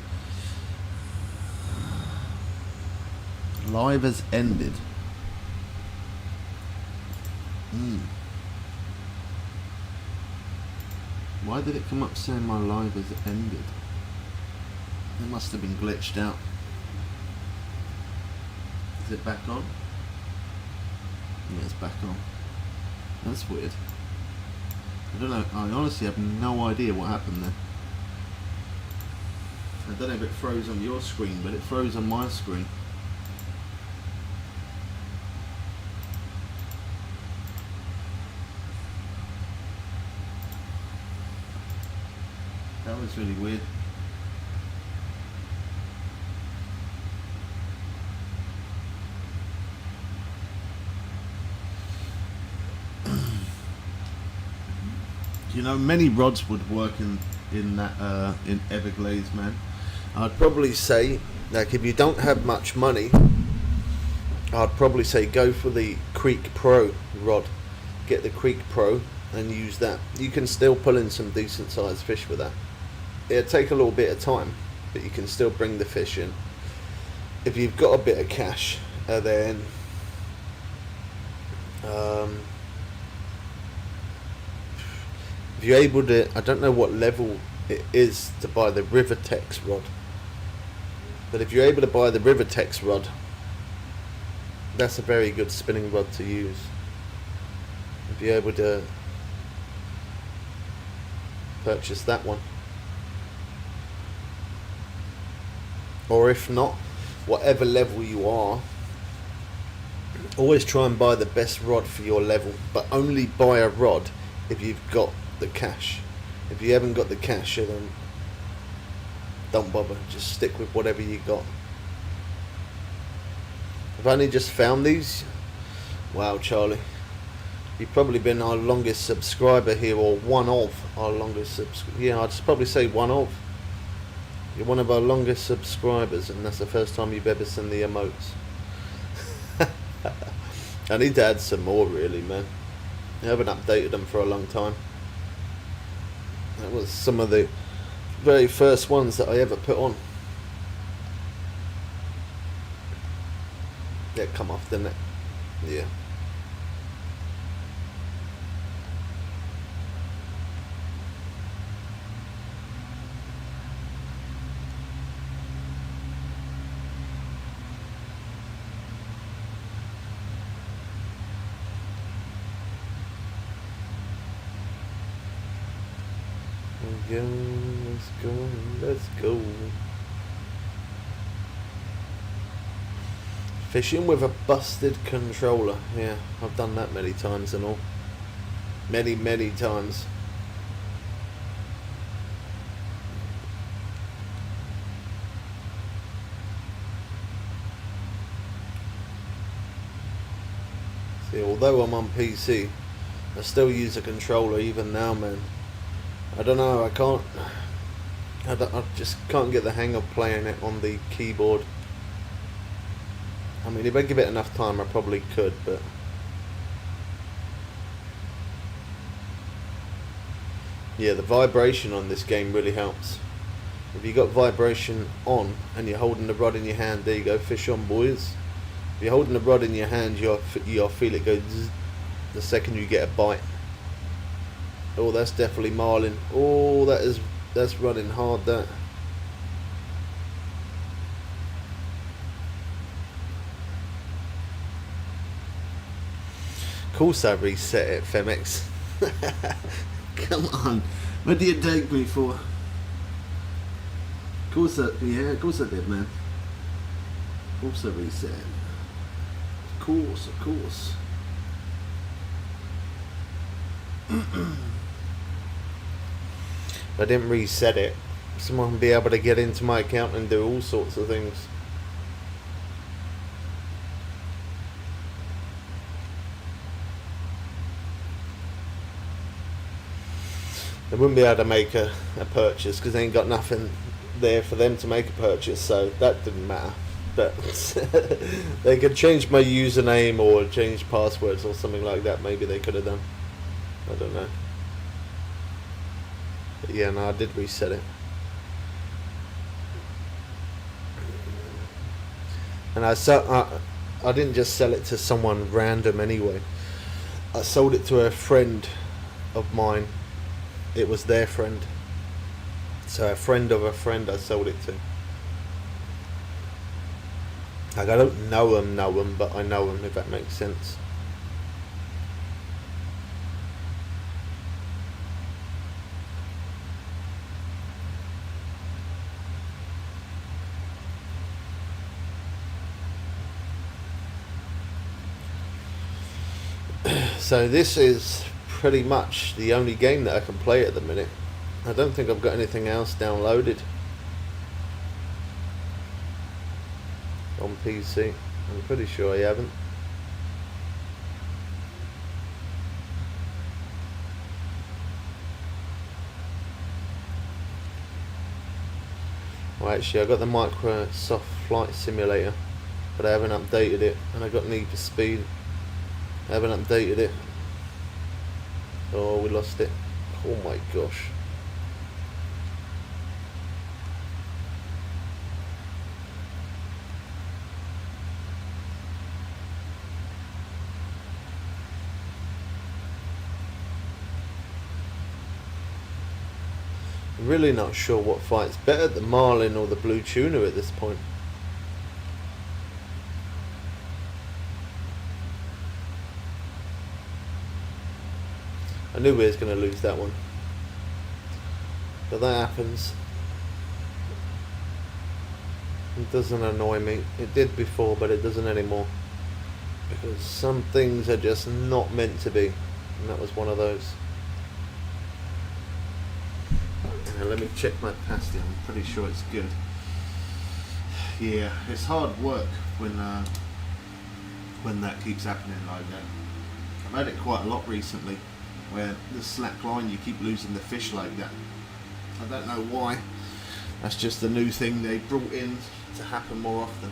Speaker 1: Live has ended. Why did it come up saying my live has ended? It must have been glitched out. Is it back on? Yeah, it's back on. That's weird. I don't know. I honestly have no idea what happened there. I don't know if it froze on your screen, but it froze on my screen. That was really weird. You know, many rods would work in that in Everglades, man. I'd probably say, like, if you don't have much money, I'd probably say go for the Creek Pro rod. Get the Creek Pro and use that. You can still pull in some decent sized fish with that. It'll take a little bit of time, but you can still bring the fish in. If you've got a bit of cash, then Um, if you're able to, I don't know what level it is to buy the Rivertex rod, but if you're able to buy the Rivertex rod, that's a very good spinning rod to use. If you're able to purchase that one, or if not, whatever level you are, always try and buy the best rod for your level, but only buy a rod if you've got the cash. If you haven't got the cash, then don't bother, just stick with whatever you got. I've only just found these. Wow, Charlie, you've probably been our longest subscriber here, or one of our longest yeah, I'd probably say one of. You're one of our longest subscribers, and that's the first time you've ever seen the emotes. I need to add some more, really, man. I haven't updated them for a long time. That was some of the very first ones that I ever put on. Yeah, come off, didn't it? Yeah. Let's go, let's go. Fishing with a busted controller. Yeah, I've done that many times and all. Many times. See, although I'm on PC, I still use a controller even now, man. I don't know, I just can't get the hang of playing it on the keyboard. I mean, if I give it enough time, I probably could, but yeah, the vibration on this game really helps. If you got vibration on and you're holding the rod in your hand, there you go, fish on, boys. If you're holding the rod in your hand, you'll feel it go zzz the second you get a bite. Oh, that's definitely marlin. Oh, that's running hard, that. Of course I reset it, Femex. Come on. What do you take me for? Of course I did, man. Of course I reset it. Of course. If I didn't reset it, someone would be able to get into my account and do all sorts of things. They wouldn't be able to make a purchase because they ain't got nothing there for them to make a purchase, so that didn't matter. But they could change my username or change passwords or something like that. Maybe they could have done. I don't know. But yeah, no, I did reset it. And I didn't just sell it to someone random anyway. I sold it to a friend of mine. It was their friend. So a friend of a friend I sold it to. Like, I don't know him, but I know him, if that makes sense. So this is pretty much the only game that I can play at the minute. I don't think I've got anything else downloaded on PC. I'm pretty sure I haven't. Well, actually, I got the Microsoft Flight Simulator, but I haven't updated it, and I got Need for Speed. I haven't updated it. Oh, we lost it. Oh my gosh. Really not sure what fights better, the marlin or the blue tuna at this point. I knew we was going to lose that one, but that happens. It doesn't annoy me. It did before, but it doesn't anymore, because some things are just not meant to be, and that was one of those. Now let me check my pasty. I'm pretty sure it's good. Yeah, it's hard work when that keeps happening like that. I've had it quite a lot recently, where the slack line, you keep losing the fish like that. I don't know why. That's just the new thing they brought in to happen more often.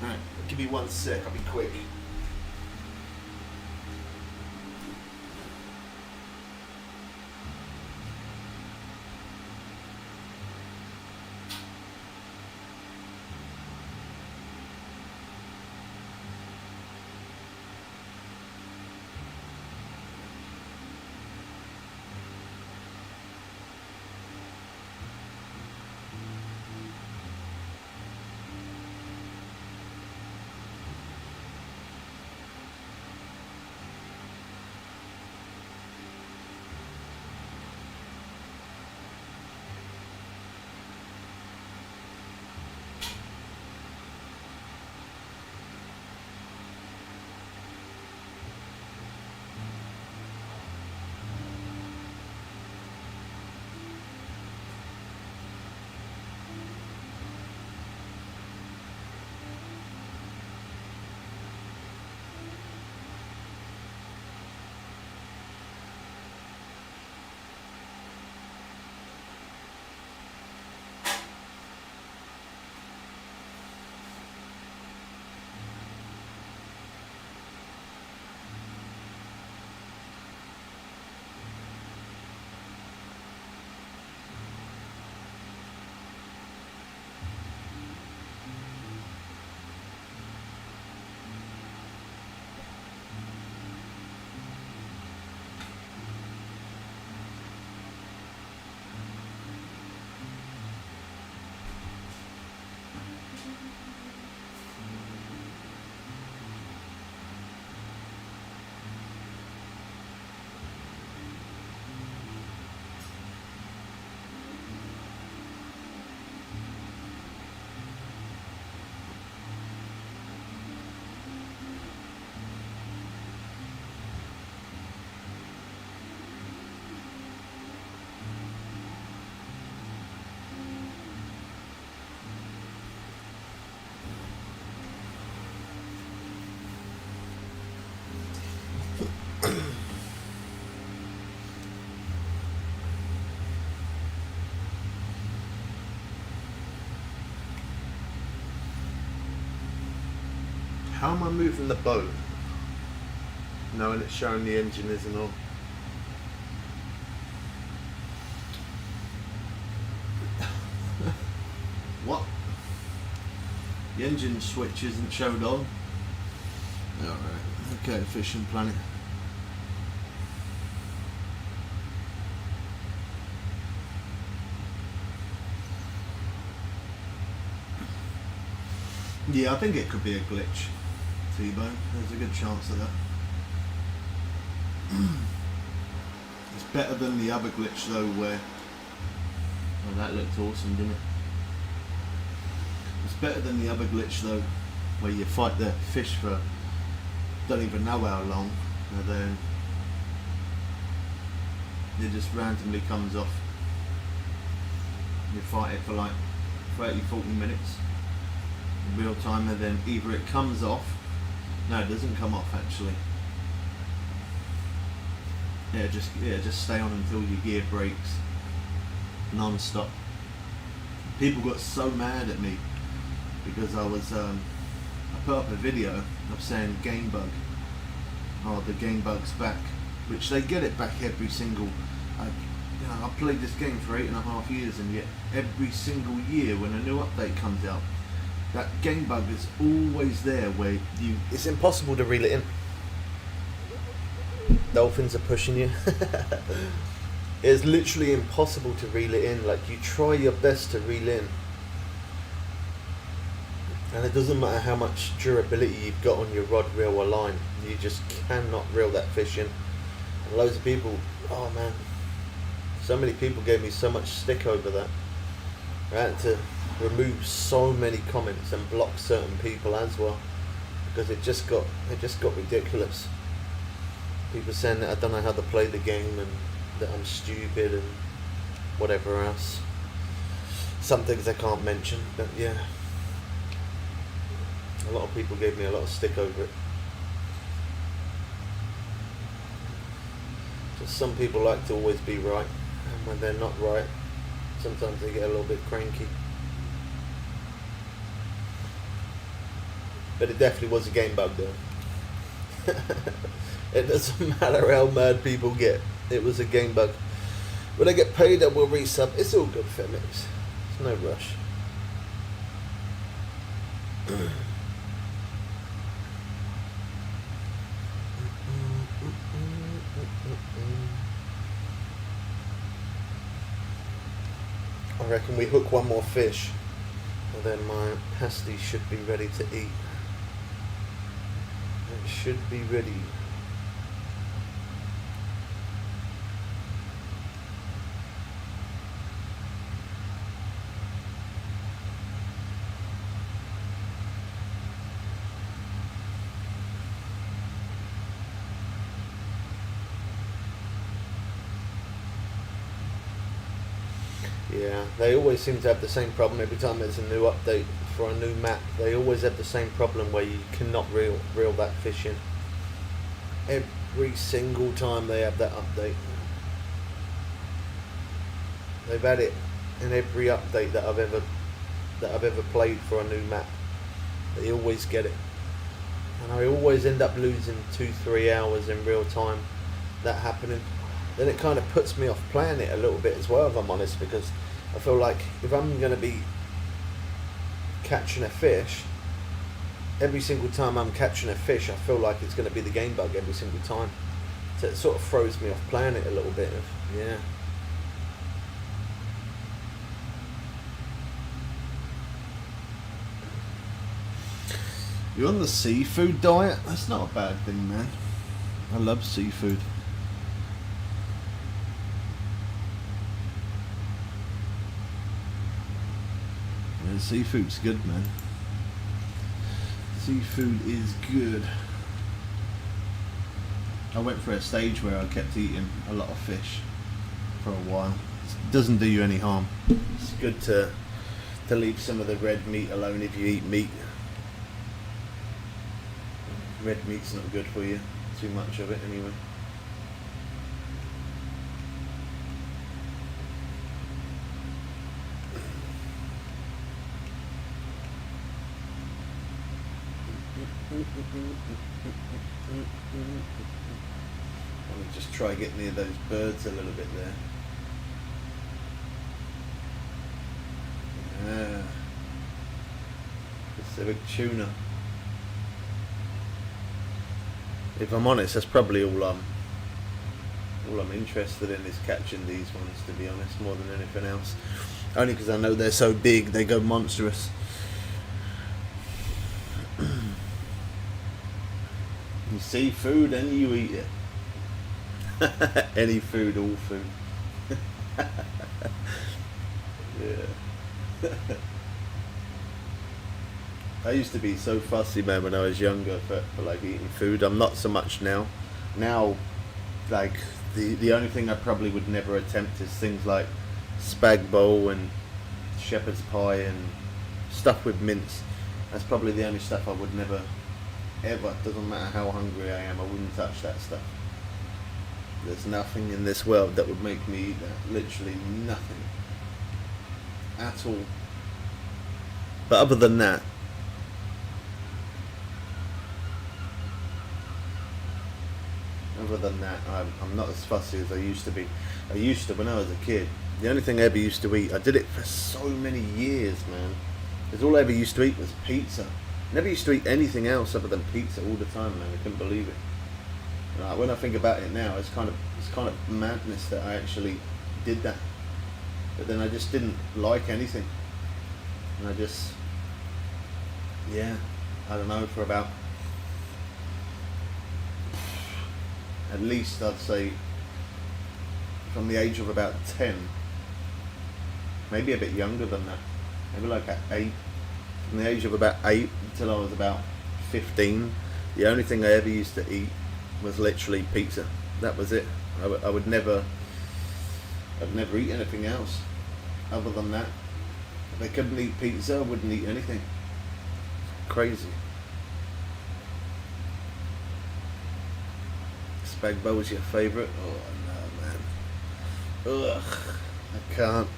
Speaker 1: Alright, give me 1 sec, I'll be quick. How am I moving the boat knowing it's showing the engine isn't on? What? The engine switch isn't showed on? Alright, okay, Fishing Planet. Yeah, I think it could be a glitch, T-Bone. There's a good chance of that. It's better than the other glitch though, where... Oh, that looked awesome, didn't it? It's better than the other glitch though, where you fight the fish for don't even know how long, and then it just randomly comes off. You fight it for like 30-40 minutes in real time, and then either it comes off. No, it doesn't come off actually. Yeah, just stay on until your gear breaks, non-stop. People got so mad at me because I put up a video of saying game bug. Oh, the game bug's back, which they get it back every single. I've played this game for 8.5 years, and yet every single year when a new update comes out, that game bug is always there where it's impossible to reel it in. Dolphins are pushing you. It's literally impossible to reel it in. Like, you try your best to reel in, and it doesn't matter how much durability you've got on your rod, reel or line, you just cannot reel that fish in. And loads of people, oh man, so many people gave me so much stick over that. I had to remove so many comments and block certain people as well, because it just got ridiculous. People saying that I don't know how to play the game and that I'm stupid and whatever else. Some things I can't mention, but yeah. A lot of people gave me a lot of stick over it. Just some people like to always be right, and when they're not right, sometimes they get a little bit cranky. But it definitely was a game bug though. It doesn't matter how mad people get. It was a game bug. When I get paid, I will resub. It's all good, Felix. There's no rush. I reckon we hook one more fish, and then my pasty should be ready to eat. It should be ready. Yeah, they always seem to have the same problem every time there's a new update for a new map. They always have the same problem where you cannot reel that fish in. Every single time they have that update. They've had it in every update that I've ever played for a new map. They always get it. And I always end up losing 2-3 hours in real time that happening. Then it kind of puts me off playing it a little bit as well, if I'm honest, because I feel like if I'm going to be catching a fish, every single time I'm catching a fish, I feel like it's going to be the game bug every single time. So it sort of throws me off playing it a little bit. Yeah. You're on the seafood diet? That's not a bad thing, man. I love seafood. Yeah, seafood's good, man. Seafood is good. I went through a stage where I kept eating a lot of fish for a while. It doesn't do you any harm. It's good to leave some of the red meat alone if you eat meat. Red meat's not good for you, too much of it anyway. Let me just try getting near those birds a little bit there. Yeah. Pacific tuna. If I'm honest, that's probably all I'm interested in, is catching these ones, to be honest, more than anything else. Only because I know they're so big, they go monstrous. You see food and you eat it. Any food, all food. Yeah. I used to be so fussy, man, when I was younger for like eating food. I'm not so much now. Now, like, the only thing I probably would never attempt is things like spag bowl and shepherd's pie and stuff with mince. That's probably the only stuff I would never, ever, doesn't matter how hungry I am, I wouldn't touch that stuff. There's nothing in this world that would make me eat that. Literally nothing. At all. But other than that, I'm not as fussy as I used to be. I used to, when I was a kid, the only thing I ever used to eat, I did it for so many years, man, because all I ever used to eat was pizza. Never used to eat anything else other than pizza all the time, man. I couldn't believe it. When I think about it now, it's kind of madness that I actually did that. But then I just didn't like anything, and I just, yeah, I don't know, for about, at least I'd say from the age of about 10, maybe a bit younger than that, maybe like at 8, from the age of about 8 until I was about 15, the only thing I ever used to eat was literally pizza. That was it. I would never, I'd never eat anything else other than that. If I couldn't eat pizza, I wouldn't eat anything. Crazy. Spagbo was your favourite? Oh no, man. Ugh, I can't.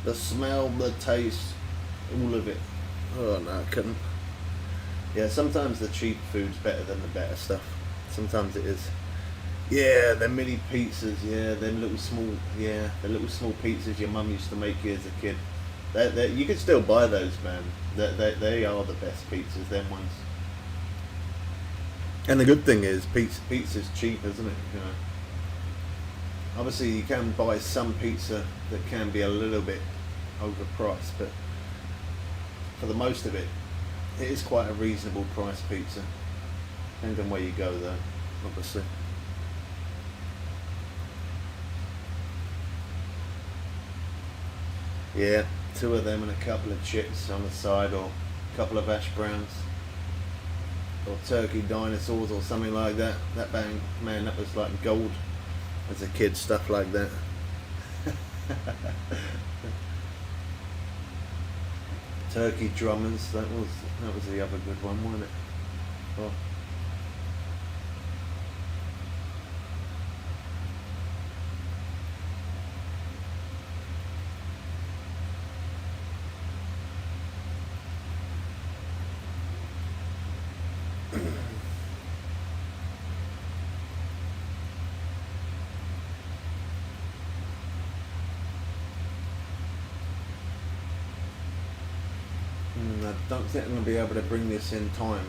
Speaker 1: The smell, the taste, all of it. Oh no, I couldn't. Yeah, sometimes the cheap food's better than the better stuff. Sometimes it is. Yeah, them mini pizzas. Yeah, them little small. Yeah, the little small pizzas your mum used to make you as a kid. You can still buy those, man. They are the best pizzas. Them ones. And the good thing is, pizza's cheap, isn't it? You know. Obviously, you can buy some pizza that can be a little bit overpriced, but for the most of it, it is quite a reasonable price pizza. Depends on where you go, though, obviously. Yeah, 2 of them and a couple of chips on the side, or a couple of hash browns, or turkey dinosaurs, or something like that. That bang, man, that was like gold as a kid, stuff like that. Turkey drummers, that was the other good one, wasn't it? Oh. I don't think I'm going to be able to bring this in time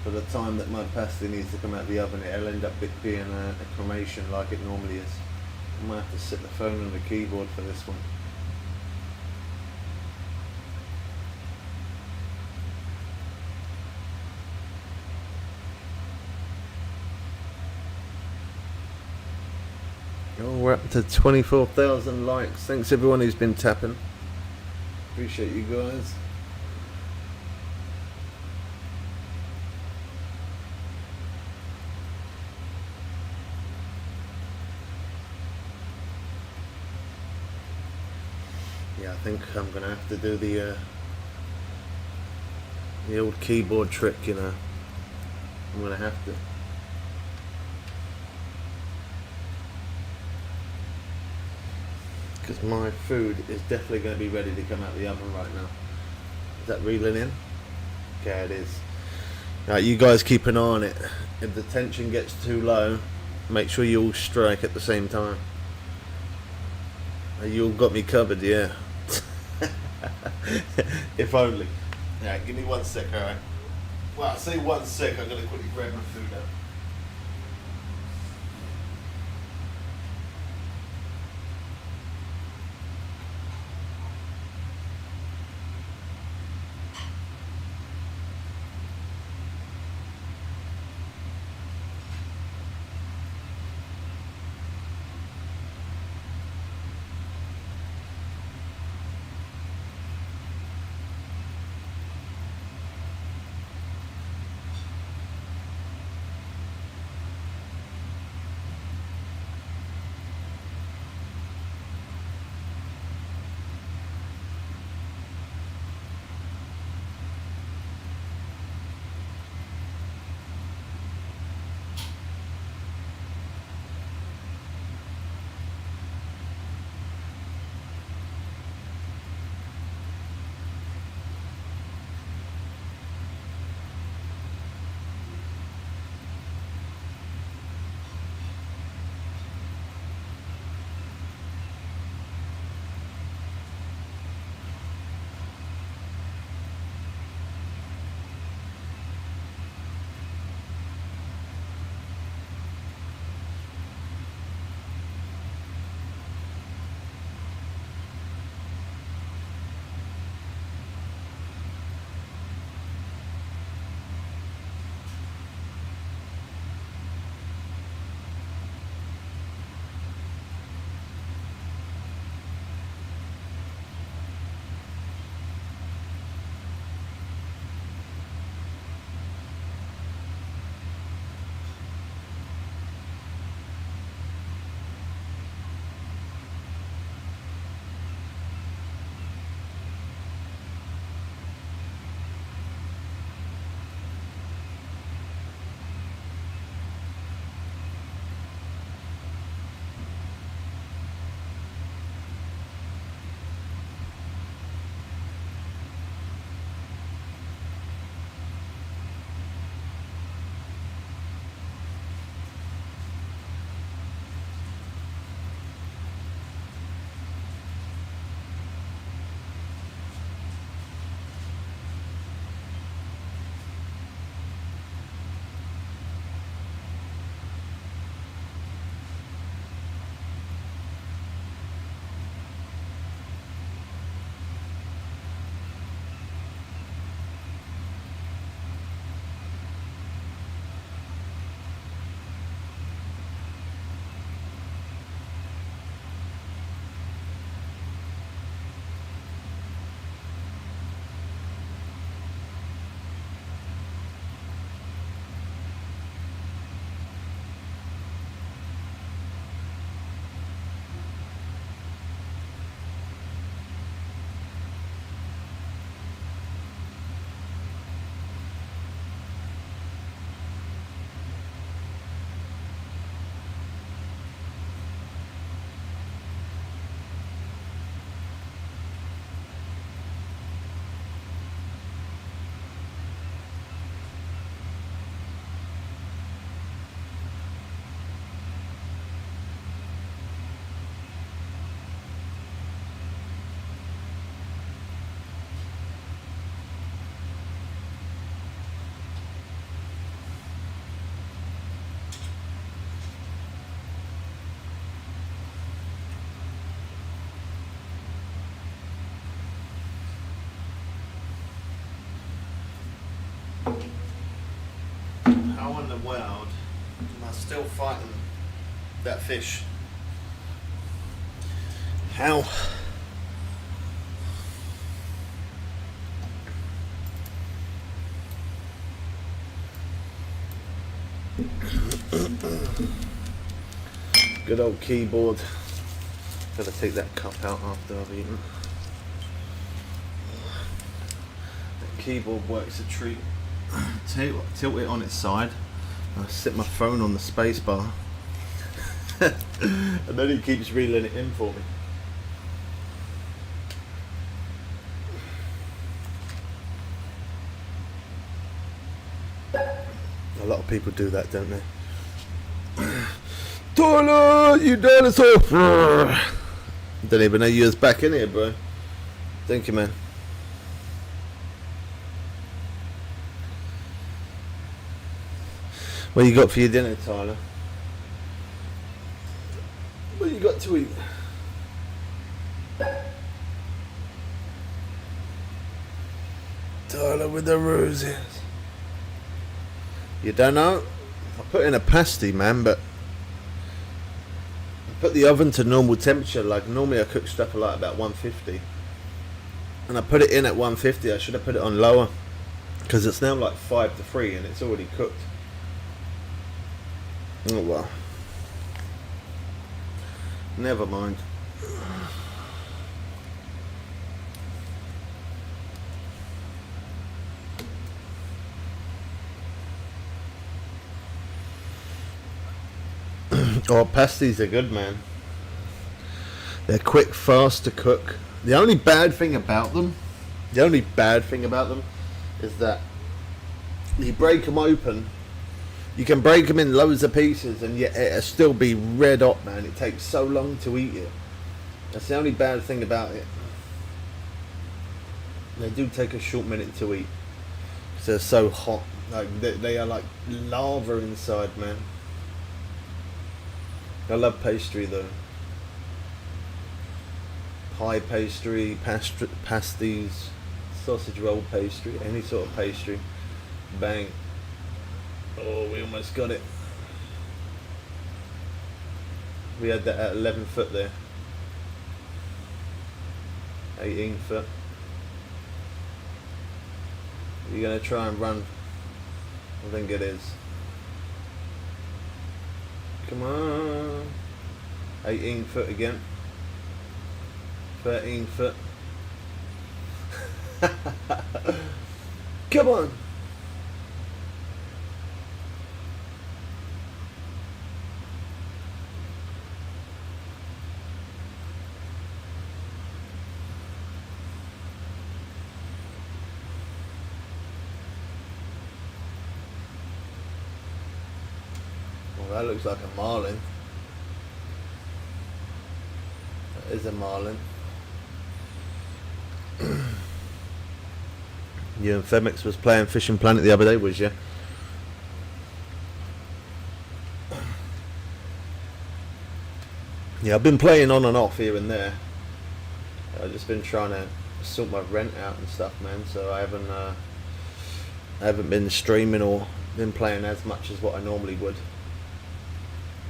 Speaker 1: for the time that my pasty needs to come out of the oven. It'll end up being a cremation like it normally is. I might have to sit the phone on the keyboard for this one. Oh, we're up to 24,000 likes. Thanks everyone who's been tapping. Appreciate you guys. Yeah, I think I'm gonna have to do the old keyboard trick, you know. I'm gonna have to. Because my food is definitely going to be ready to come out of the oven right now. Is that reeling in? Okay, it is. Right, you guys keep an eye on it. If the tension gets too low, make sure you all strike at the same time. You all got me covered, yeah. If only. Yeah, give me 1 sec, alright? Well, I say 1 sec, I'm going to quickly grab my food out. How in the world am I still fighting that fish? How? Good old keyboard. Gotta take that cup out after I've eaten. The keyboard works a treat. Tilt it on its side. I sit my phone on the space bar. And then he keeps reeling it in for me. A lot of people do that, don't they? Tyler, you dinosaur! Don't even know you was back in here, bro. Thank you, man. What you got for your dinner, Tyler? What you got to eat? Tyler with the roses. You don't know? I put in a pasty, man, but I put the oven to normal temperature. Like normally I cook stuff like about 150. And I put it in at 150. I should have put it on lower. Because it's now like 5 to 3 and it's already cooked. Oh well. Never mind. Oh, pasties are good, man. They're quick, fast to cook. The only bad thing about them is that you break them open. You can break them in loads of pieces and yet it'll still be red hot, man. It takes so long to eat it. That's the only bad thing about it. They do take a short minute to eat. Because they're so hot. Like they are like lava inside, man. I love pastry though. Pie pastry, pasties, sausage roll pastry, any sort of pastry. Bang. Oh, we almost got it. We had that at 11 foot there. 18 foot. You're going to try and run. I think it is. Come on. 18 foot again. 13 foot. Come on. That looks like a marlin. That is a marlin. You and Femix was playing Fishing Planet the other day, was you? Yeah, I've been playing on and off here and there. I've just been trying to sort my rent out and stuff, man. So I haven't been streaming or been playing as much as what I normally would.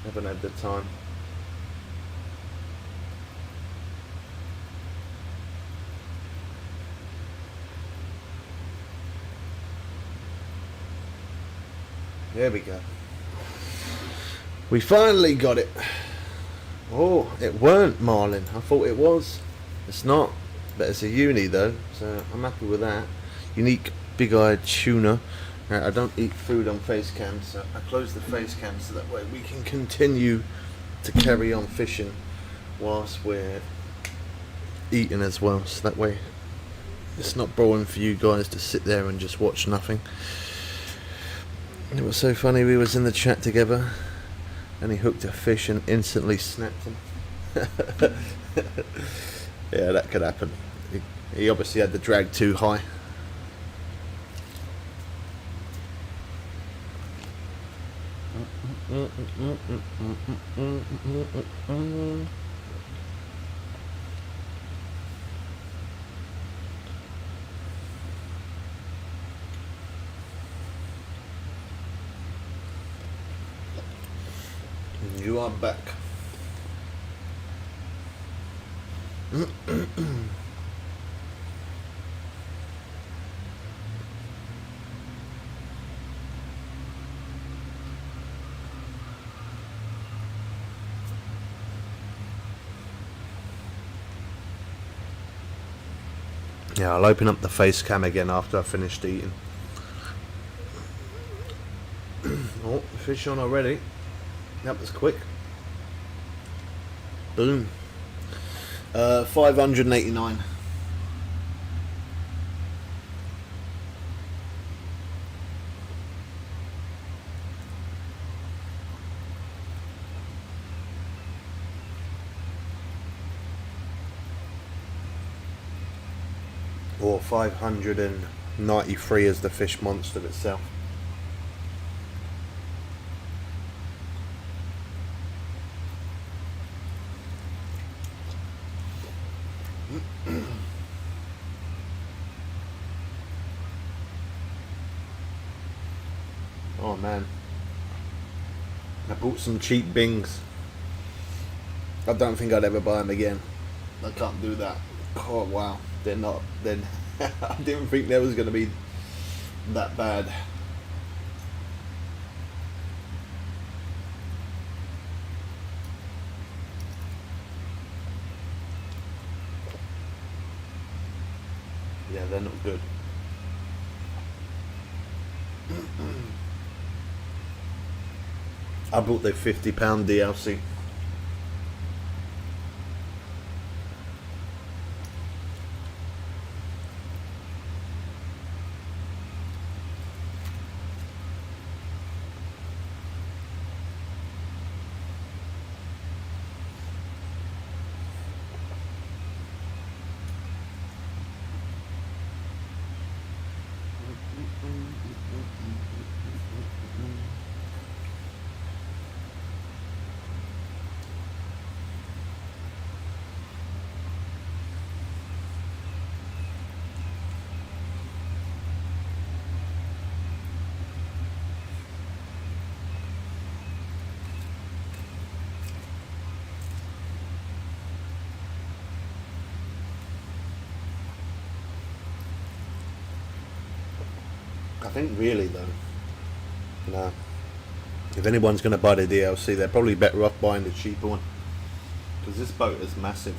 Speaker 1: Haven't had the time. There we go. We finally got it. Oh, it weren't marlin. I thought it was. It's not. But it's a uni though, so I'm happy with that. Unique big-eyed tuna. I don't eat food on face cam, so I close the face cam so that way we can continue to carry on fishing whilst we're eating as well. So that way it's not boring for you guys to sit there and just watch nothing. It was so funny, we was in the chat together and he hooked a fish and instantly snapped him. Yeah, that could happen. He obviously had the drag too high. You are back. Yeah, I'll open up the face cam again after I finished eating. Oh, fish on already. That was quick. Boom. 589. Or 593 as the fish monster itself. Oh man, I bought some cheap bings. I don't think I'd ever buy them again. I can't do that. Oh wow, they're not. Then I didn't think they was gonna be that bad. Yeah, they're not good. I bought the £50 DLC. I think really though, no. If anyone's going to buy the DLC, they're probably better off buying the cheaper one, because this boat is massive.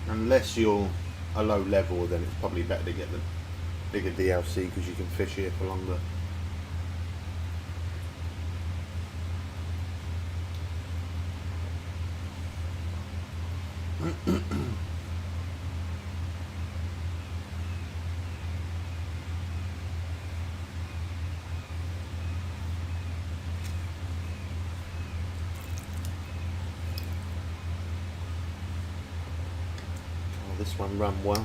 Speaker 1: Unless you're a low level, then it's probably better to get the bigger DLC because you can fish here for longer. This one run well.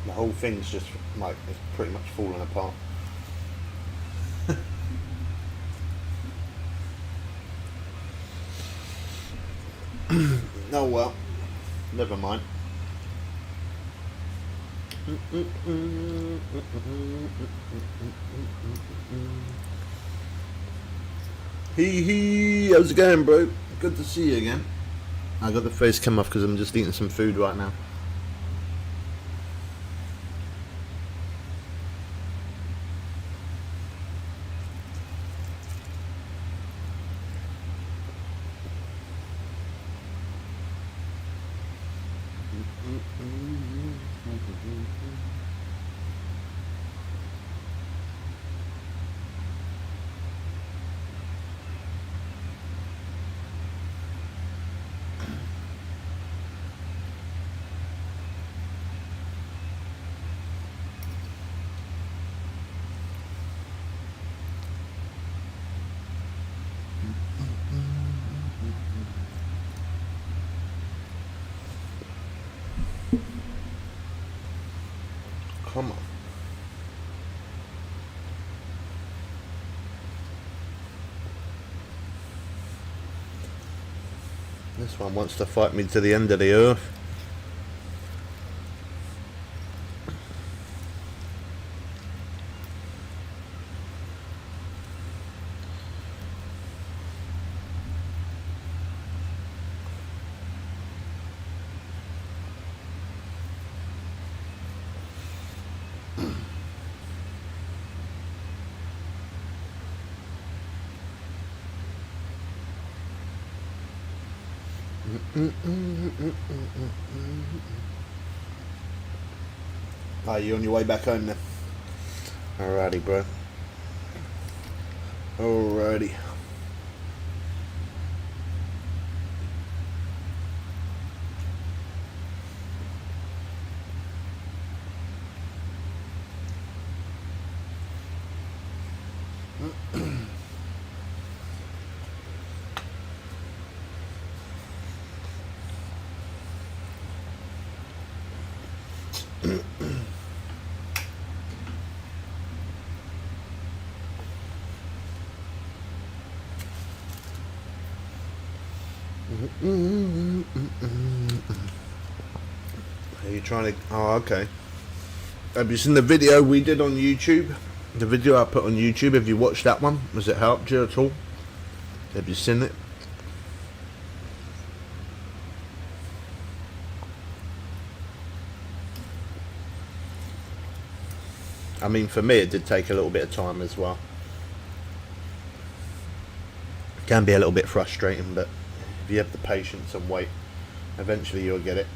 Speaker 1: The whole thing's just like, it's pretty much falling apart. Oh well, never mind. Hee, how's it going, bro? Good to see you again. I got the face cam off because I'm just eating some food right now. This one wants to fight me to the end of the earth. Are you on your way back home then? Alrighty, bro. Alrighty. Are you trying to... Oh, okay. Have you seen the video we did on YouTube? The video I put on YouTube, have you watched that one? Has it helped you at all? Have you seen it? I mean, for me, it did take a little bit of time as well. It can be a little bit frustrating, but if you have the patience and wait, eventually you'll get it.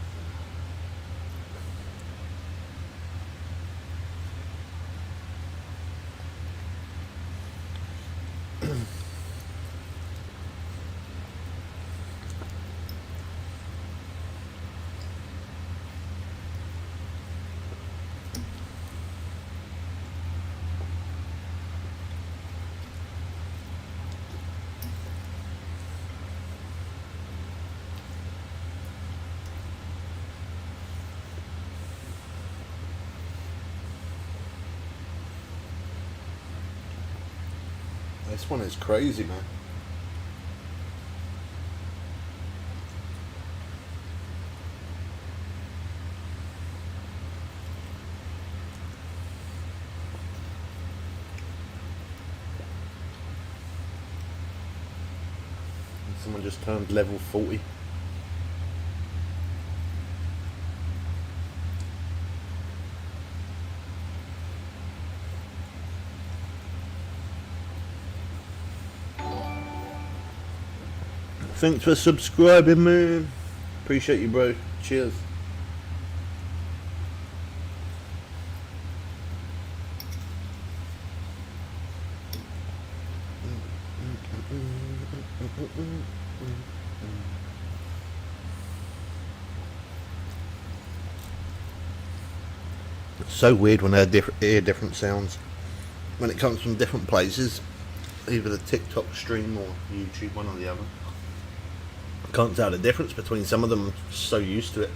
Speaker 1: This one is crazy, man. Someone just turned level 40. Thanks for subscribing, man. Appreciate you, bro. Cheers. It's so weird when I hear different sounds when it comes from different places, either the TikTok stream or YouTube, one or the other. I can't tell the difference between some of them. I'm so used to it.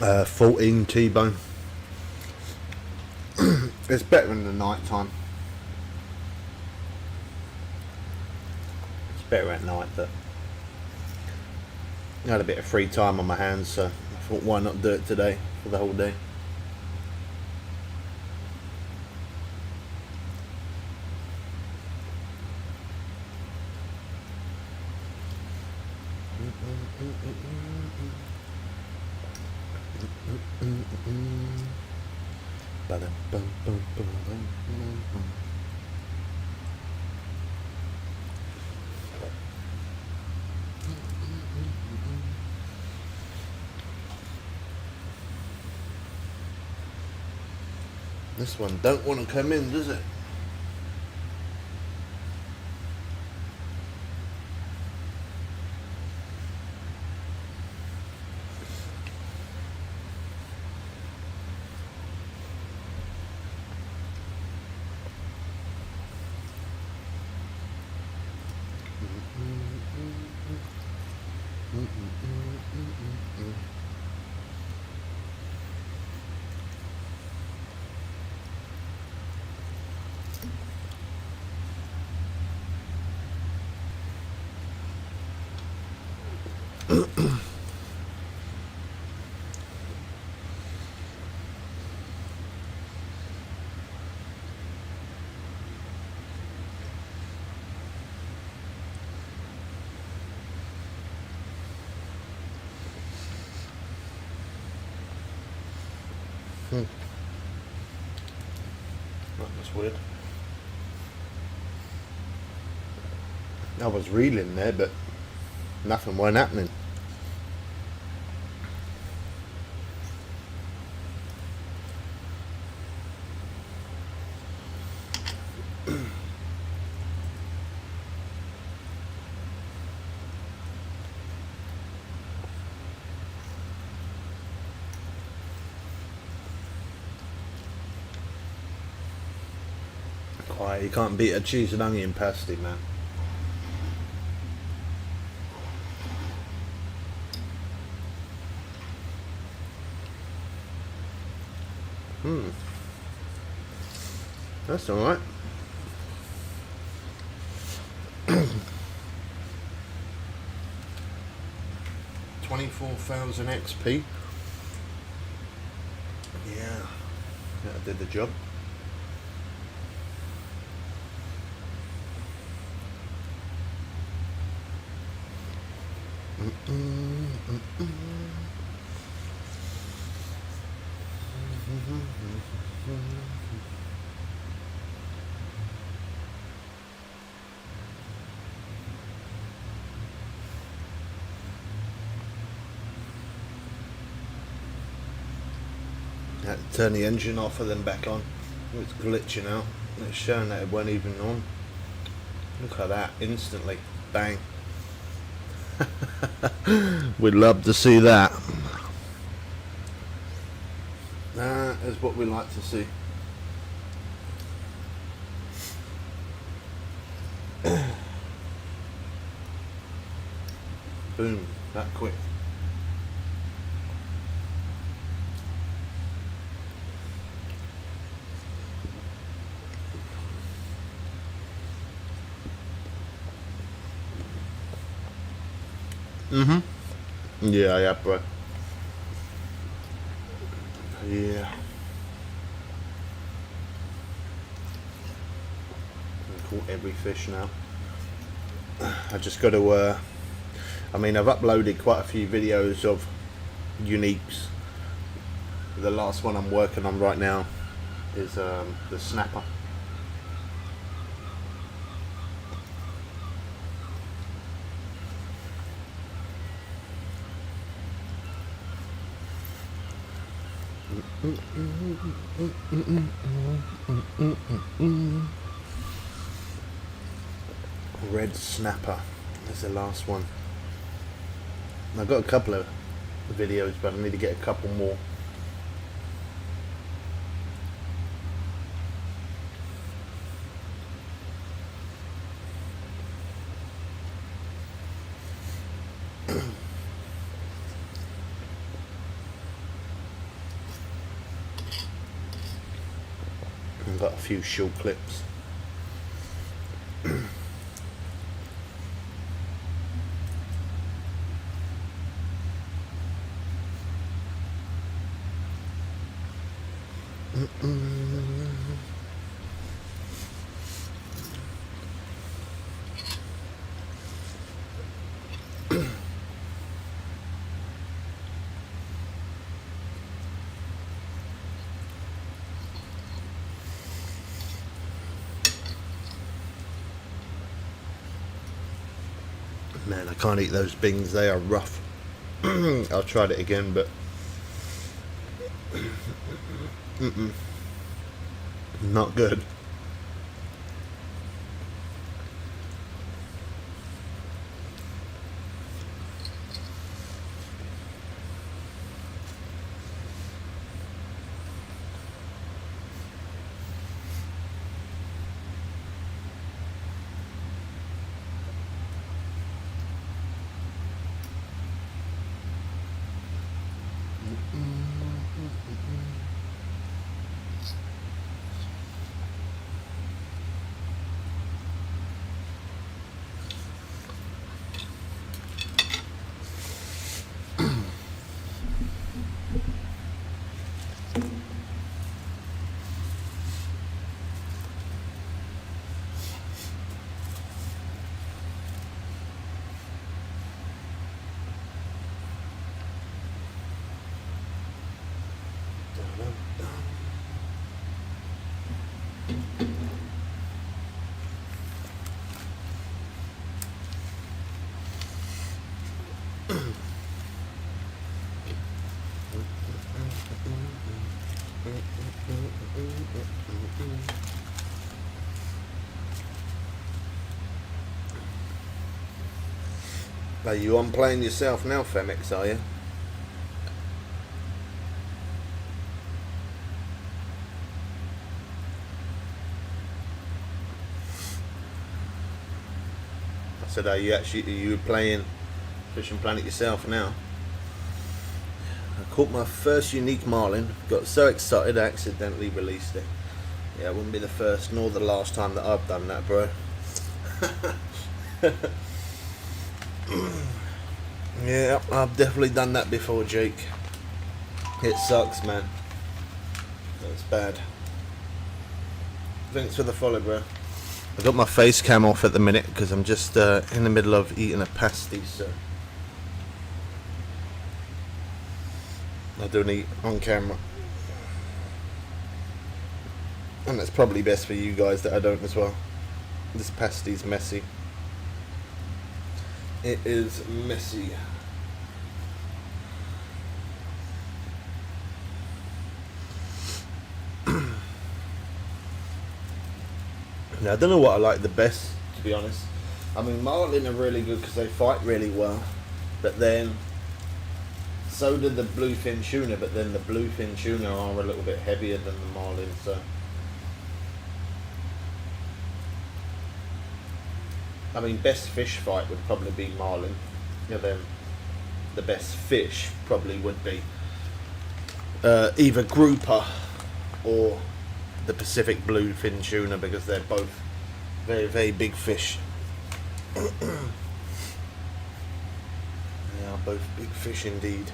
Speaker 1: Uh, 14 T-bone. It's better in the night time. It's better at night, but I had a bit of free time on my hands, so I thought, why not do it today for the whole day? This one don't want to come in, does it? That's weird. I was reeling there, but nothing wasn't happening. Quiet, you can't beat a cheese and onion pasty, man. That's alright. 24,000 XP. Yeah, that did the job. Had to turn the engine off and then back on. It's glitching out. It's showing that it weren't even on. Look at that, instantly. Bang. We'd love to see that. That is what we like to see. Boom, that quick. Yeah, yeah, bro. Yeah. I caught every fish now. I just got to, I mean, I've uploaded quite a few videos of uniques. The last one I'm working on right now is the snapper. Red snapper is the last one. I've got a couple of videos, but I need to get a couple more. I've got a few short clips. Man, I can't eat those bings, they are rough. I've tried it again, but not good. Are you on playing yourself now, Femix, are you? I said, are you playing Fishing Planet yourself now? I caught my first unique marlin, got so excited I accidentally released it. Yeah, it wouldn't be the first nor the last time that I've done that, bro. Yeah, I've definitely done that before, Jake. It sucks, man. That's bad. Thanks for the follow, bro. I got my face cam off at the minute because I'm just in the middle of eating a pasty, so I don't eat on camera. And that's probably best for you guys that I don't as well. This pasty's messy. It is messy. Now, I don't know what I like the best, to be honest. I mean, marlin are really good because they fight really well. But then, so do the bluefin tuna, but then the bluefin tuna are a little bit heavier than the marlin, so. I mean, best fish fight would probably be marlin. And then the best fish probably would be either grouper or the Pacific bluefin tuna, because they're both very, very big fish. They are both big fish indeed.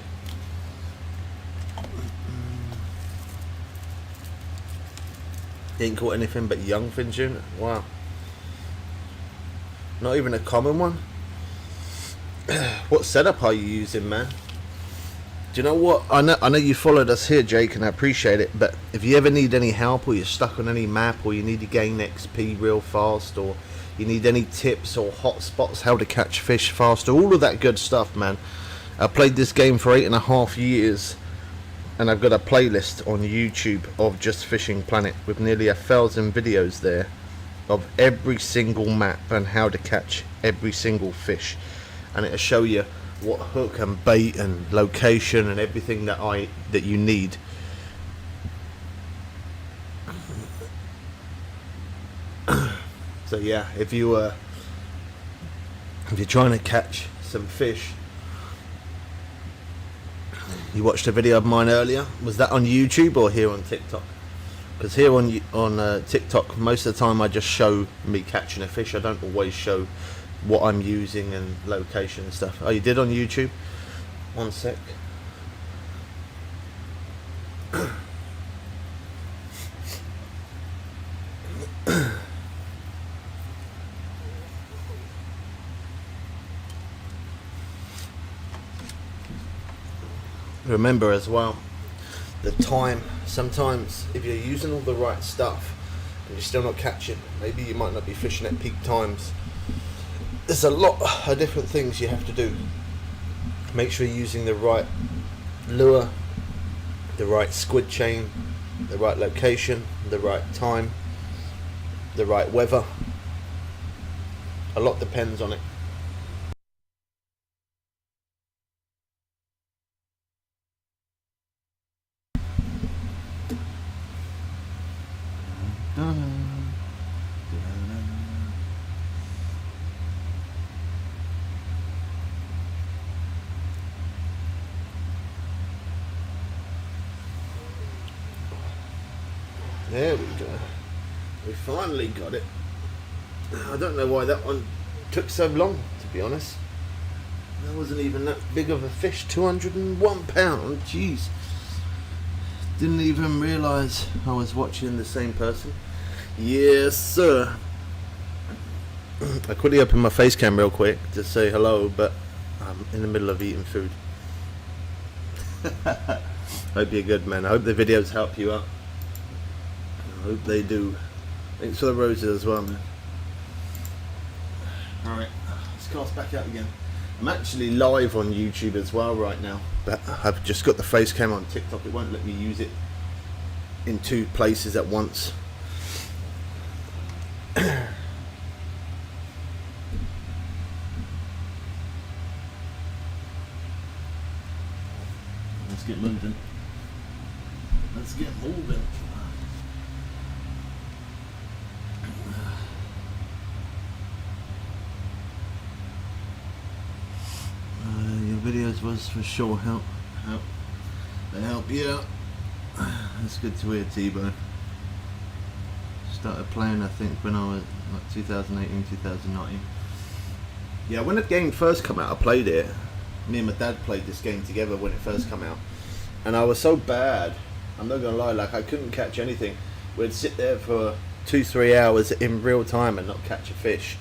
Speaker 1: You ain't caught anything but youngfin tuna? Wow. Not even a common one? What setup are you using, man? Do you know what? I know you followed us here, Jake, and I appreciate it, but if you ever need any help, or you're stuck on any map, or you need to gain XP real fast, or you need any tips or hot spots, how to catch fish faster, all of that good stuff, man. I played this game for 8.5 years, and I've got a playlist on YouTube of just Fishing Planet with nearly 1,000 videos there of every single map and how to catch every single fish, and it'll show you what hook and bait and location and everything that you need. So yeah, if you're trying to catch some fish, you watched a video of mine earlier. Was that on YouTube or here on TikTok? Because here on TikTok, most of the time I just show me catching a fish. I don't always show what I'm using and location and stuff. Oh, you did on YouTube? One sec. Remember as well, the time. Sometimes if you're using all the right stuff and you're still not catching, maybe you might not be fishing at peak times. There's a lot of different things you have to do. Make sure you're using the right lure, the right squid chain, the right location, the right time, the right weather. A lot depends on it. There we go. We finally got it. I don't know why that one took so long, to be honest. That wasn't even that big of a fish. 201 pounds. Jeez. Didn't even realise I was watching the same person. Yes, sir. I quickly opened my face cam real quick to say hello, but I'm in the middle of eating food. Hope you're good, man. I hope the videos help you out. I hope they do. Thanks for the roses as well, man. Alright, let's cast back out again. I'm actually live on YouTube as well right now, but I've just got the face cam on TikTok. It won't let me use it in 2 places at once. Let's get moving. Let's get moving. Your videos was for sure help. They help you out. That's good to hear, T-Bone. Started playing, I think, when I was like 2018, 2019. Yeah, when the game first came out, I played it. Me and my dad played this game together when it first came out, and I was so bad. I'm not gonna lie, like I couldn't catch anything. We'd sit there for 2-3 hours in real time and not catch a fish,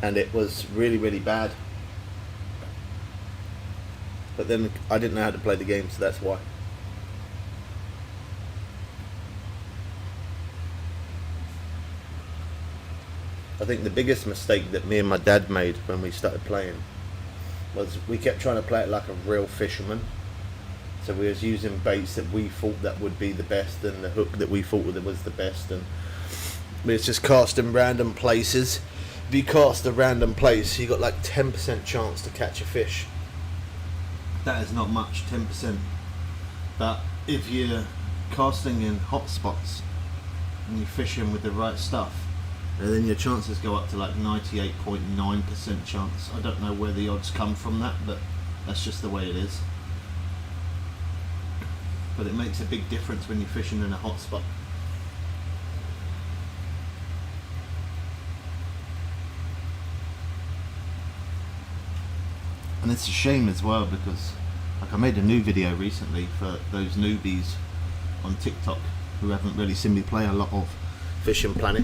Speaker 1: and it was really, really bad. But then I didn't know how to play the game, so that's why. I think the biggest mistake that me and my dad made when we started playing was we kept trying to play it like a real fisherman. So we was using baits that we thought that would be the best, and the hook that we thought was the best, and we was just casting random places. If you cast a random place, you got like 10% chance to catch a fish. That is not much, 10%. But if you're casting in hot spots and you're fishing with the right stuff, and then your chances go up to like 98.9% chance. I don't know where the odds come from that, but that's just the way it is. But it makes a big difference when you're fishing in a hot spot. And it's a shame as well, because like I made a new video recently for those newbies on TikTok who haven't really seen me play a lot of Fishing Planet,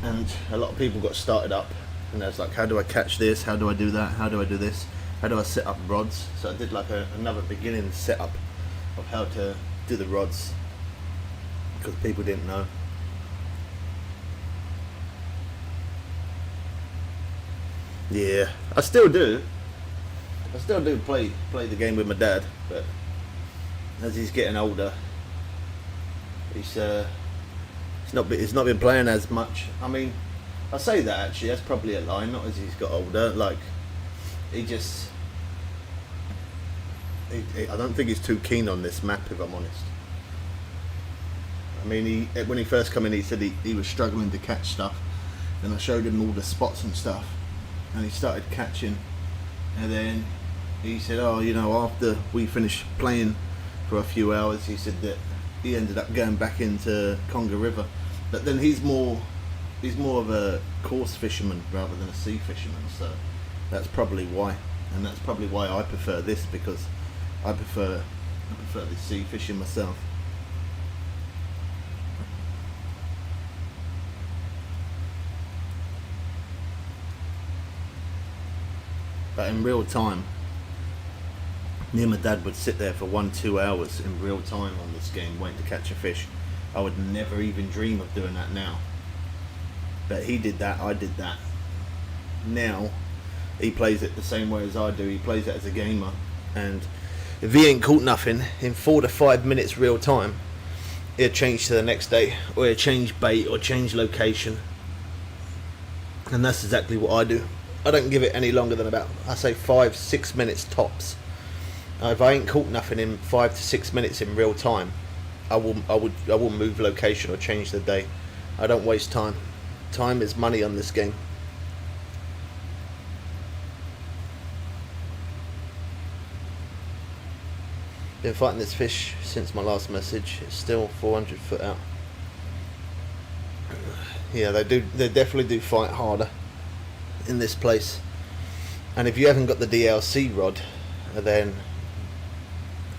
Speaker 1: and a lot of people got started up and I was like, how do I catch this, how do I do that, how do I do this, how do I set up rods? So I did like another beginning setup of how to do the rods, because people didn't know. Yeah, I still do play the game with my dad, but as he's getting older, he's not been playing as much. I mean, I say that actually, that's probably a lie. Not as he's got older, like I don't think he's too keen on this map, if I'm honest. I mean, when he first came in, he said he was struggling to catch stuff. Then I showed him all the spots and stuff, and he started catching. And then he said, oh, you know, after we finished playing for a few hours, he said that he ended up going back into Conga River. But then he's more of a coarse fisherman rather than a sea fisherman, so that's probably why. And that's probably why I prefer this, because I prefer the sea fishing myself. But in real time, me and my dad would sit there for 1-2 hours in real time on this game waiting to catch a fish. I would never even dream of doing that now. But he did that, I did that. Now, he plays it the same way as I do. He plays it as a gamer. And if he ain't caught nothing in 4 to 5 minutes real time, he'll change to the next day, or he'll change bait, or change location. And that's exactly what I do. I don't give it any longer than about, I say 5-6 minutes tops. If I ain't caught nothing in 5 to 6 minutes in real time, I will move location or change the day. I don't waste time. Time is money on this game. Been fighting this fish since my last message. It's still 400 foot out. Yeah, they definitely do fight harder in this place. And if you haven't got the DLC rod, then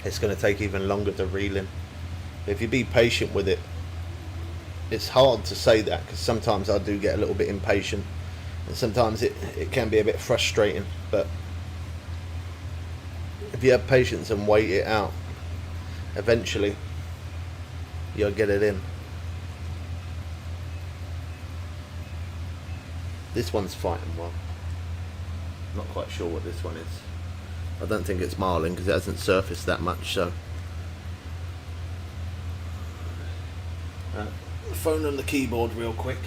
Speaker 1: it's going to take even longer to reel in. If you be patient with it, it's hard to say that, because sometimes I do get a little bit impatient, and sometimes it can be a bit frustrating, but if you have patience and wait it out, eventually you'll get it in. This one's fighting well. Not quite sure what this one is. I don't think it's marlin because it hasn't surfaced that much, so. Phone on the keyboard real quick.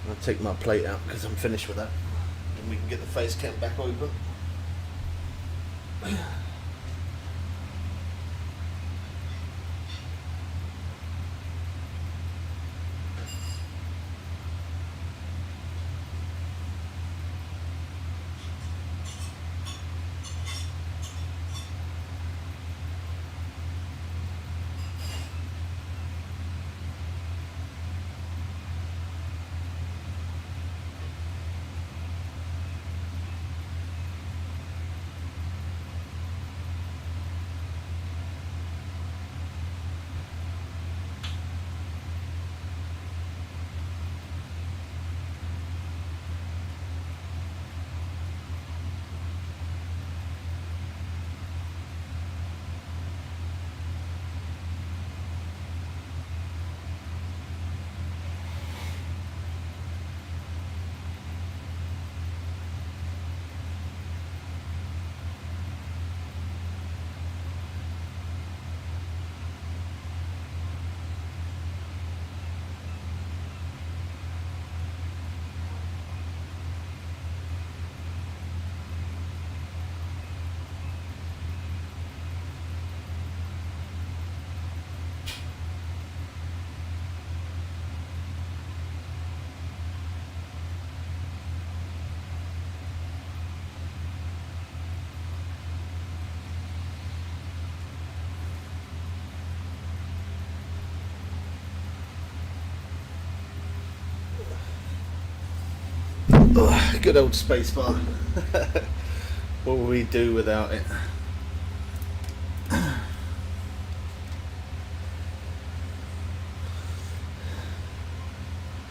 Speaker 1: I'll take my plate out because I'm finished with that. And we can get the face cam back open. Oh, good old spacebar. What will we do without it?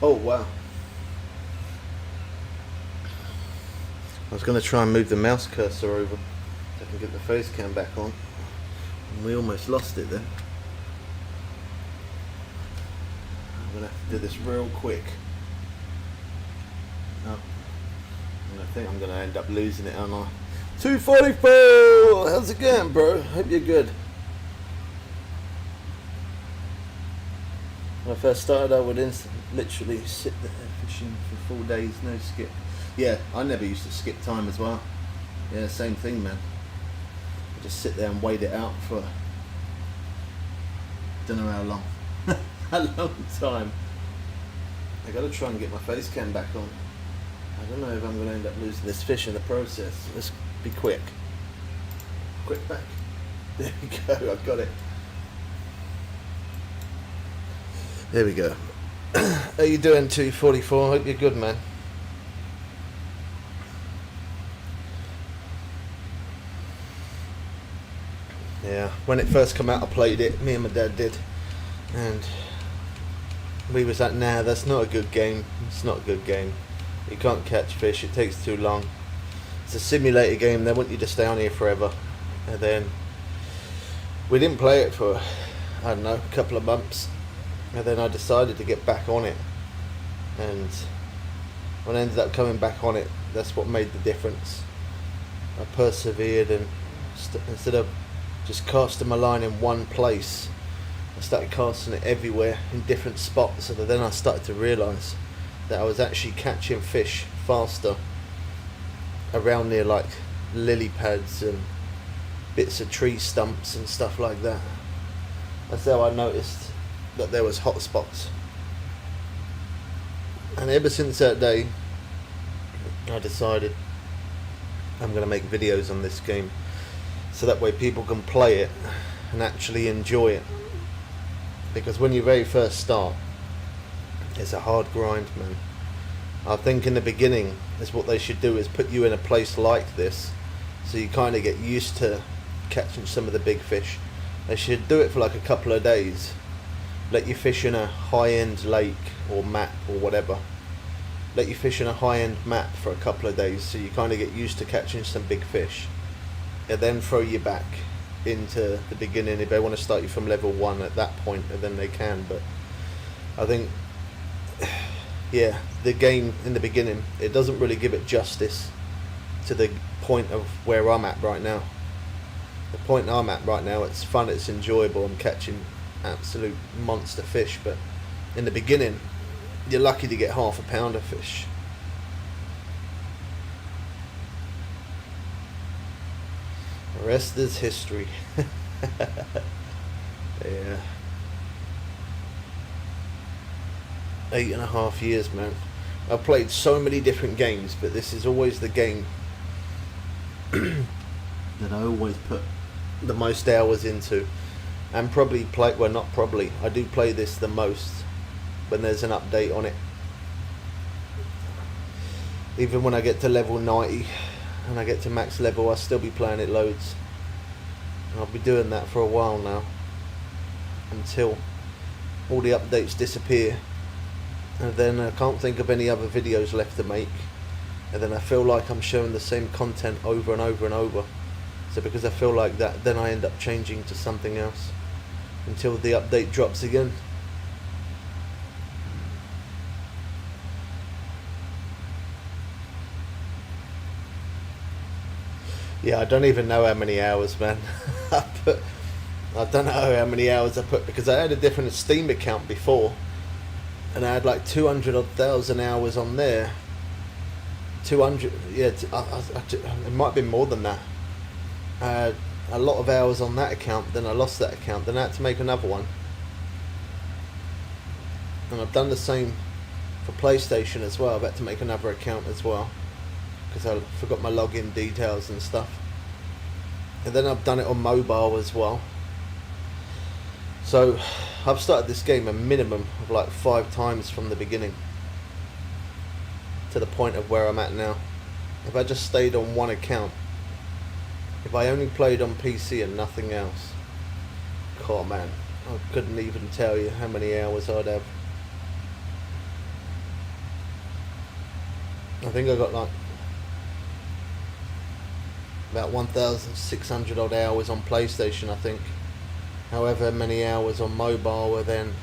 Speaker 1: Oh wow. I was going to try and move the mouse cursor over so I can get the face cam back on. And we almost lost it then. I'm going to have to do this real quick. No. I think I'm going to end up losing it, aren't I? 244! How's it going, bro? Hope you're good. When I first started, I would literally sit there fishing for 4 days, no skip. Yeah, I never used to skip time as well. Yeah, same thing, man. I just sit there and wait it out for don't know how long. A long time. I gotta try and get my face cam back on. I don't know if I'm gonna end up losing this fish in the process. Let's be quick. Quick back. There we go, I've got it. There we go. How you doing, 244? Hope you're good, man. Yeah, when it first came out I played it, me and my dad did, and we was like, nah, that's not a good game, it's not a good game, you can't catch fish, it takes too long, it's a simulator game, they want you to stay on here forever. And then we didn't play it for, I don't know, a couple of months, and then I decided to get back on it, and when I ended up coming back on it, that's what made the difference. I persevered, and instead of just casting my line in one place, I started casting it everywhere in different spots, and then I started to realise that I was actually catching fish faster around near like lily pads and bits of tree stumps and stuff like that. That's how I noticed that there was hot spots, and ever since that day I decided I'm going to make videos on this game, so that way people can play it and actually enjoy it. Because when you very first start, it's a hard grind, man. I think in the beginning is what they should do is put you in a place like this, so you kind of get used to catching some of the big fish. They should do it for like a couple of days. Let you fish in a high-end lake or map or whatever. Let you fish in a high-end map for a couple of days, so you kind of get used to catching some big fish. And then throw you back into the beginning. If they want to start you from level 1 at that point, then they can. But I think, yeah, the game in the beginning, it doesn't really give it justice to the point of where I'm at right now. The point I'm at right now, it's fun, it's enjoyable, I'm catching absolute monster fish, but in the beginning, you're lucky to get half a pound of fish. The rest is history. Yeah. 8.5 years, man. I've played so many different games, but this is always the game that I always put the most hours into, and probably play, well, not probably, I do play this the most when there's an update on it. Even when I get to level 90 and I get to max level, I'll still be playing it loads. I'll be doing that for a while now, until all the updates disappear, and then I can't think of any other videos left to make, and then I feel like I'm showing the same content over and over and over. So because I feel like that, then I end up changing to something else until the update drops again. Yeah, I don't even know how many hours, man. I don't know how many hours I put, because I had a different Steam account before, and I had like 200 odd thousand hours on there. 200, yeah, it might be more than that. I had a lot of hours on that account, then I lost that account, then I had to make another one. And I've done the same for PlayStation as well. I've had to make another account as well, because I forgot my login details and stuff. And then I've done it on mobile as well. So I've started this game a minimum of like 5 times from the beginning to the point of where I'm at now. If I just stayed on one account, if I only played on PC and nothing else, oh man, I couldn't even tell you how many hours I'd have. I think I got like about 1,600 odd hours on PlayStation, I think. However many hours on mobile, and then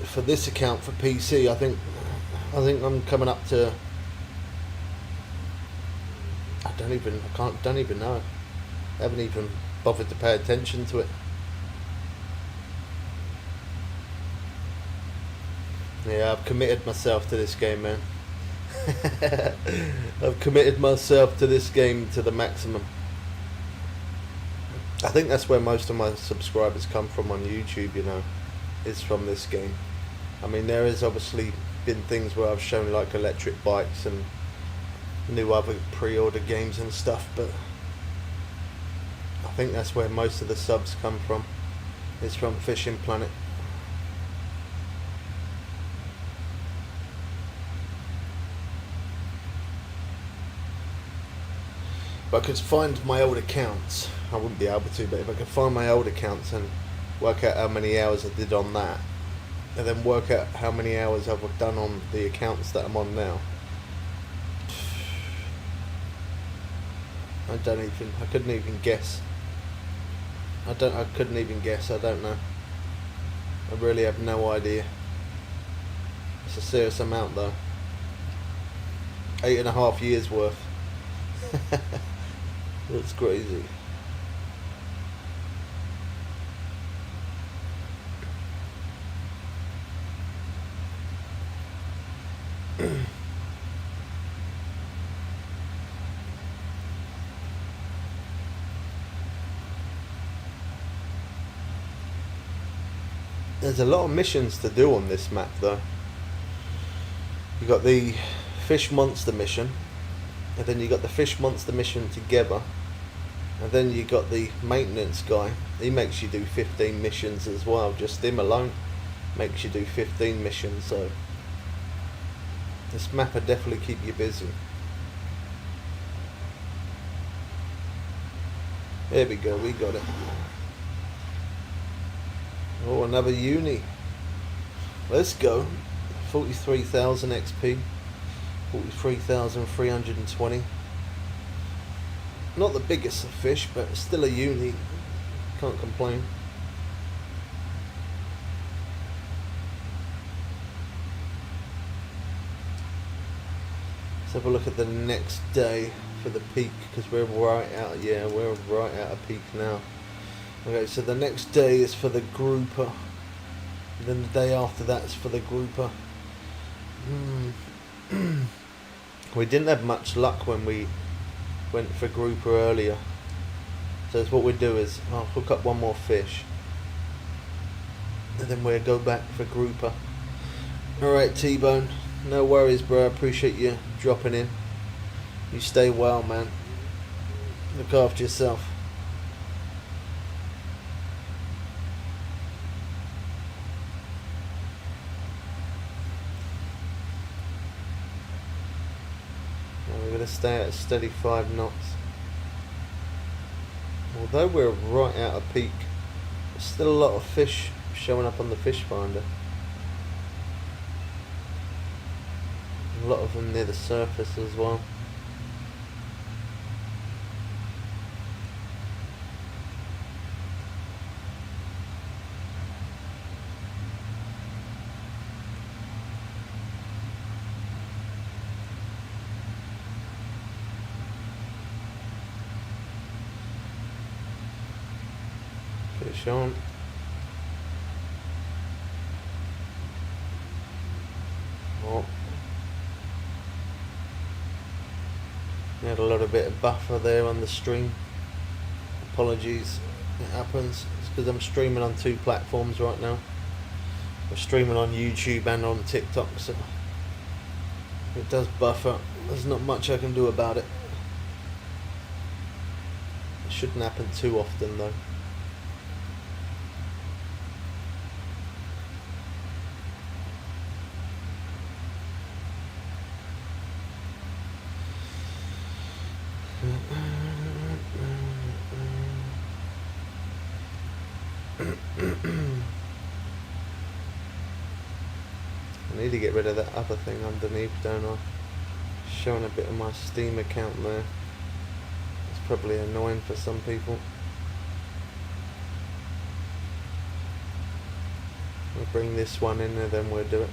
Speaker 1: for this account for PC, I think I'm coming up to, I don't even know. I haven't even bothered to pay attention to it. Yeah, I've committed myself to this game, man. I've committed myself to this game to the maximum. I think that's where most of my subscribers come from on YouTube, you know, is from this game. I mean, there has obviously been things where I've shown like electric bikes and new other pre-order games and stuff, but I think that's where most of the subs come from, is from Fishing Planet. If I could find my old accounts, I wouldn't be able to, but if I could find my old accounts and work out how many hours I did on that, and then work out how many hours I've done on the accounts that I'm on now, I couldn't even guess. I couldn't even guess, I don't know. I really have no idea. It's a serious amount though. 8.5 years worth. That's crazy. There's a lot of missions to do on this map though. You got the fish monster mission, and then you got the fish monster mission together, and then you got the maintenance guy. He makes you do 15 missions as well. Just him alone makes you do 15 missions, so this map will definitely keep you busy. There we go, we got it. Oh, another uni. Let's go. 43,000 XP. 43,320. Not the biggest of fish, but still a uni. Can't complain. Let's have a look at the next day for the peak, because we're right out. Yeah, we're right out of peak now. Okay, so the next day is for the grouper. Then the day after that is for the grouper. We didn't have much luck when we went for grouper earlier. So what we do is I'll hook up one more fish, and then we'll go back for grouper. Alright, T-Bone. No worries, bro. I appreciate you dropping in. You stay well, man. Look after yourself. We're going to stay at a steady 5 knots. Although we're right out of peak, there's still a lot of fish showing up on the fish finder. A lot of them near the surface as well. Fish on. Oh. We had a little bit of buffer there on the stream. Apologies, it happens. It's because I'm streaming on 2 platforms right now. We're streaming on YouTube and on TikTok, so if it does buffer, there's not much I can do about it. It shouldn't happen too often though. I need to get rid of that other thing underneath, don't I? Showing a bit of my Steam account there. It's probably annoying for some people. We'll bring this one in and then we'll do it.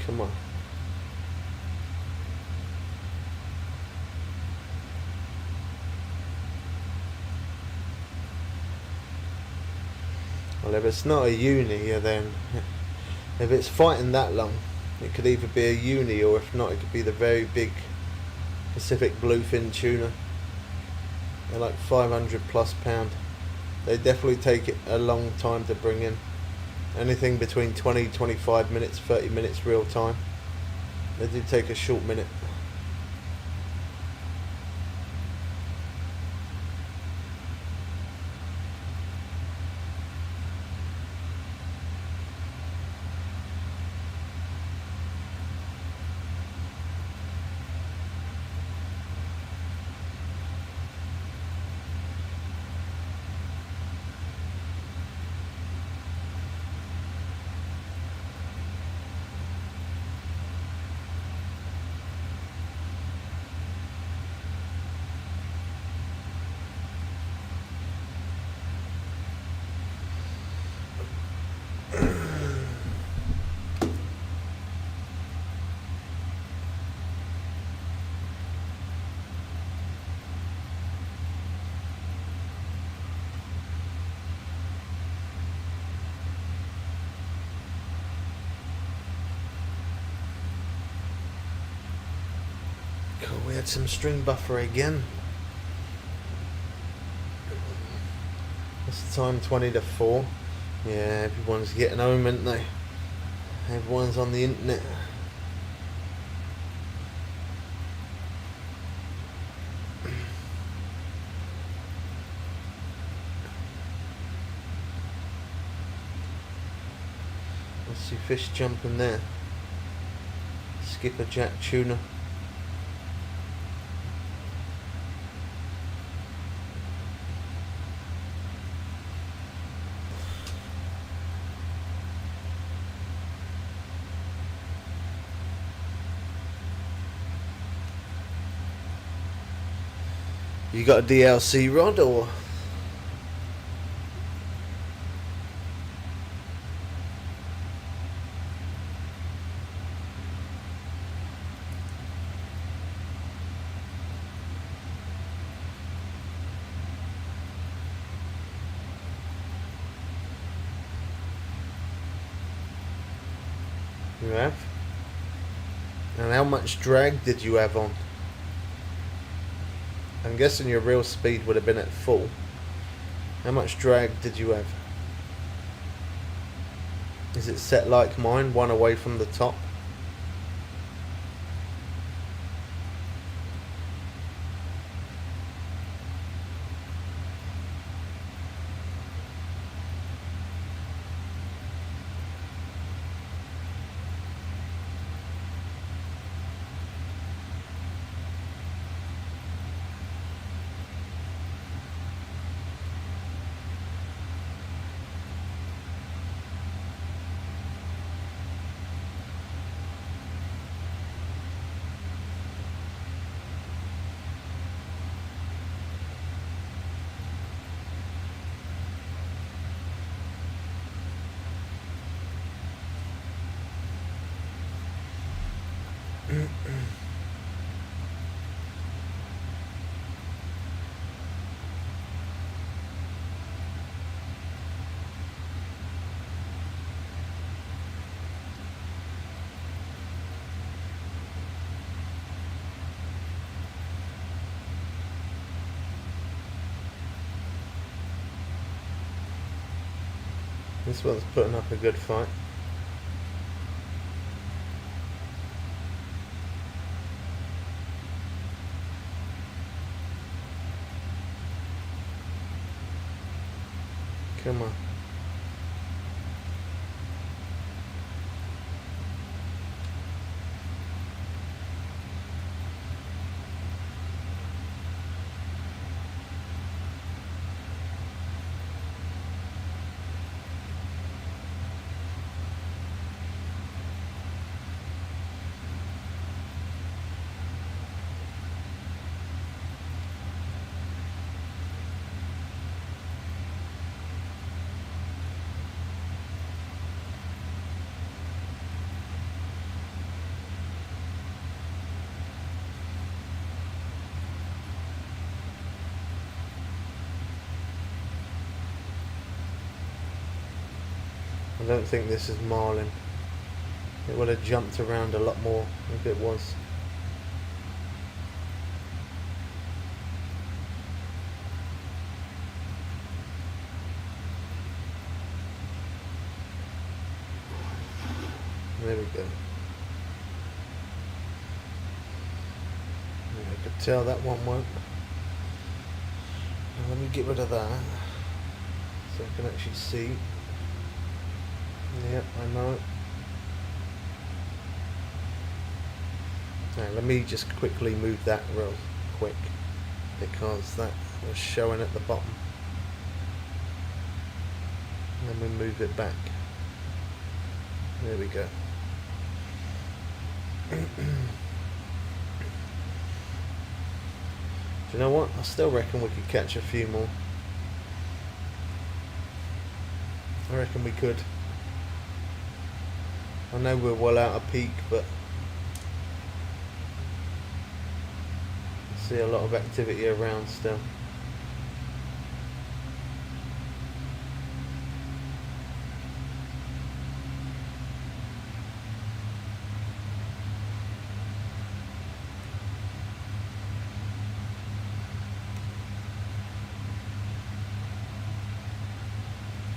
Speaker 1: Come on. Well, if it's not a uni, then if it's fighting that long, it could either be a uni, or if not, it could be the very big Pacific bluefin tuna. They're like 500 plus pound. They definitely take it a long time to bring in. Anything between 20, 25 minutes, 30 minutes real time. They do take a short minute. Cool, we had some string buffer again. What's the time? 20 to 4. Yeah, everyone's getting home, aren't they? Everyone's on the internet. See fish jumping there. Skipperjack tuna. You got a DLC rod or? You have? And how much drag did you have on? I'm guessing your reel speed would have been at full. How much drag did you have? Is it set like mine, one away from the top? This one's putting up a good fight. Come on. I don't think this is marlin. It would have jumped around a lot more if it was. There we go. I could tell that one won't. Now let me get rid of that so I can actually see. Yep, I know it. Now let me just quickly move that real quick because that was showing at the bottom. And then we move it back. There we go. Do you know what? I still reckon we could catch a few more. I reckon we could. I know we're well out of peak, but I see a lot of activity around still.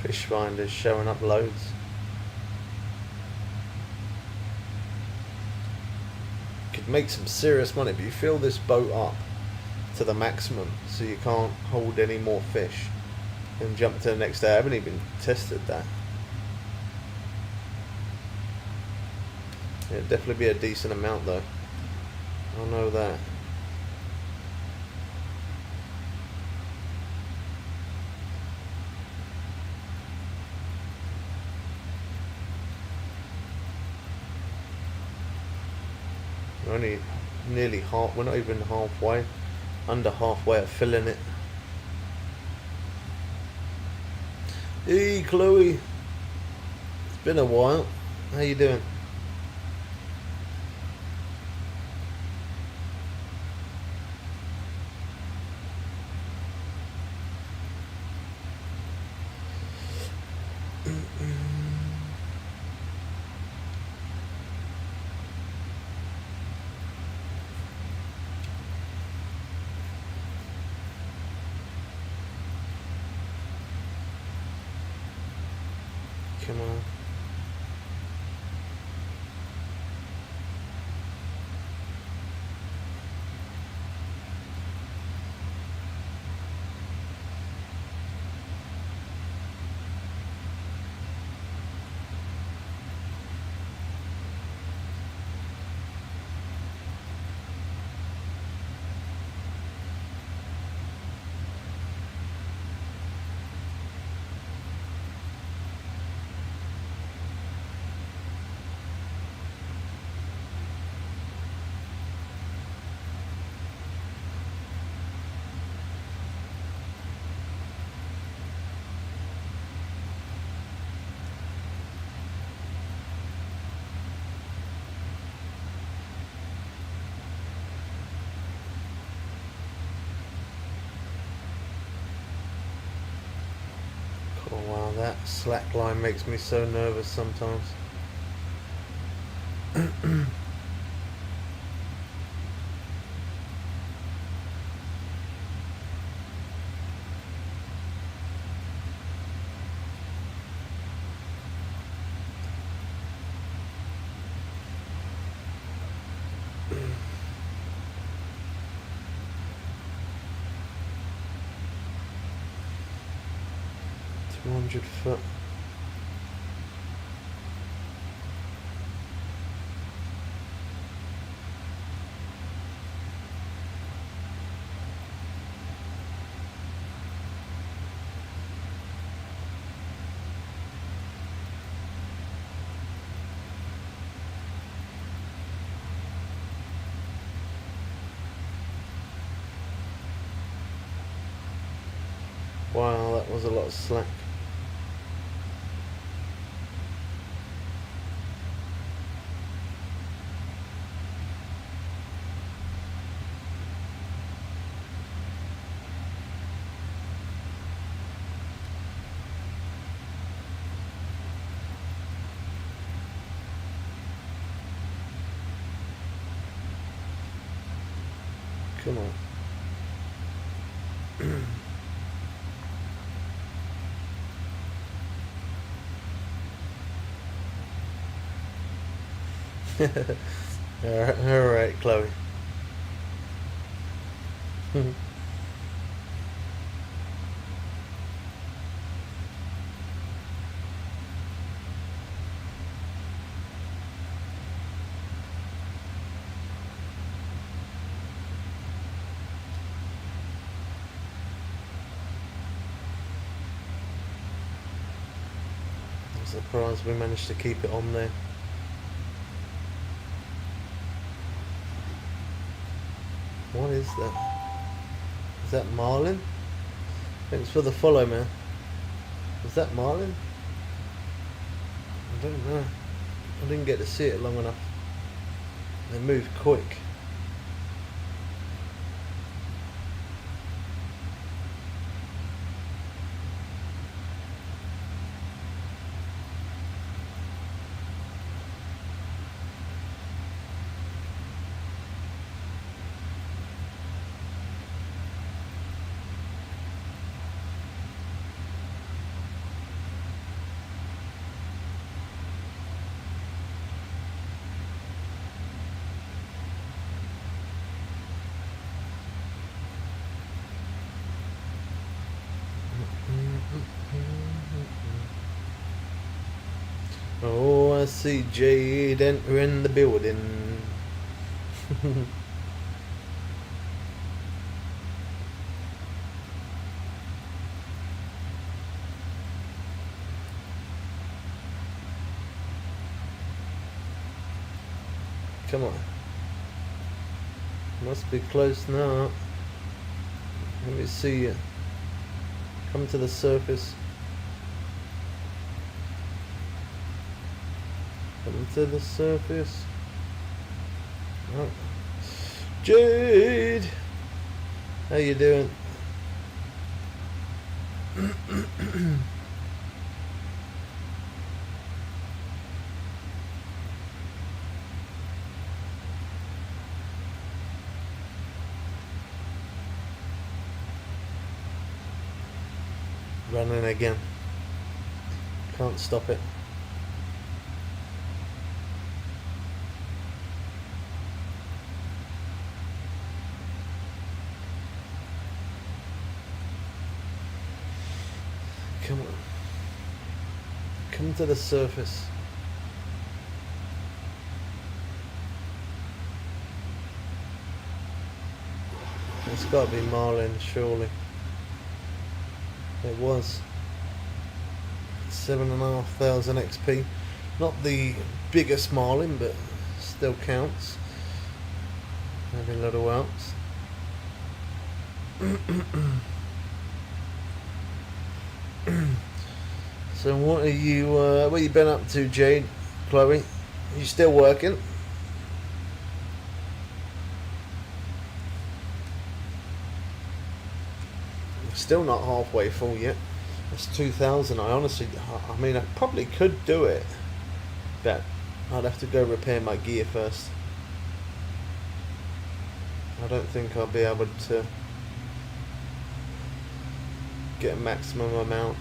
Speaker 1: Fish finders showing up loads. Could make some serious money, but you fill this boat up to the maximum so you can't hold any more fish and jump to the next day. I haven't even tested that. It'd definitely be a decent amount though. I know that. We're only nearly half. We're not even halfway. Under halfway of filling it. Hey, Chloe. It's been a while. How you doing? Come on. Oh wow, that slack line makes me so nervous sometimes. 200 foot. Wow, that was a lot of slack. Come on. Alright, Chloe. I'm surprised we managed to keep it on there. What is that? Is that marlin? Thanks for the follow, man. Is that marlin? I don't know. I didn't get to see it long enough. They move quick. Oh, I see Jade entering the building. Come on. Must be close now. Let me see you. Come to the surface. Come to the surface. Oh. Jade! How you doing? Running again. Can't stop it. Come on. Come to the surface. It's got to be Marlin, surely. It was 7,500 XP. Not the biggest Marlin, but still counts. Every little helps. So what you been up to, Jade? Chloe? You still working? Still not halfway full yet. That's 2,000. I mean, I probably could do it, but I'd have to go repair my gear first. I don't think I'll be able to get a maximum amount.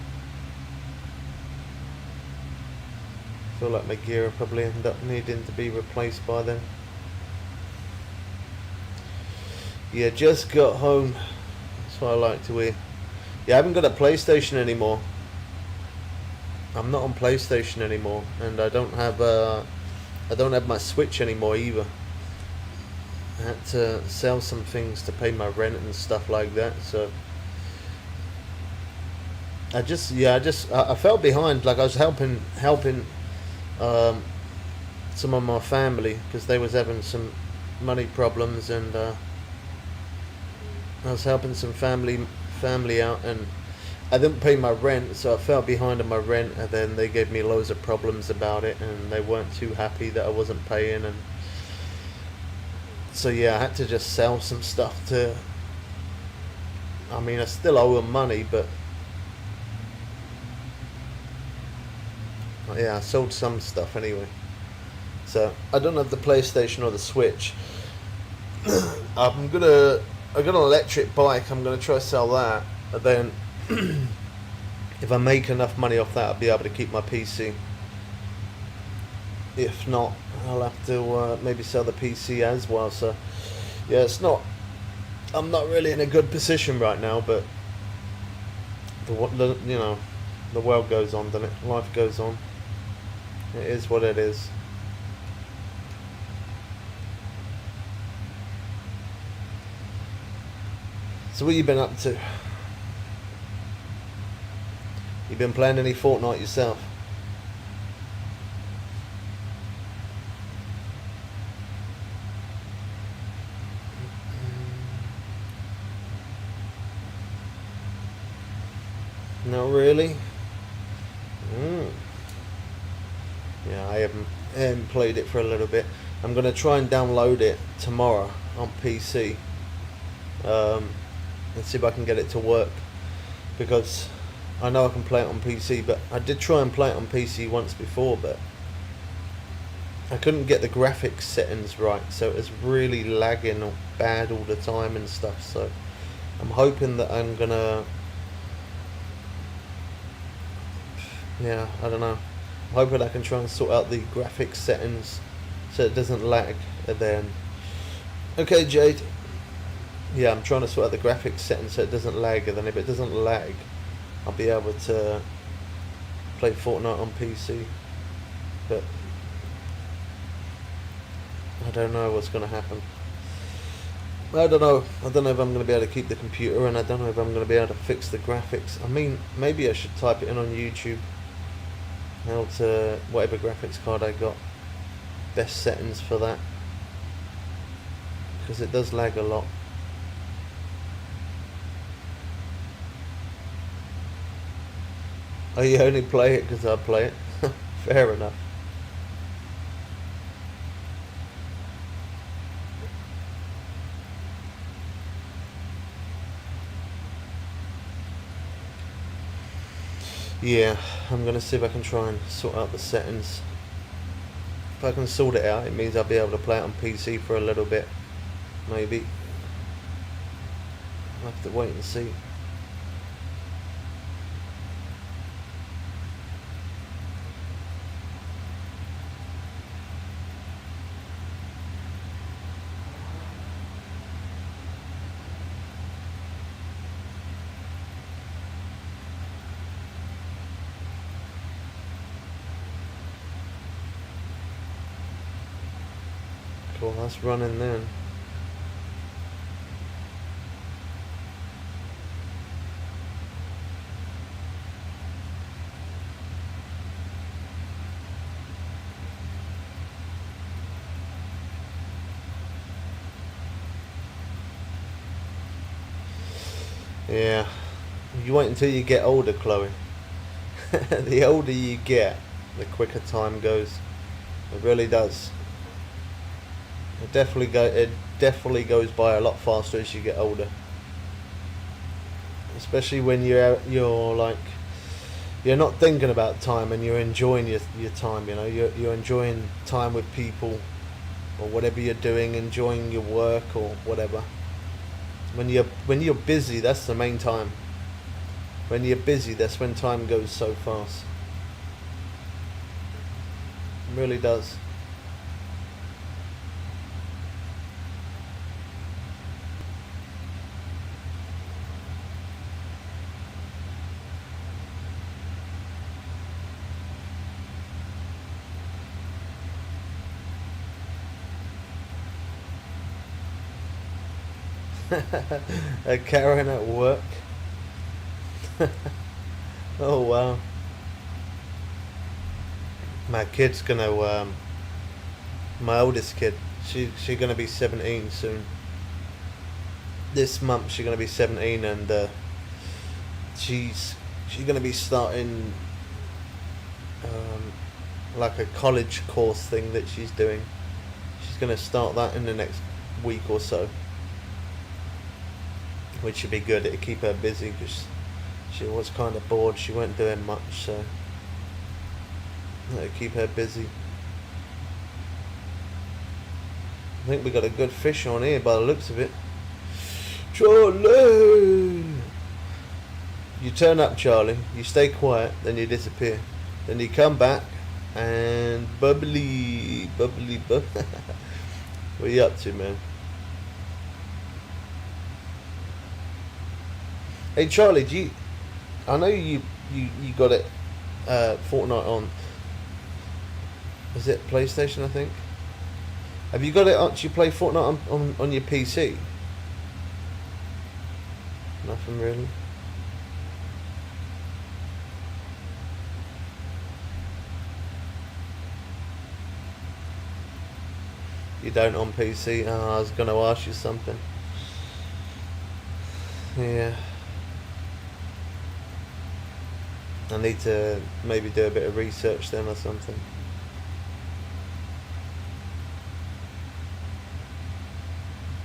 Speaker 1: I feel like my gear will probably end up needing to be replaced by then. Yeah, just got home. That's what I like to hear. Yeah, I haven't got a PlayStation anymore. I'm not on PlayStation anymore, and I don't have my Switch anymore either. I had to sell some things to pay my rent and stuff like that. So I felt behind. Like I was helping some of my family because they was having some money problems, and I was helping some family out, and I didn't pay my rent, so I fell behind on my rent, and then they gave me loads of problems about it, and they weren't too happy that I wasn't paying, and so yeah, I had to just sell some stuff to. I mean, I still owe them money, but yeah, I sold some stuff anyway. So I don't have the PlayStation or the Switch. I got an electric bike. I'm gonna try to sell that, and then if I make enough money off that, I'll be able to keep my PC. If not, I'll have to maybe sell the PC as well. So yeah, I'm not really in a good position right now, but the world goes on, doesn't it? Life goes on. It is what it is. So what you been up to? You been playing any Fortnite yourself? No, really? Yeah, I haven't played it for a little bit. I'm going to try and download it tomorrow on PC. And see if I can get it to work, because I know I can play it on PC, but I did try and play it on PC once before, but I couldn't get the graphics settings right, so it was really lagging or bad all the time and stuff. So I'm hoping that I'm gonna, yeah, I don't know, I'm hoping I can try and sort out the graphics settings so it doesn't lag. And then, okay, Jade. Yeah, I'm trying to sort out the graphics settings so it doesn't lag, and then if it doesn't lag, I'll be able to play Fortnite on PC. But I don't know what's going to happen. I don't know. I don't know if I'm going to be able to keep the computer, and I don't know if I'm going to be able to fix the graphics. I mean, maybe I should type it in on YouTube. How to, whatever graphics card I got, best settings for that. Because it does lag a lot. Oh, you only play it because I play it? Fair enough. Yeah, I'm going to see if I can try and sort out the settings. If I can sort it out, it means I'll be able to play it on PC for a little bit. Maybe. I'll have to wait and see. Cool, that's running then. Yeah, you wait until you get older, Chloe. The older you get, the quicker time goes. It really does. It definitely goes by a lot faster as you get older. Especially when you're like, you're not thinking about time and you're enjoying your time. You know, you're enjoying time with people, or whatever you're doing, enjoying your work or whatever. When you're busy, that's the main time. When you're busy, that's when time goes so fast. It really does. A Karen at work. Oh wow. My kid's gonna my oldest kid, she's gonna be 17 soon. This month she's gonna be 17, and she's gonna be starting like a college course thing that she's doing. She's gonna start that in the next week or so, which should be good. It'll keep her busy because she was kind of bored. She weren't doing much, so it'll keep her busy. I think we got a good fish on here by the looks of it. Charlie! You turn up, Charlie. You stay quiet, then you disappear. Then you come back and bubbly. What are you up to, man? Hey Charlie, I know you got it Fortnite on. Is it PlayStation, I think? Have you got it on? Do you play Fortnite on your PC? Nothing really. You don't on PC? Oh, I was going to ask you something. Yeah. I need to maybe do a bit of research then or something.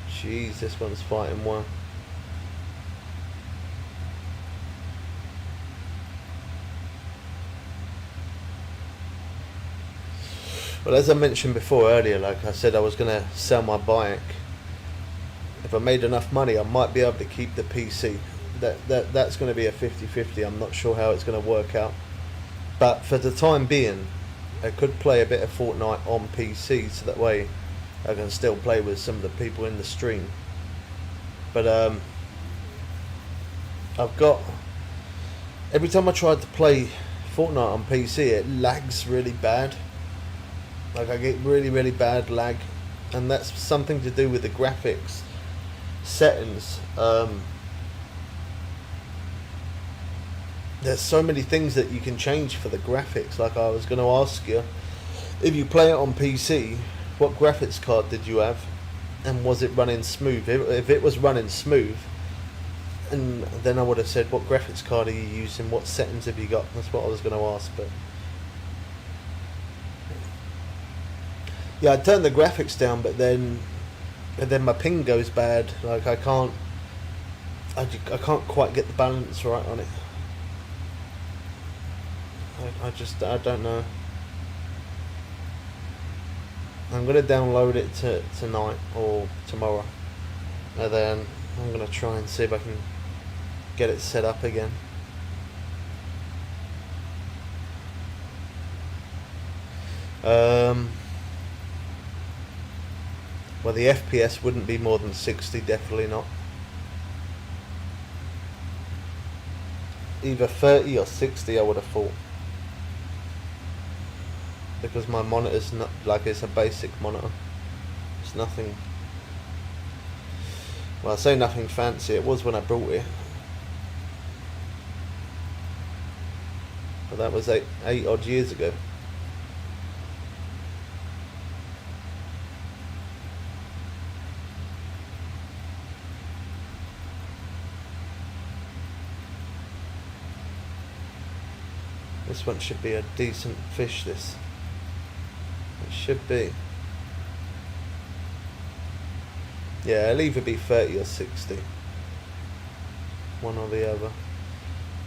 Speaker 1: Jeez, this one's fighting well. Well, as I mentioned before earlier, like I said, I was going to sell my bike. If I made enough money, I might be able to keep the PC. That's going to be a 50-50. I'm not sure how it's going to work out. But for the time being, I could play a bit of Fortnite on PC, so that way I can still play with some of the people in the stream. But I've got, every time I tried to play Fortnite on PC, it lags really bad. Like I get really bad lag, and that's something to do with the graphics settings. There's so many things that you can change for the graphics. Like I was going to ask you, if you play it on PC, what graphics card did you have, and was it running smooth? If it was running smooth, and then I would have said, what graphics card are you using? What settings have you got? That's what I was going to ask. But yeah, I turned the graphics down, but then my ping goes bad. Like I can't quite get the balance right on it. I don't know. I'm gonna download it tonight or tomorrow, and then I'm gonna try and see if I can get it set up again. Well, the FPS wouldn't be more than 60, definitely not. Either 30 or 60, I would have thought. Because my monitor's not, like, it's a basic monitor. It's nothing, well, I say nothing fancy. It was when I bought it, but that was eight odd years ago. This one should be a decent fish, this. It should be. Yeah, it'll either be 30 or 60. One or the other.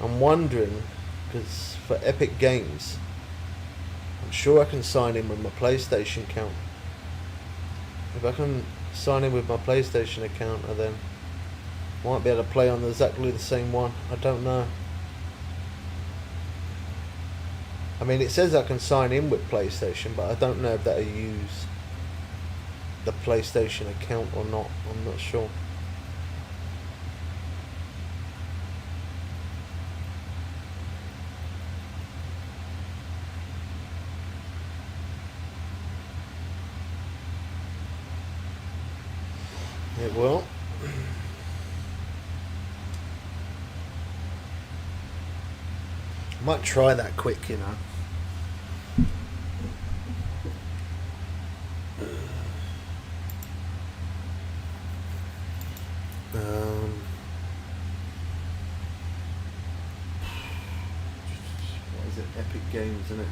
Speaker 1: I'm wondering, because for Epic Games, I'm sure I can sign in with my PlayStation account. If I can sign in with my PlayStation account, I then might be able to play on exactly the same one. I don't know. I mean, it says I can sign in with PlayStation, but I don't know if that'll use the PlayStation account or not. I'm not sure. It will. I might try that quick, you know. What is it? Epic Games, isn't it?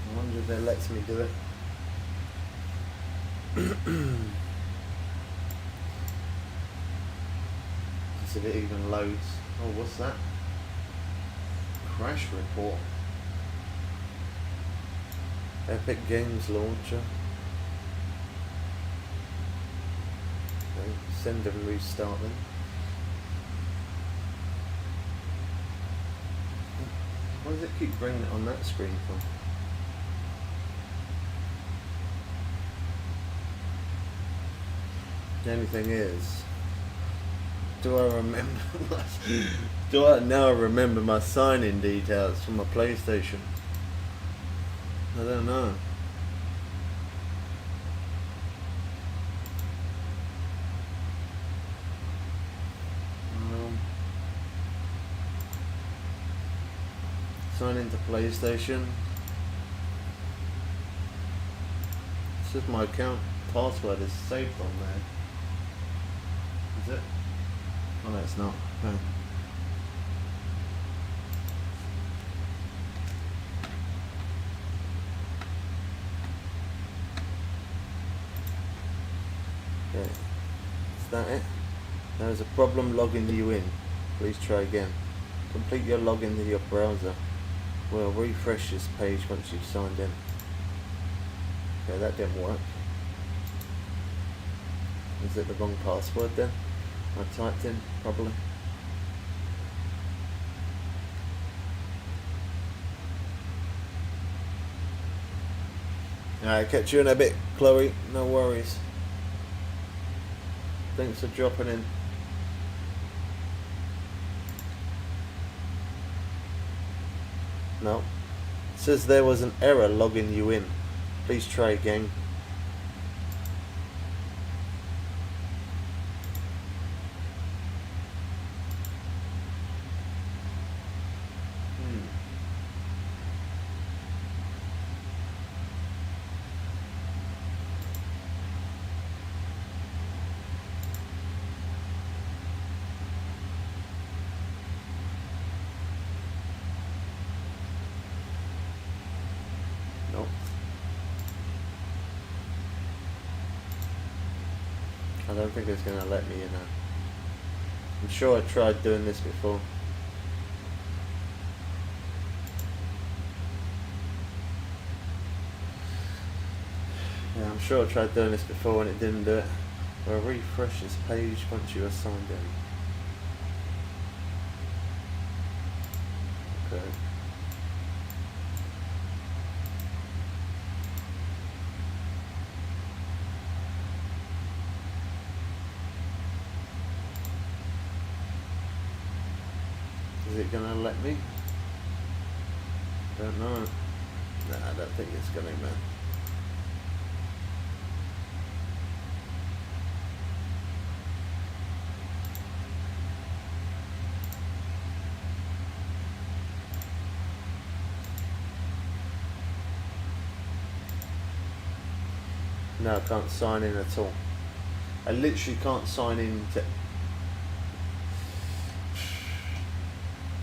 Speaker 1: I wonder if it lets me do it. See if it even loads. Oh, what's that? Crash report. Epic Games launcher. Okay, send and restart them. Why does it keep bringing it on that screen for? The only thing is, do I remember do I now remember my sign-in details from my PlayStation? I don't know. Sign into PlayStation. This is my account password is saved on there. Is it? Oh no, it's not. Okay. Okay. Is that it? There is a problem logging you in. Please try again. Complete your login to your browser. We'll refresh this page once you've signed in. Okay, that didn't work. Is it the wrong password then? I typed in, probably. Alright, catch you in a bit, Chloe. No worries. Thanks for dropping in. No. It says there was an error logging you in. Please try again. I don't think it's going to let me in. I'm sure I tried doing this before. Yeah, I'm sure I tried doing this before and it didn't do it. Well, refresh this page once you are signed in. Okay. Is it gonna let me? Don't know. Nah, I don't think it's gonna, man. No, I can't sign in at all. I literally can't sign in to...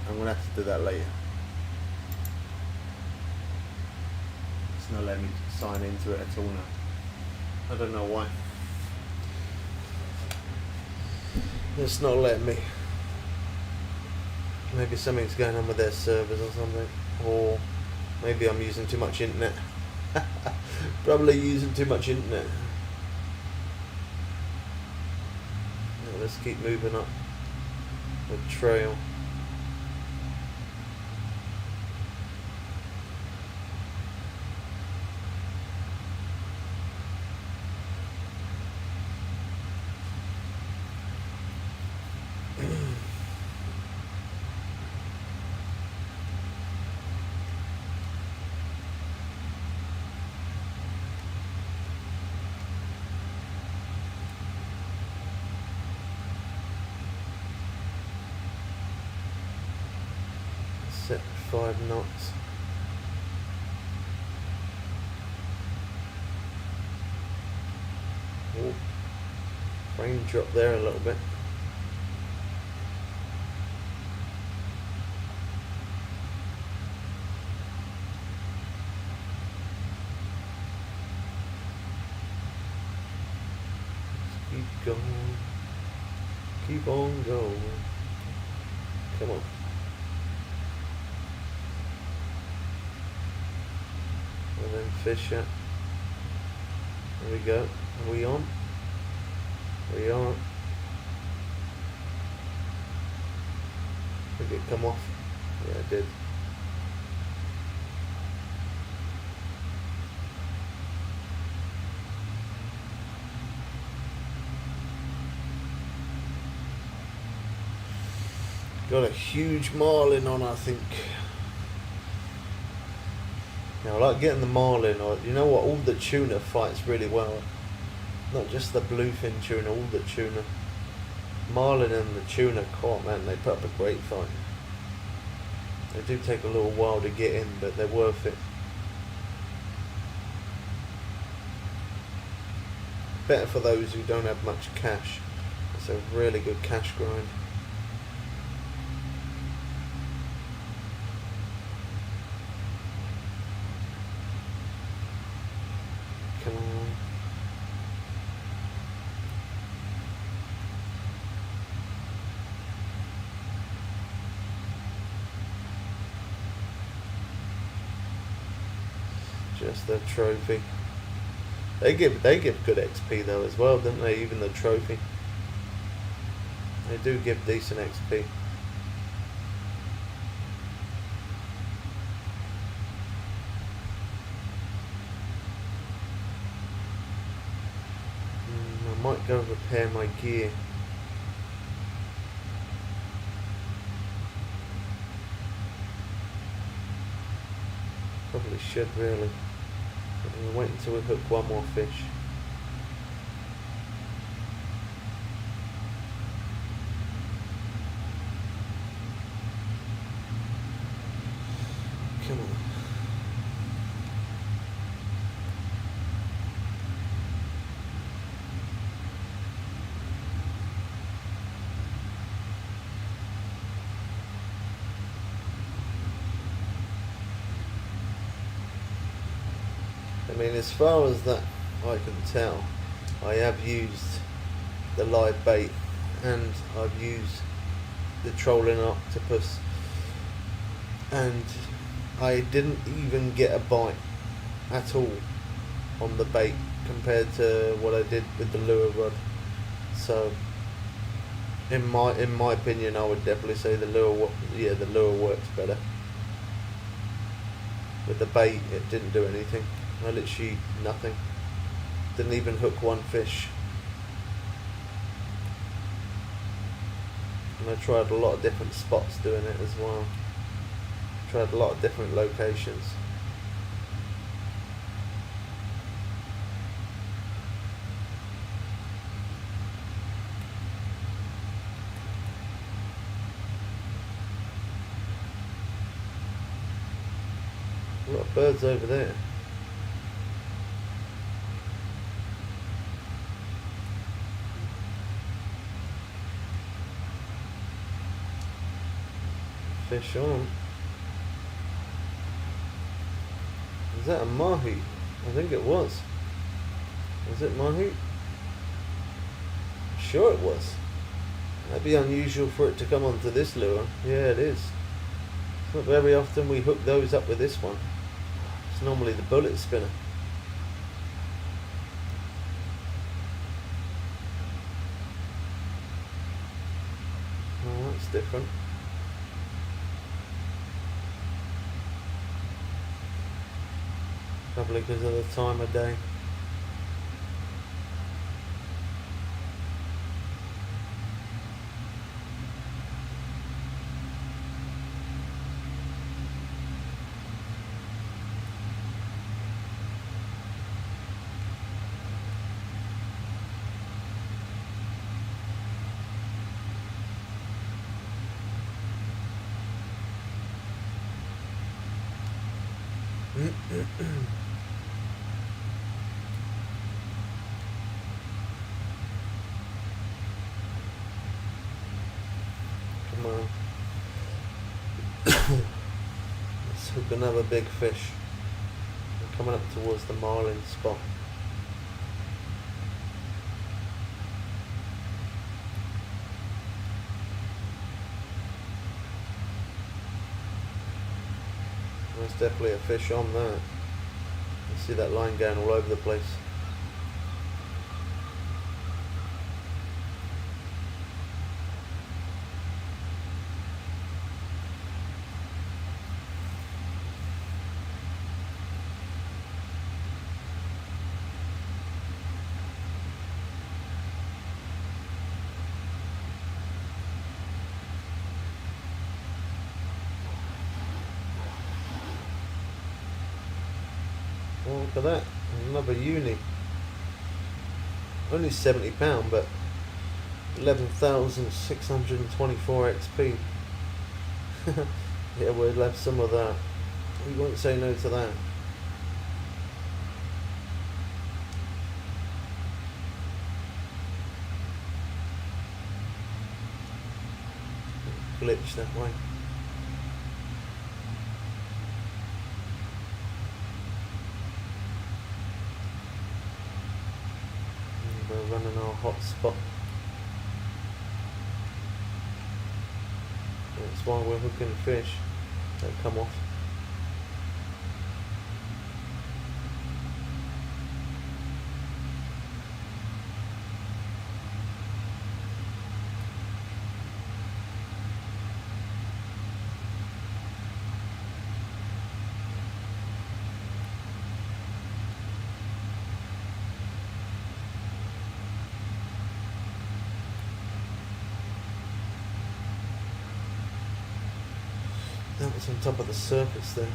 Speaker 1: I'm gonna have to do that later. It's not letting me sign into it at all now. I don't know why. It's not letting me. Maybe something's going on with their servers or something. Or maybe I'm using too much internet. Probably using too much internet. Yeah, let's keep moving up the trail. Set 5 knots. Oh, frame drop there a little bit. Keep going. Keep on going. Come on. And then fish it. There we go. Are we on? We are. Did it come off? Yeah, it did. Got a huge marlin on, I think. Now, I like getting the marlin, or you know what, all the tuna fights really well. Not just the bluefin tuna, all the tuna. Marlin and the tuna caught, man, they put up a great fight. They do take a little while to get in, but they're worth it. Better for those who don't have much cash. It's a really good cash grind. Come on. Just the trophy. They give good XP though as well, don't they? Even the trophy. They do give decent XP. go repair my gear. Probably should really. But we'll wait until we hook one more fish. Come on. I mean, as far as that I can tell, I have used the live bait and I've used the trolling octopus, and I didn't even get a bite at all on the bait compared to what I did with the lure rod. So in my opinion, I would definitely say the lure works better. With the bait, it didn't do anything. I literally nothing. Didn't even hook one fish. And I tried a lot of different spots doing it as well. Tried a lot of different locations. A lot of birds over there. Fish on. Is that a mahi? I think it was. Was it mahi? Sure it was. That'd be unusual for it to come onto this lure. Yeah, it is. It's not very often we hook those up with this one. It's normally the bullet spinner. Oh, that's different. Probably because of the time of day. Come on. Let's hook another big fish. We're coming up towards the marlin spot. There's definitely a fish on there. You see that line going all over the place. Oh, look at that, another uni. Only £70, but 11,624 XP. Yeah, we'll have some of that. We won't say no to that. Glitch that way. We're running our hot spot. That's why we're hooking fish that come off. That was on top of the surface then.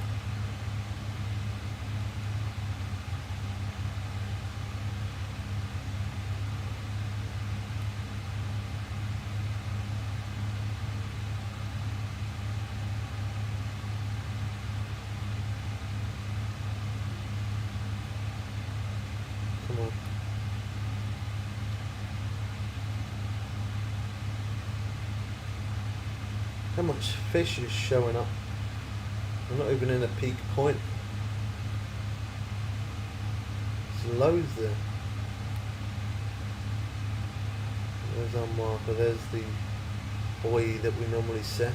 Speaker 1: Come on. How much fish is showing up? I'm not even in a peak point. There's loads there. There's our marker, there's the buoy that we normally set.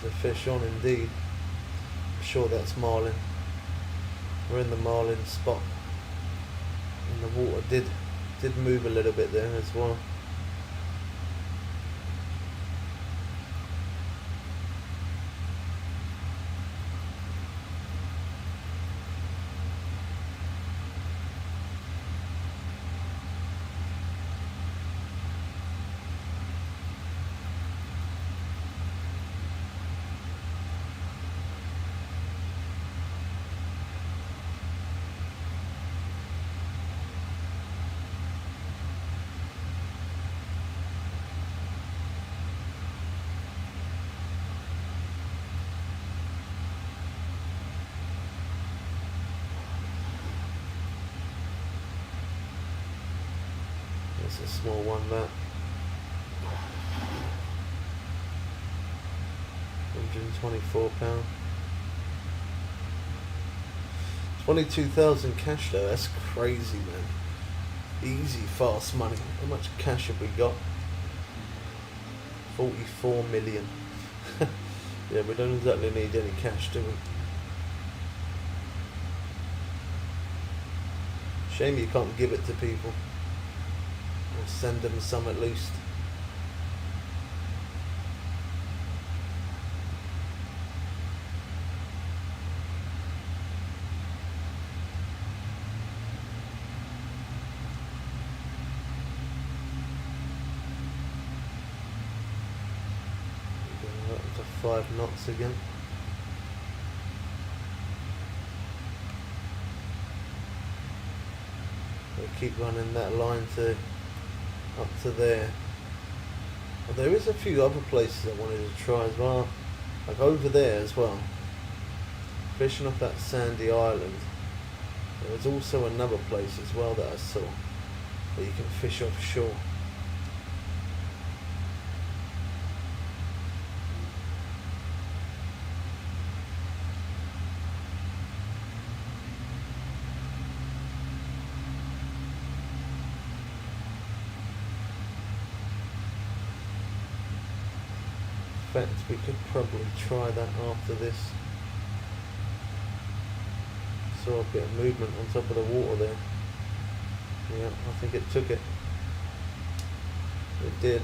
Speaker 1: There's a fish on indeed. I'm sure that's marlin. We're in the marlin spot. And the water did move a little bit there as well. It's a small one, that. 124 pound. 22,000 cash though, that's crazy, man. Easy, fast money. How much cash have we got? 44 million. Yeah, we don't exactly need any cash, do we? Shame you can't give it to people. Or send them some at least. Going up to 5 knots again. We'll keep running that line to up to there. Well, there is a few other places I wanted to try as well, like over there as well, fishing off that sandy island. There was also another place as well that I saw where you can fish offshore. In fact, we could probably try that after this. Saw a bit of movement on top of the water there. Yeah, I think it took it. It did.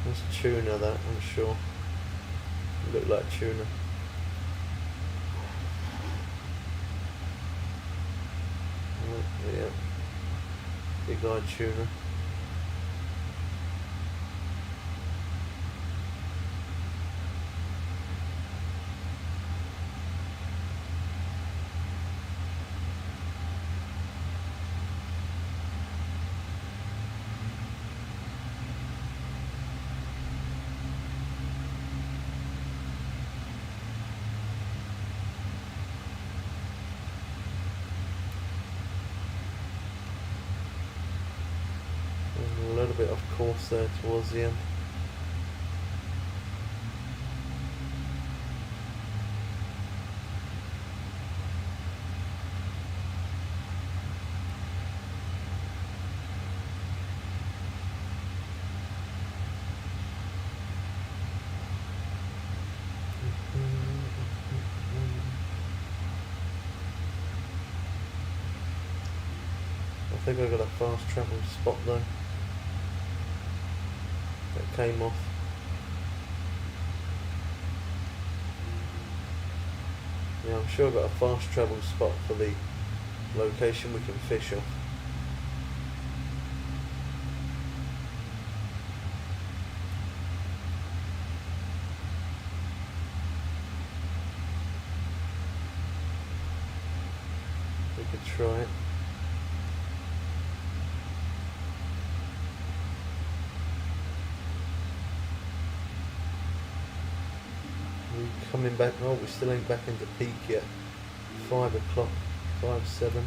Speaker 1: That's tuna, that, I'm sure. Look like tuna. Oh, yeah. Big-eyed tuna. A little bit off course there towards the end. think I got a fast travel spot though. That came off. Yeah, I'm sure I got a fast travel spot for the location we can fish off. We could try it. We coming back? Oh, we still ain't back into peak yet. 5 o'clock, 5-7.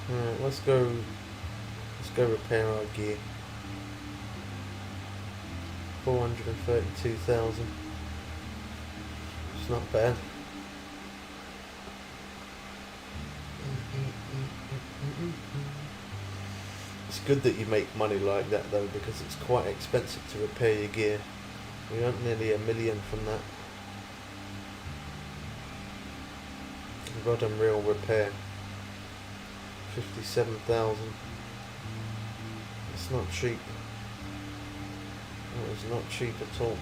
Speaker 1: Alright, let's go repair our gear. 432,000. It's not bad. It's good that you make money like that though, because it's quite expensive to repair your gear. We earned nearly $1 million from that. Rod and reel repair. 57,000. It's not cheap. It was not cheap at all.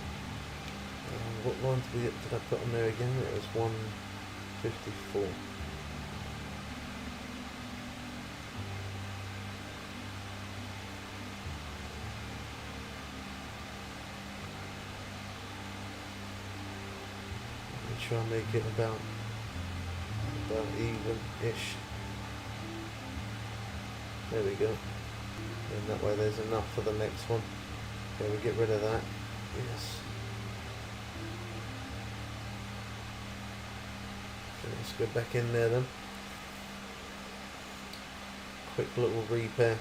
Speaker 1: What line did I put on there again? It was 154. Let me try and make it about even-ish. There we go. And that way there's enough for the next one. Okay, we get rid of that. Yes. Okay, let's go back in there then. Quick little repair.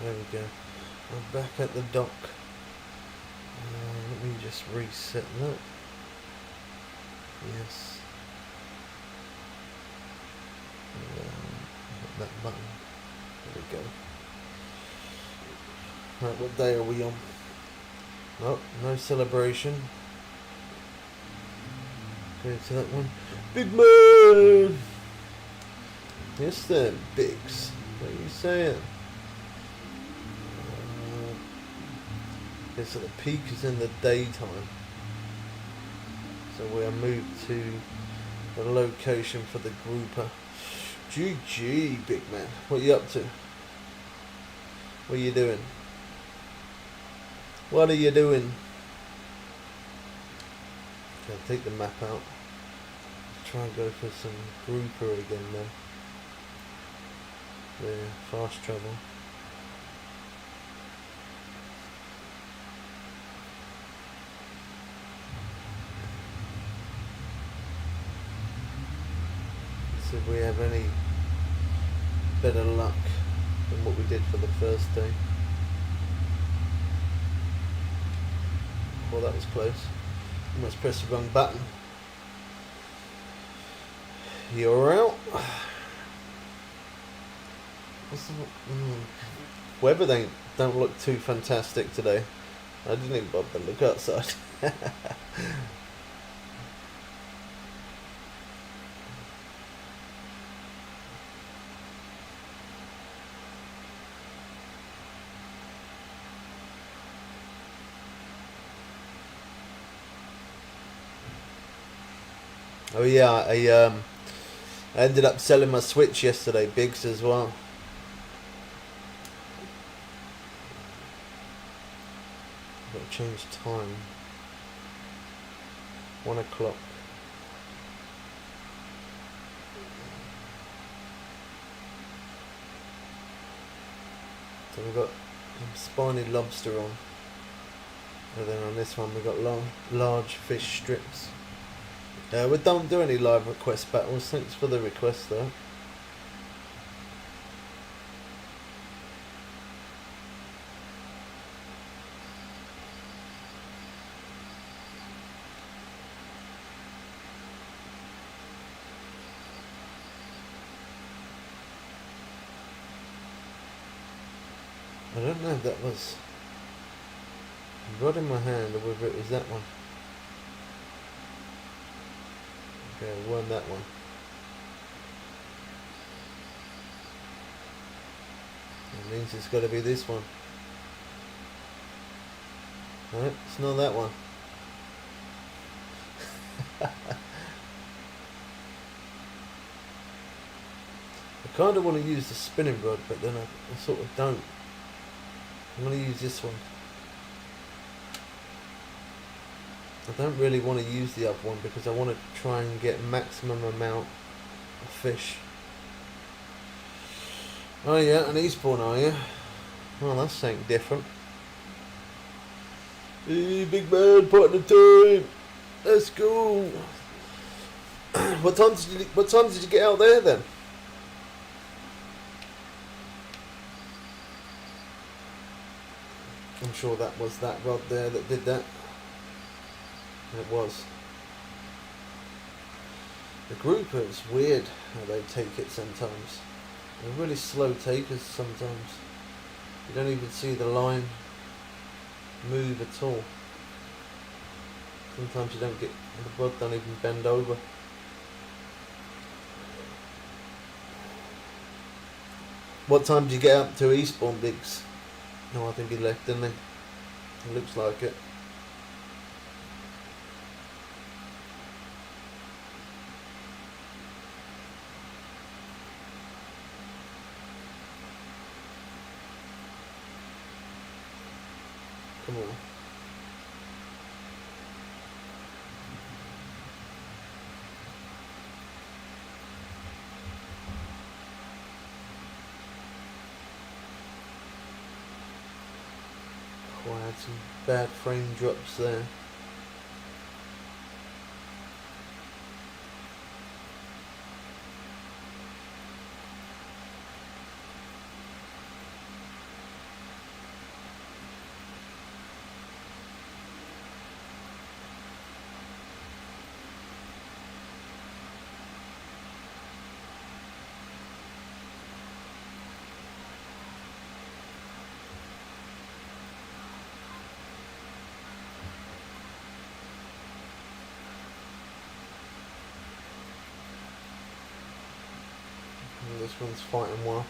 Speaker 1: There we go. I'm back at the dock. Let me just reset that. Yes. Hit that button. There we go. Right, what day are we on? Oh, no celebration. Go to that one. Big man! Yes then, Biggs. What are you saying? Okay, so the peak is in the daytime. So we are moved to the location for the grouper. GG, big man. What are you up to? What are you doing? What are you doing? Okay, I'll take the map out. Try and go for some grouper again then. Yeah, fast travel. See if we have any better luck than what we did for the first day. Well, that was close. Almost pressed the wrong button. You're out. Weather don't look too fantastic today. I didn't even bother to look outside. Oh yeah, I ended up selling my Switch yesterday, Biggs as well. Got to change time. 1 o'clock. So we've got some spiny lobster on. And then on this one we got large fish strips. We don't do any live request battles. Thanks for the request though. I don't know if that was a rod in my hand or whether it was that one. Okay, it wasn't that one. That means it's got to be this one. No, it's not that one. I kind of want to use the spinning rod, but then I sort of don't. I'm going to use this one. I don't really want to use the other one because I want to try and get maximum amount of fish. Oh yeah, an Eastbourne, are you? Well, that's something different. Hey, big man, put in the time. Let's go. What time did you get out there then? I'm sure that was that rod there that did that. It was. The groupers, weird how they take it sometimes. They're really slow takers sometimes. You don't even see the line move at all. Sometimes you don't get, the rod don't even bend over. What time did you get up to Eastbourne, Biggs? No, I think he left, didn't he? It looks like it. Come on. Oh, I had some bad frame drops there. This one's fighting well.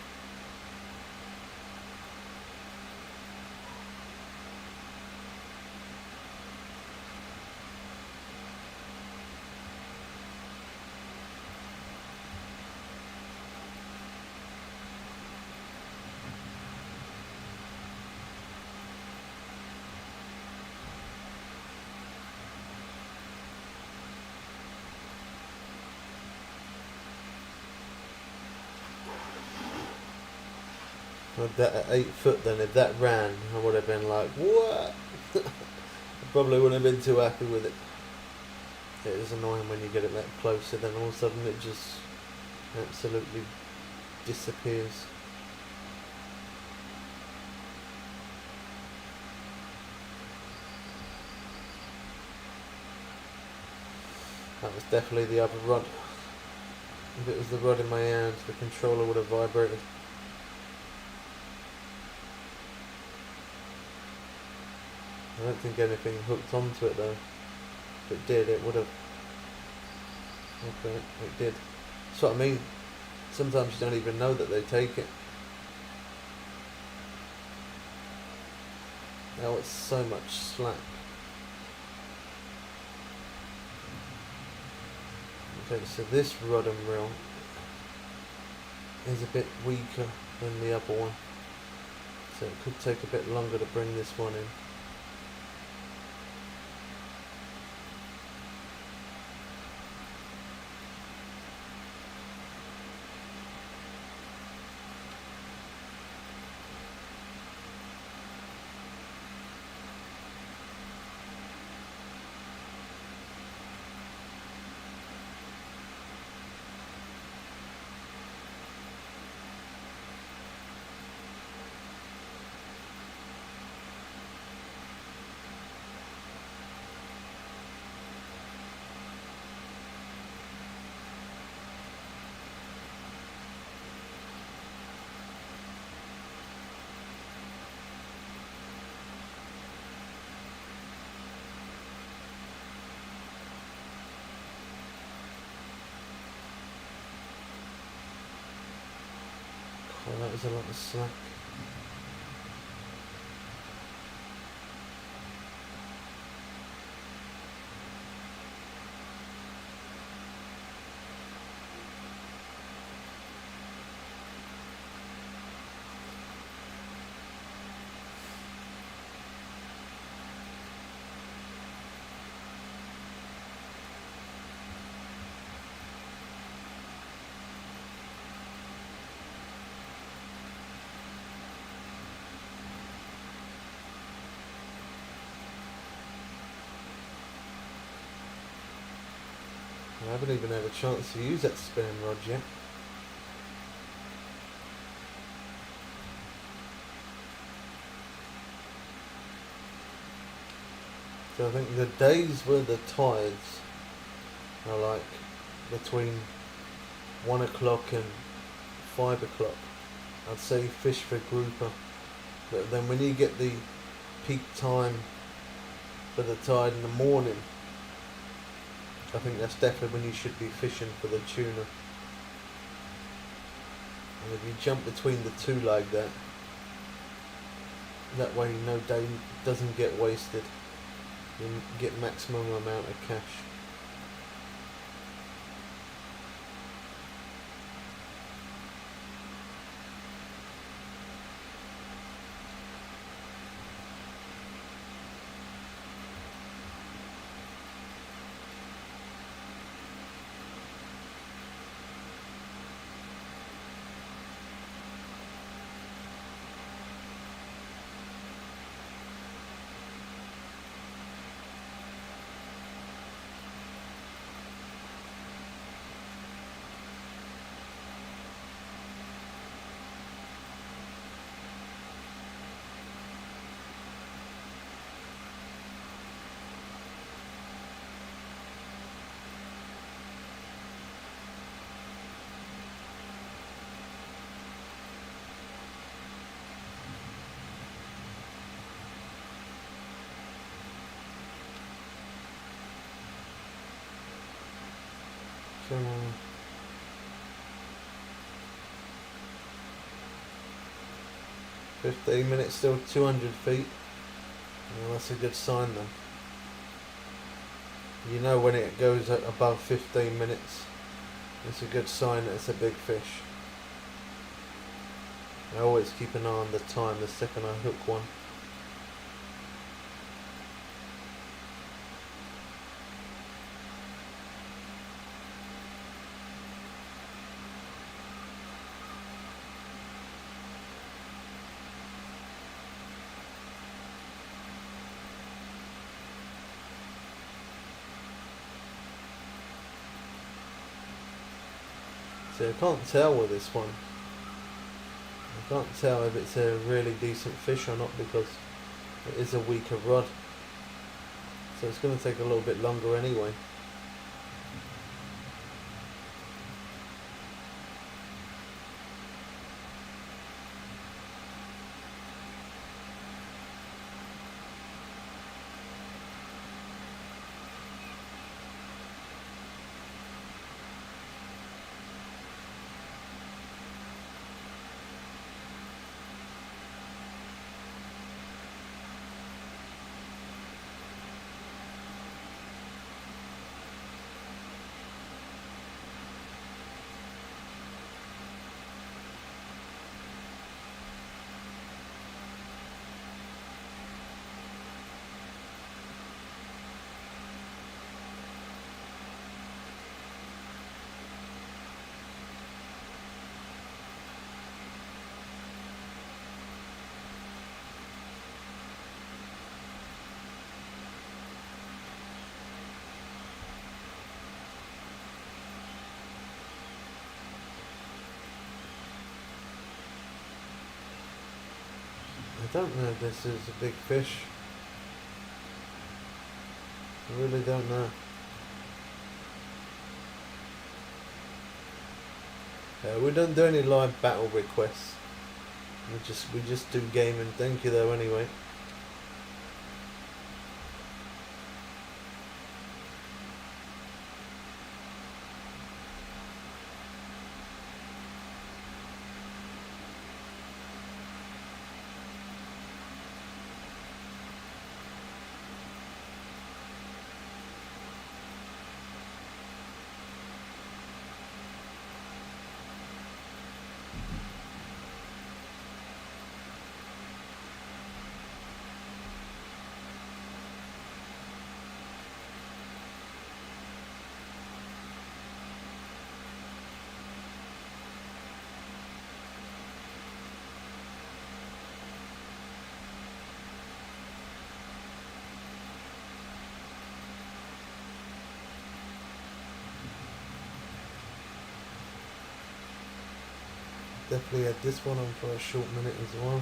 Speaker 1: That at 8 foot, then if that ran, I would have been like, what? I probably wouldn't have been too happy with it. It is annoying when you get it that close, and then all of a sudden it just absolutely disappears. That was definitely the other rod. If it was the rod in my hand, the controller would have vibrated. I don't think anything hooked onto it though. If it did, it would have. Okay, it did. That's what I mean. Sometimes you don't even know that they take it. Now it's so much slack. Okay, so this rod and reel is a bit weaker than the other one, so it could take a bit longer to bring this one in. Oh, that was a lot of slack. I haven't even had a chance to use that spinning rod yet. So I think the days where the tides are like between 1 o'clock and 5 o'clock, I'd say fish for grouper. But then when you get the peak time for the tide in the morning, I think that's definitely when you should be fishing for the tuna. And if you jump between the two like that, that way no day doesn't get wasted. You get maximum amount of cash. Come on. 15 minutes, still 200 feet. Well, that's a good sign then. You know when it goes above 15 minutes, it's a good sign that it's a big fish. I always keep an eye on the time the second I hook one. So I can't tell with this one. I can't tell if it's a really decent fish or not because it is a weaker rod. So it's going to take a little bit longer anyway. don't know if this is a big fish. I really don't know. We don't do any live battle requests. We just do gaming. Thank you though anyway. Definitely had this one on for a short minute as well.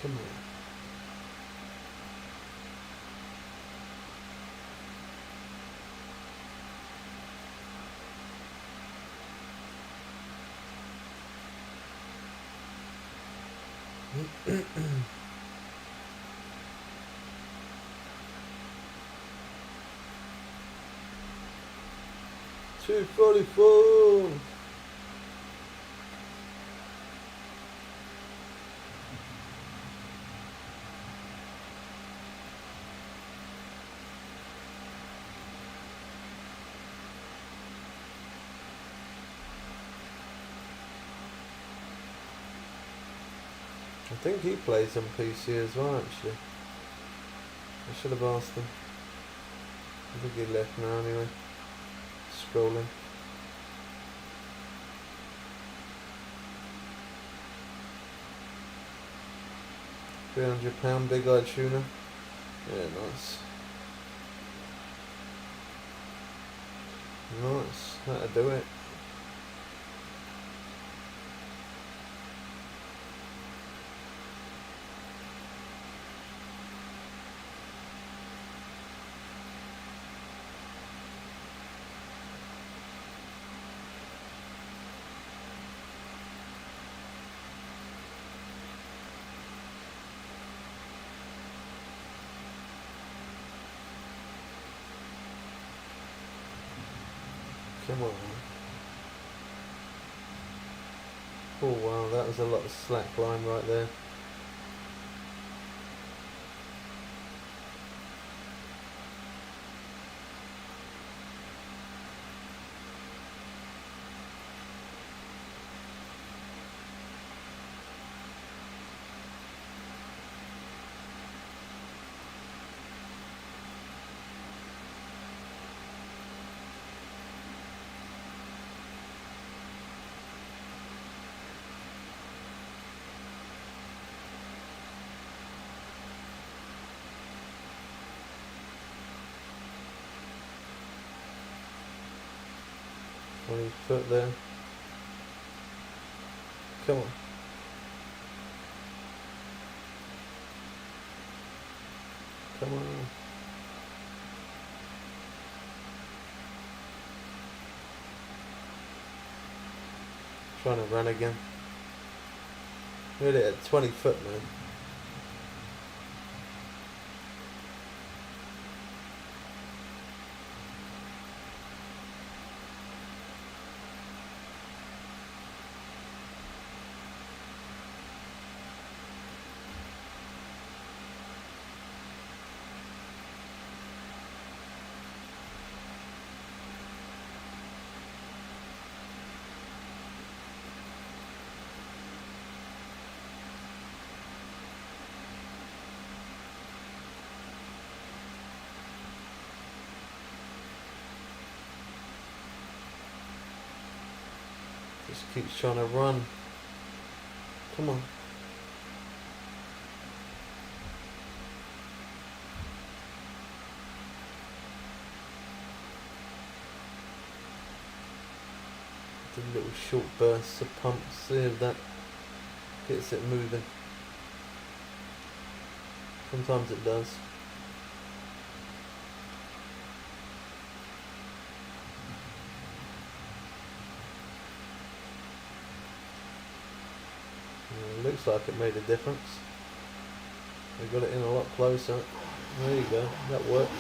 Speaker 1: Come on. $2.44. I think he plays on PC as well, actually. I should have asked him. I think he left now anyway. Scrolling. £300 big-eyed tuna. Yeah, nice. Nice. That'll do it. Come on. Oh wow, that was a lot of slack line right there. Foot there. Come on. Come on. Trying to run again. Really at 20 foot, man. Just keeps trying to run. Come on. The little short bursts of pumps, see if that gets it moving. Sometimes it does. Looks like it made a difference. We got it in a lot closer. There you go, that worked.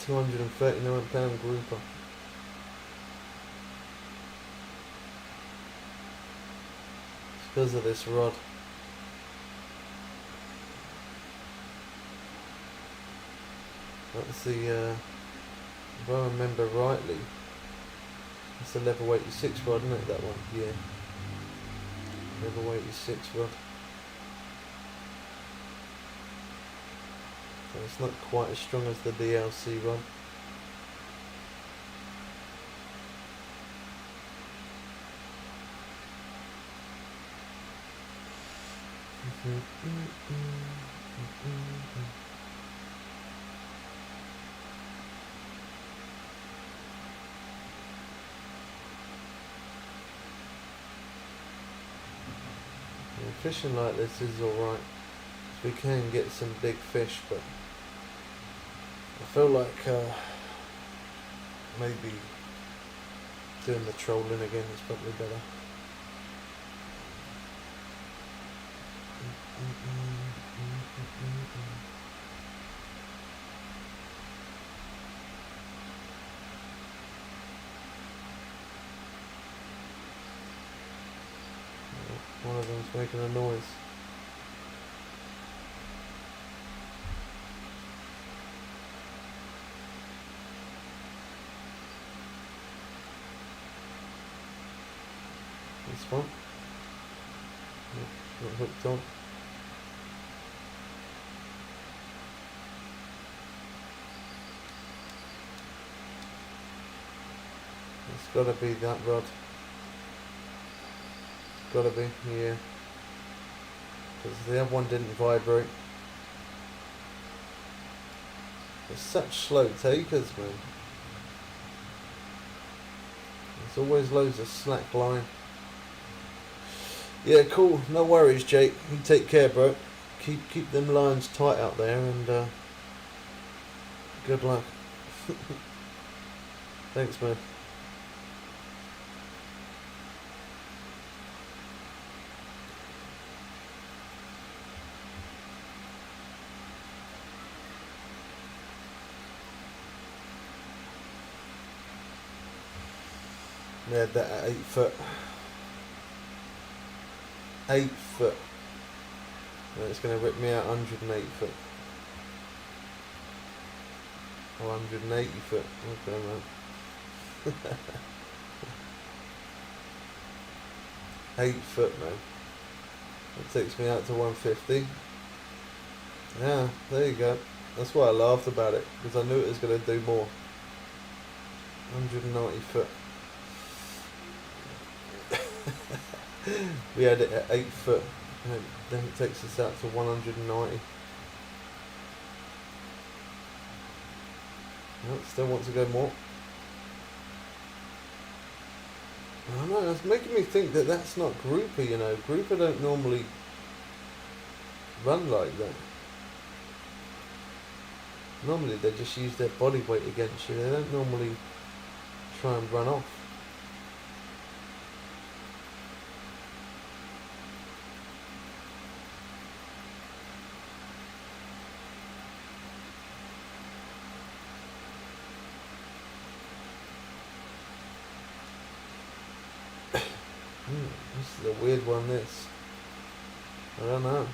Speaker 1: 239-pound grouper. It's because of this rod. That's the, if I remember rightly, it's the level 86 rod, isn't it, that one? Yeah. Level 86 rod. So it's not quite as strong as the DLC rod. Fishing like this is alright. We can get some big fish, but I feel like maybe doing the trolling again is probably better. One of them's making a noise. This one. Not hooked on. It's gotta be that rod. Gotta be, yeah. Because the other one didn't vibrate. They're such slow takers, man. There's always loads of slack line. Yeah, cool. No worries, Jake. You take care, bro. Keep them lines tight out there, and good luck. Thanks, man. Yeah, that at 8 foot. 8 foot. And it's going to rip me out 108 foot. Or 180 foot. Okay, man. 8 foot, man. That takes me out to 150. Yeah, there you go. That's why I laughed about it, because I knew it was going to do more. 190 foot. We had it at 8 foot, and then it takes us out to 190. No, still want to go more. I don't know, it's making me think that that's not grouper, you know. Grouper don't normally run like that. Normally they just use their body weight against you. They don't normally try and run off. This is a weird one, this. I don't know.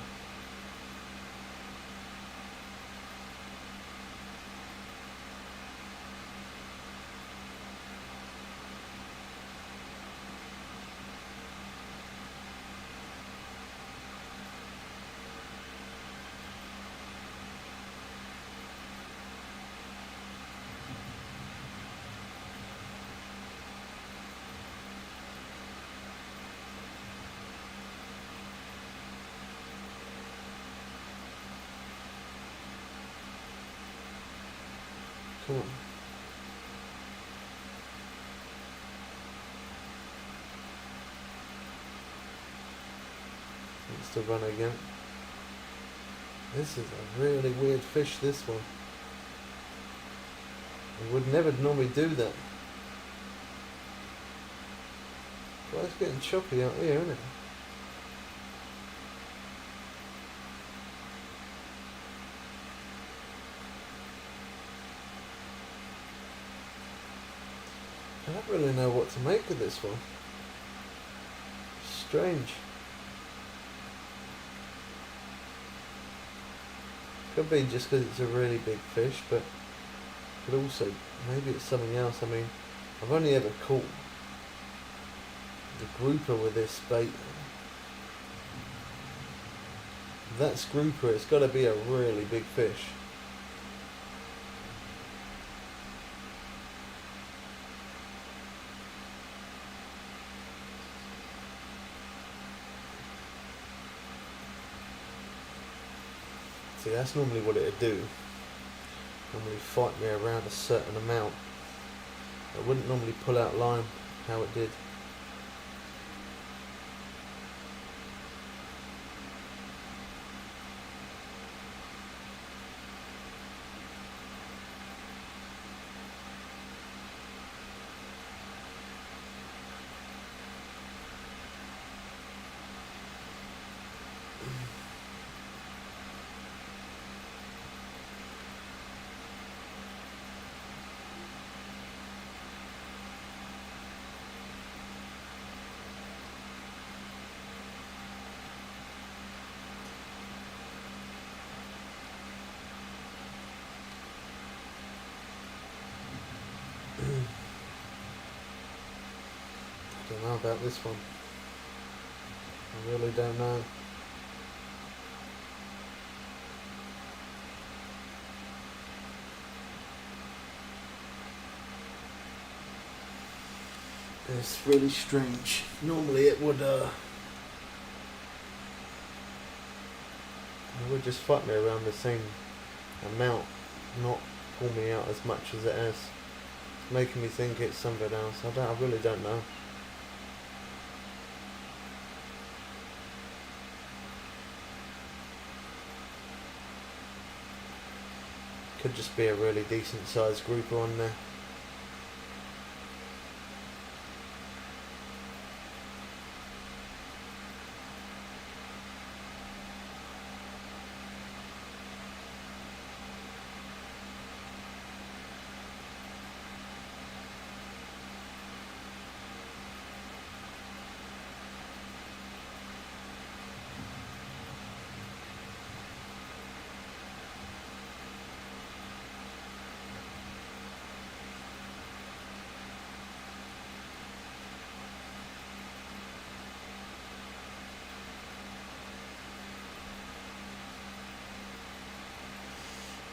Speaker 1: Come on. Wants to run again. This is a really weird fish, this one. I would never normally do that. Well, it's getting choppy out here, isn't it? I don't really know what to make of this one. Strange. Could be just because it's a really big fish, but could also, maybe it's something else. I mean, I've only ever caught the grouper with this bait. If that's grouper, it's got to be a really big fish. See, that's normally what it'd do. Normally fight me around a certain amount. It wouldn't normally pull out line how it did. I don't know about this one. I really don't know. It's really strange. Normally it would just fight me around the same amount, not pull me out as much as it has. It's making me think it's something else. I really don't know. Could just be a really decent sized grouper on there.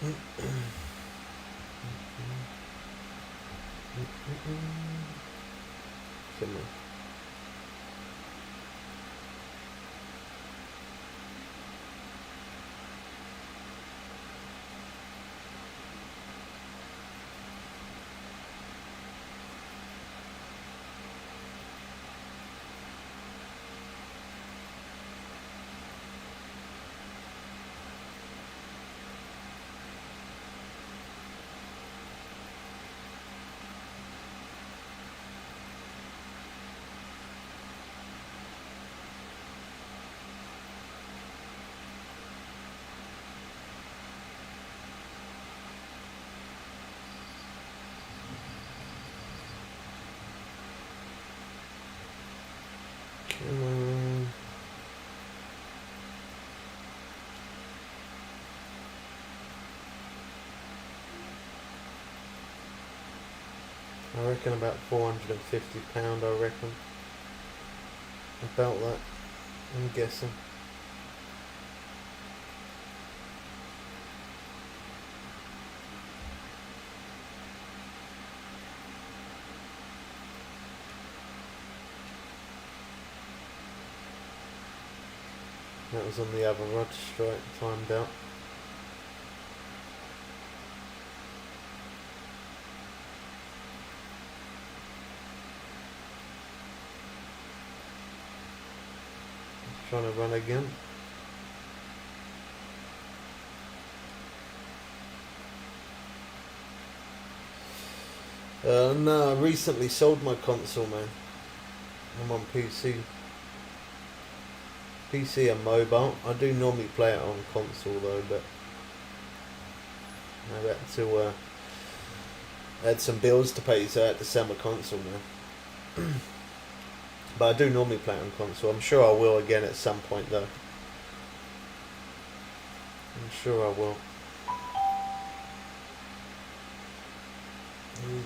Speaker 1: Come on. Come on. I reckon about £450, I reckon. About that, I'm guessing. That was on the other rod strike, timed out. trying to run again. No, I recently sold my console, man. I'm on PC. PC and mobile. I do normally play it on console though, but I had to had some bills to pay, so I had to sell my console now. But I do normally play it on console. I'm sure I will again at some point though. I'm sure I will.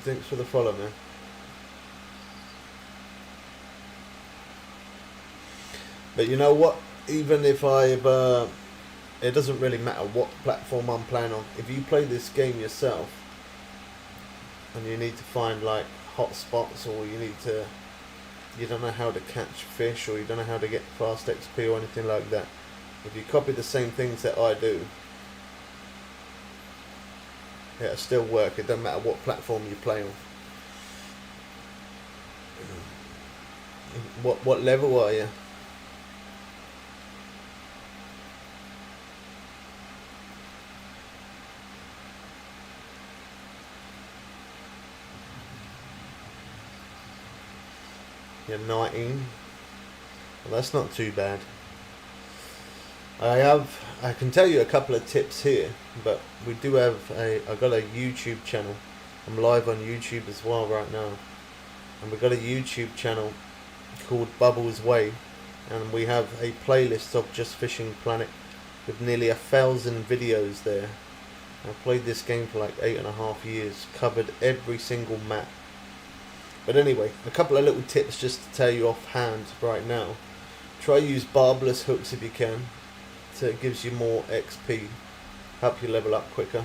Speaker 1: Thanks for the follow, man. But you know what? Even if I've, it doesn't really matter what platform I'm playing on. If you play this game yourself, and you need to find like hot spots, or you don't know how to catch fish, or you don't know how to get fast XP or anything like that. If you copy the same things that I do, it'll still work. It doesn't matter what platform you play on. What level are you? You're 19. Well, that's not too bad. I can tell you a couple of tips here, but we do have I've got a YouTube channel. I'm live on YouTube as well right now, and we've got a YouTube channel called Bubbles Way, and we have a playlist of Just Fishing Planet with nearly 1,000 videos there. I've played this game for like 8.5 years, covered every single map. But anyway, a couple of little tips just to tell you offhand right now. Try use barbless hooks if you can, so it gives you more XP, help you level up quicker.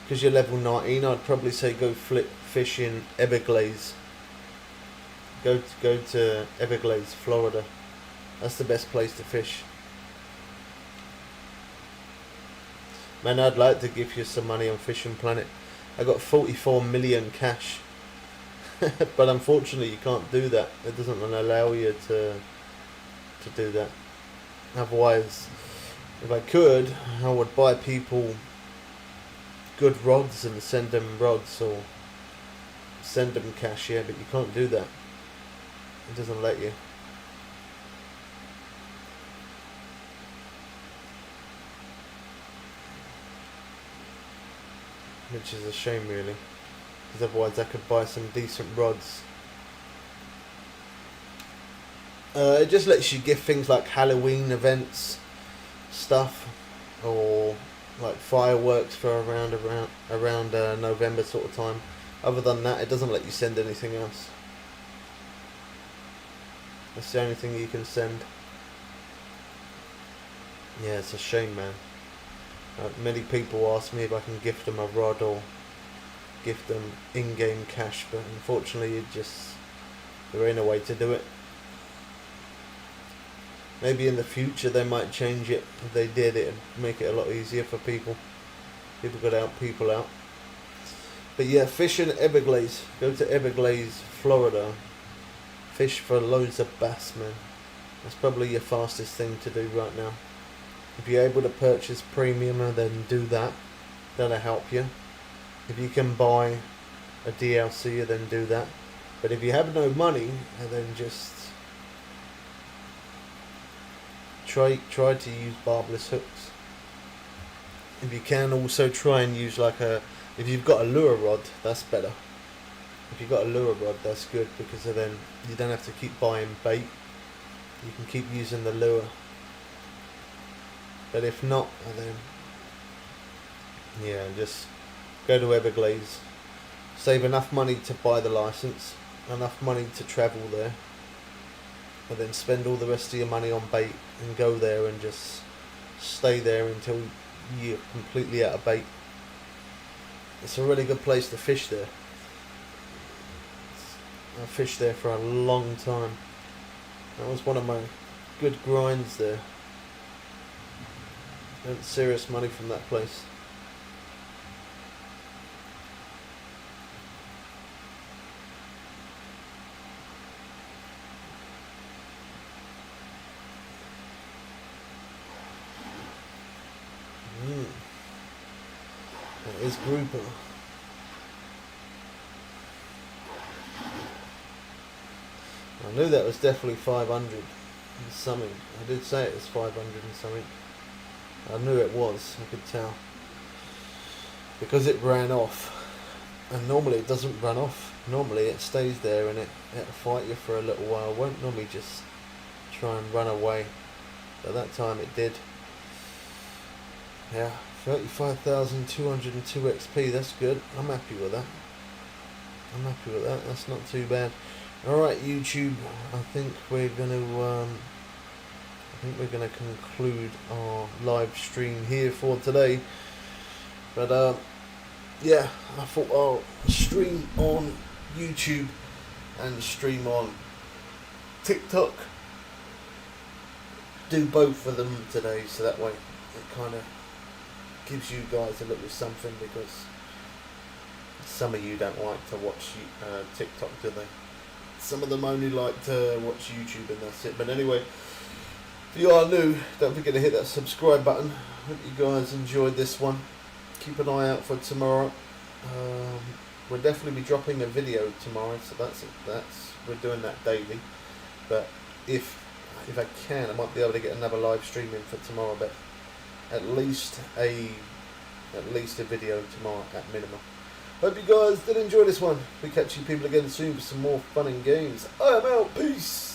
Speaker 1: Because you're level 19, I'd probably say go fish in Everglades. Go to Everglades, Florida. That's the best place to fish. Man, I'd like to give you some money on Fishing Planet. I got 44 million cash. But unfortunately you can't do that. It doesn't allow you to do that. Otherwise, if I could, I would buy people good rods and send them rods, or send them cash, yeah, but you can't do that. It doesn't let you. Which is a shame really, because otherwise I could buy some decent rods. It just lets you gift things like Halloween events stuff, or like fireworks for around November sort of time. Other than that, it doesn't let you send anything else. That's the only thing you can send. Yeah, it's a shame, man. Many people ask me if I can gift them a rod or gift them in-game cash, but unfortunately there ain't a way to do it. Maybe in the future they might change it. If they did, it'd make it a lot easier for people. People could help people out. But yeah, fish in Everglades. Go to Everglades, Florida. Fish for loads of bass, man. That's probably your fastest thing to do right now. If you're able to purchase premium, then do that. That'll help you. If you can buy a DLC, then do that. But if you have no money, then just try to use barbless hooks. If you can, also try and use if you've got a lure rod, that's better. If you've got a lure rod, that's good, because then you don't have to keep buying bait. You can keep using the lure. But if not, then yeah, just go to Everglades. Save enough money to buy the license, enough money to travel there, and then spend all the rest of your money on bait and go there and just stay there until you're completely out of bait. It's a really good place to fish there. I fished there for a long time. That was one of my good grinds there. Earned serious money from that place. this grouper. I knew that was definitely 500 and something. I did say it was 500 and something. I knew it was, I could tell. Because it ran off. And normally it doesn't run off. Normally it stays there and it'll fight you for a little while. It won't normally just try and run away. But that time it did. Yeah, 35,202 XP, that's good. I'm happy with that. That's not too bad. Alright, YouTube, I think we're gonna conclude our live stream here for today. But yeah, I thought I'll stream on YouTube and stream on TikTok. Do both of them today, so that way it kind of gives you guys a little something, because some of you don't like to watch TikTok, do they? Some of them only like to watch YouTube and that's it. But anyway, if you are new, don't forget to hit that subscribe button. Hope you guys enjoyed this one. Keep an eye out for tomorrow. We'll definitely be dropping a video tomorrow, so that's we're doing that daily. But if I can, I might be able to get another live stream in for tomorrow. But at least a video tomorrow at minimum. Hope you guys did enjoy this one. We catch you people again soon for some more fun and games. I am out. Peace.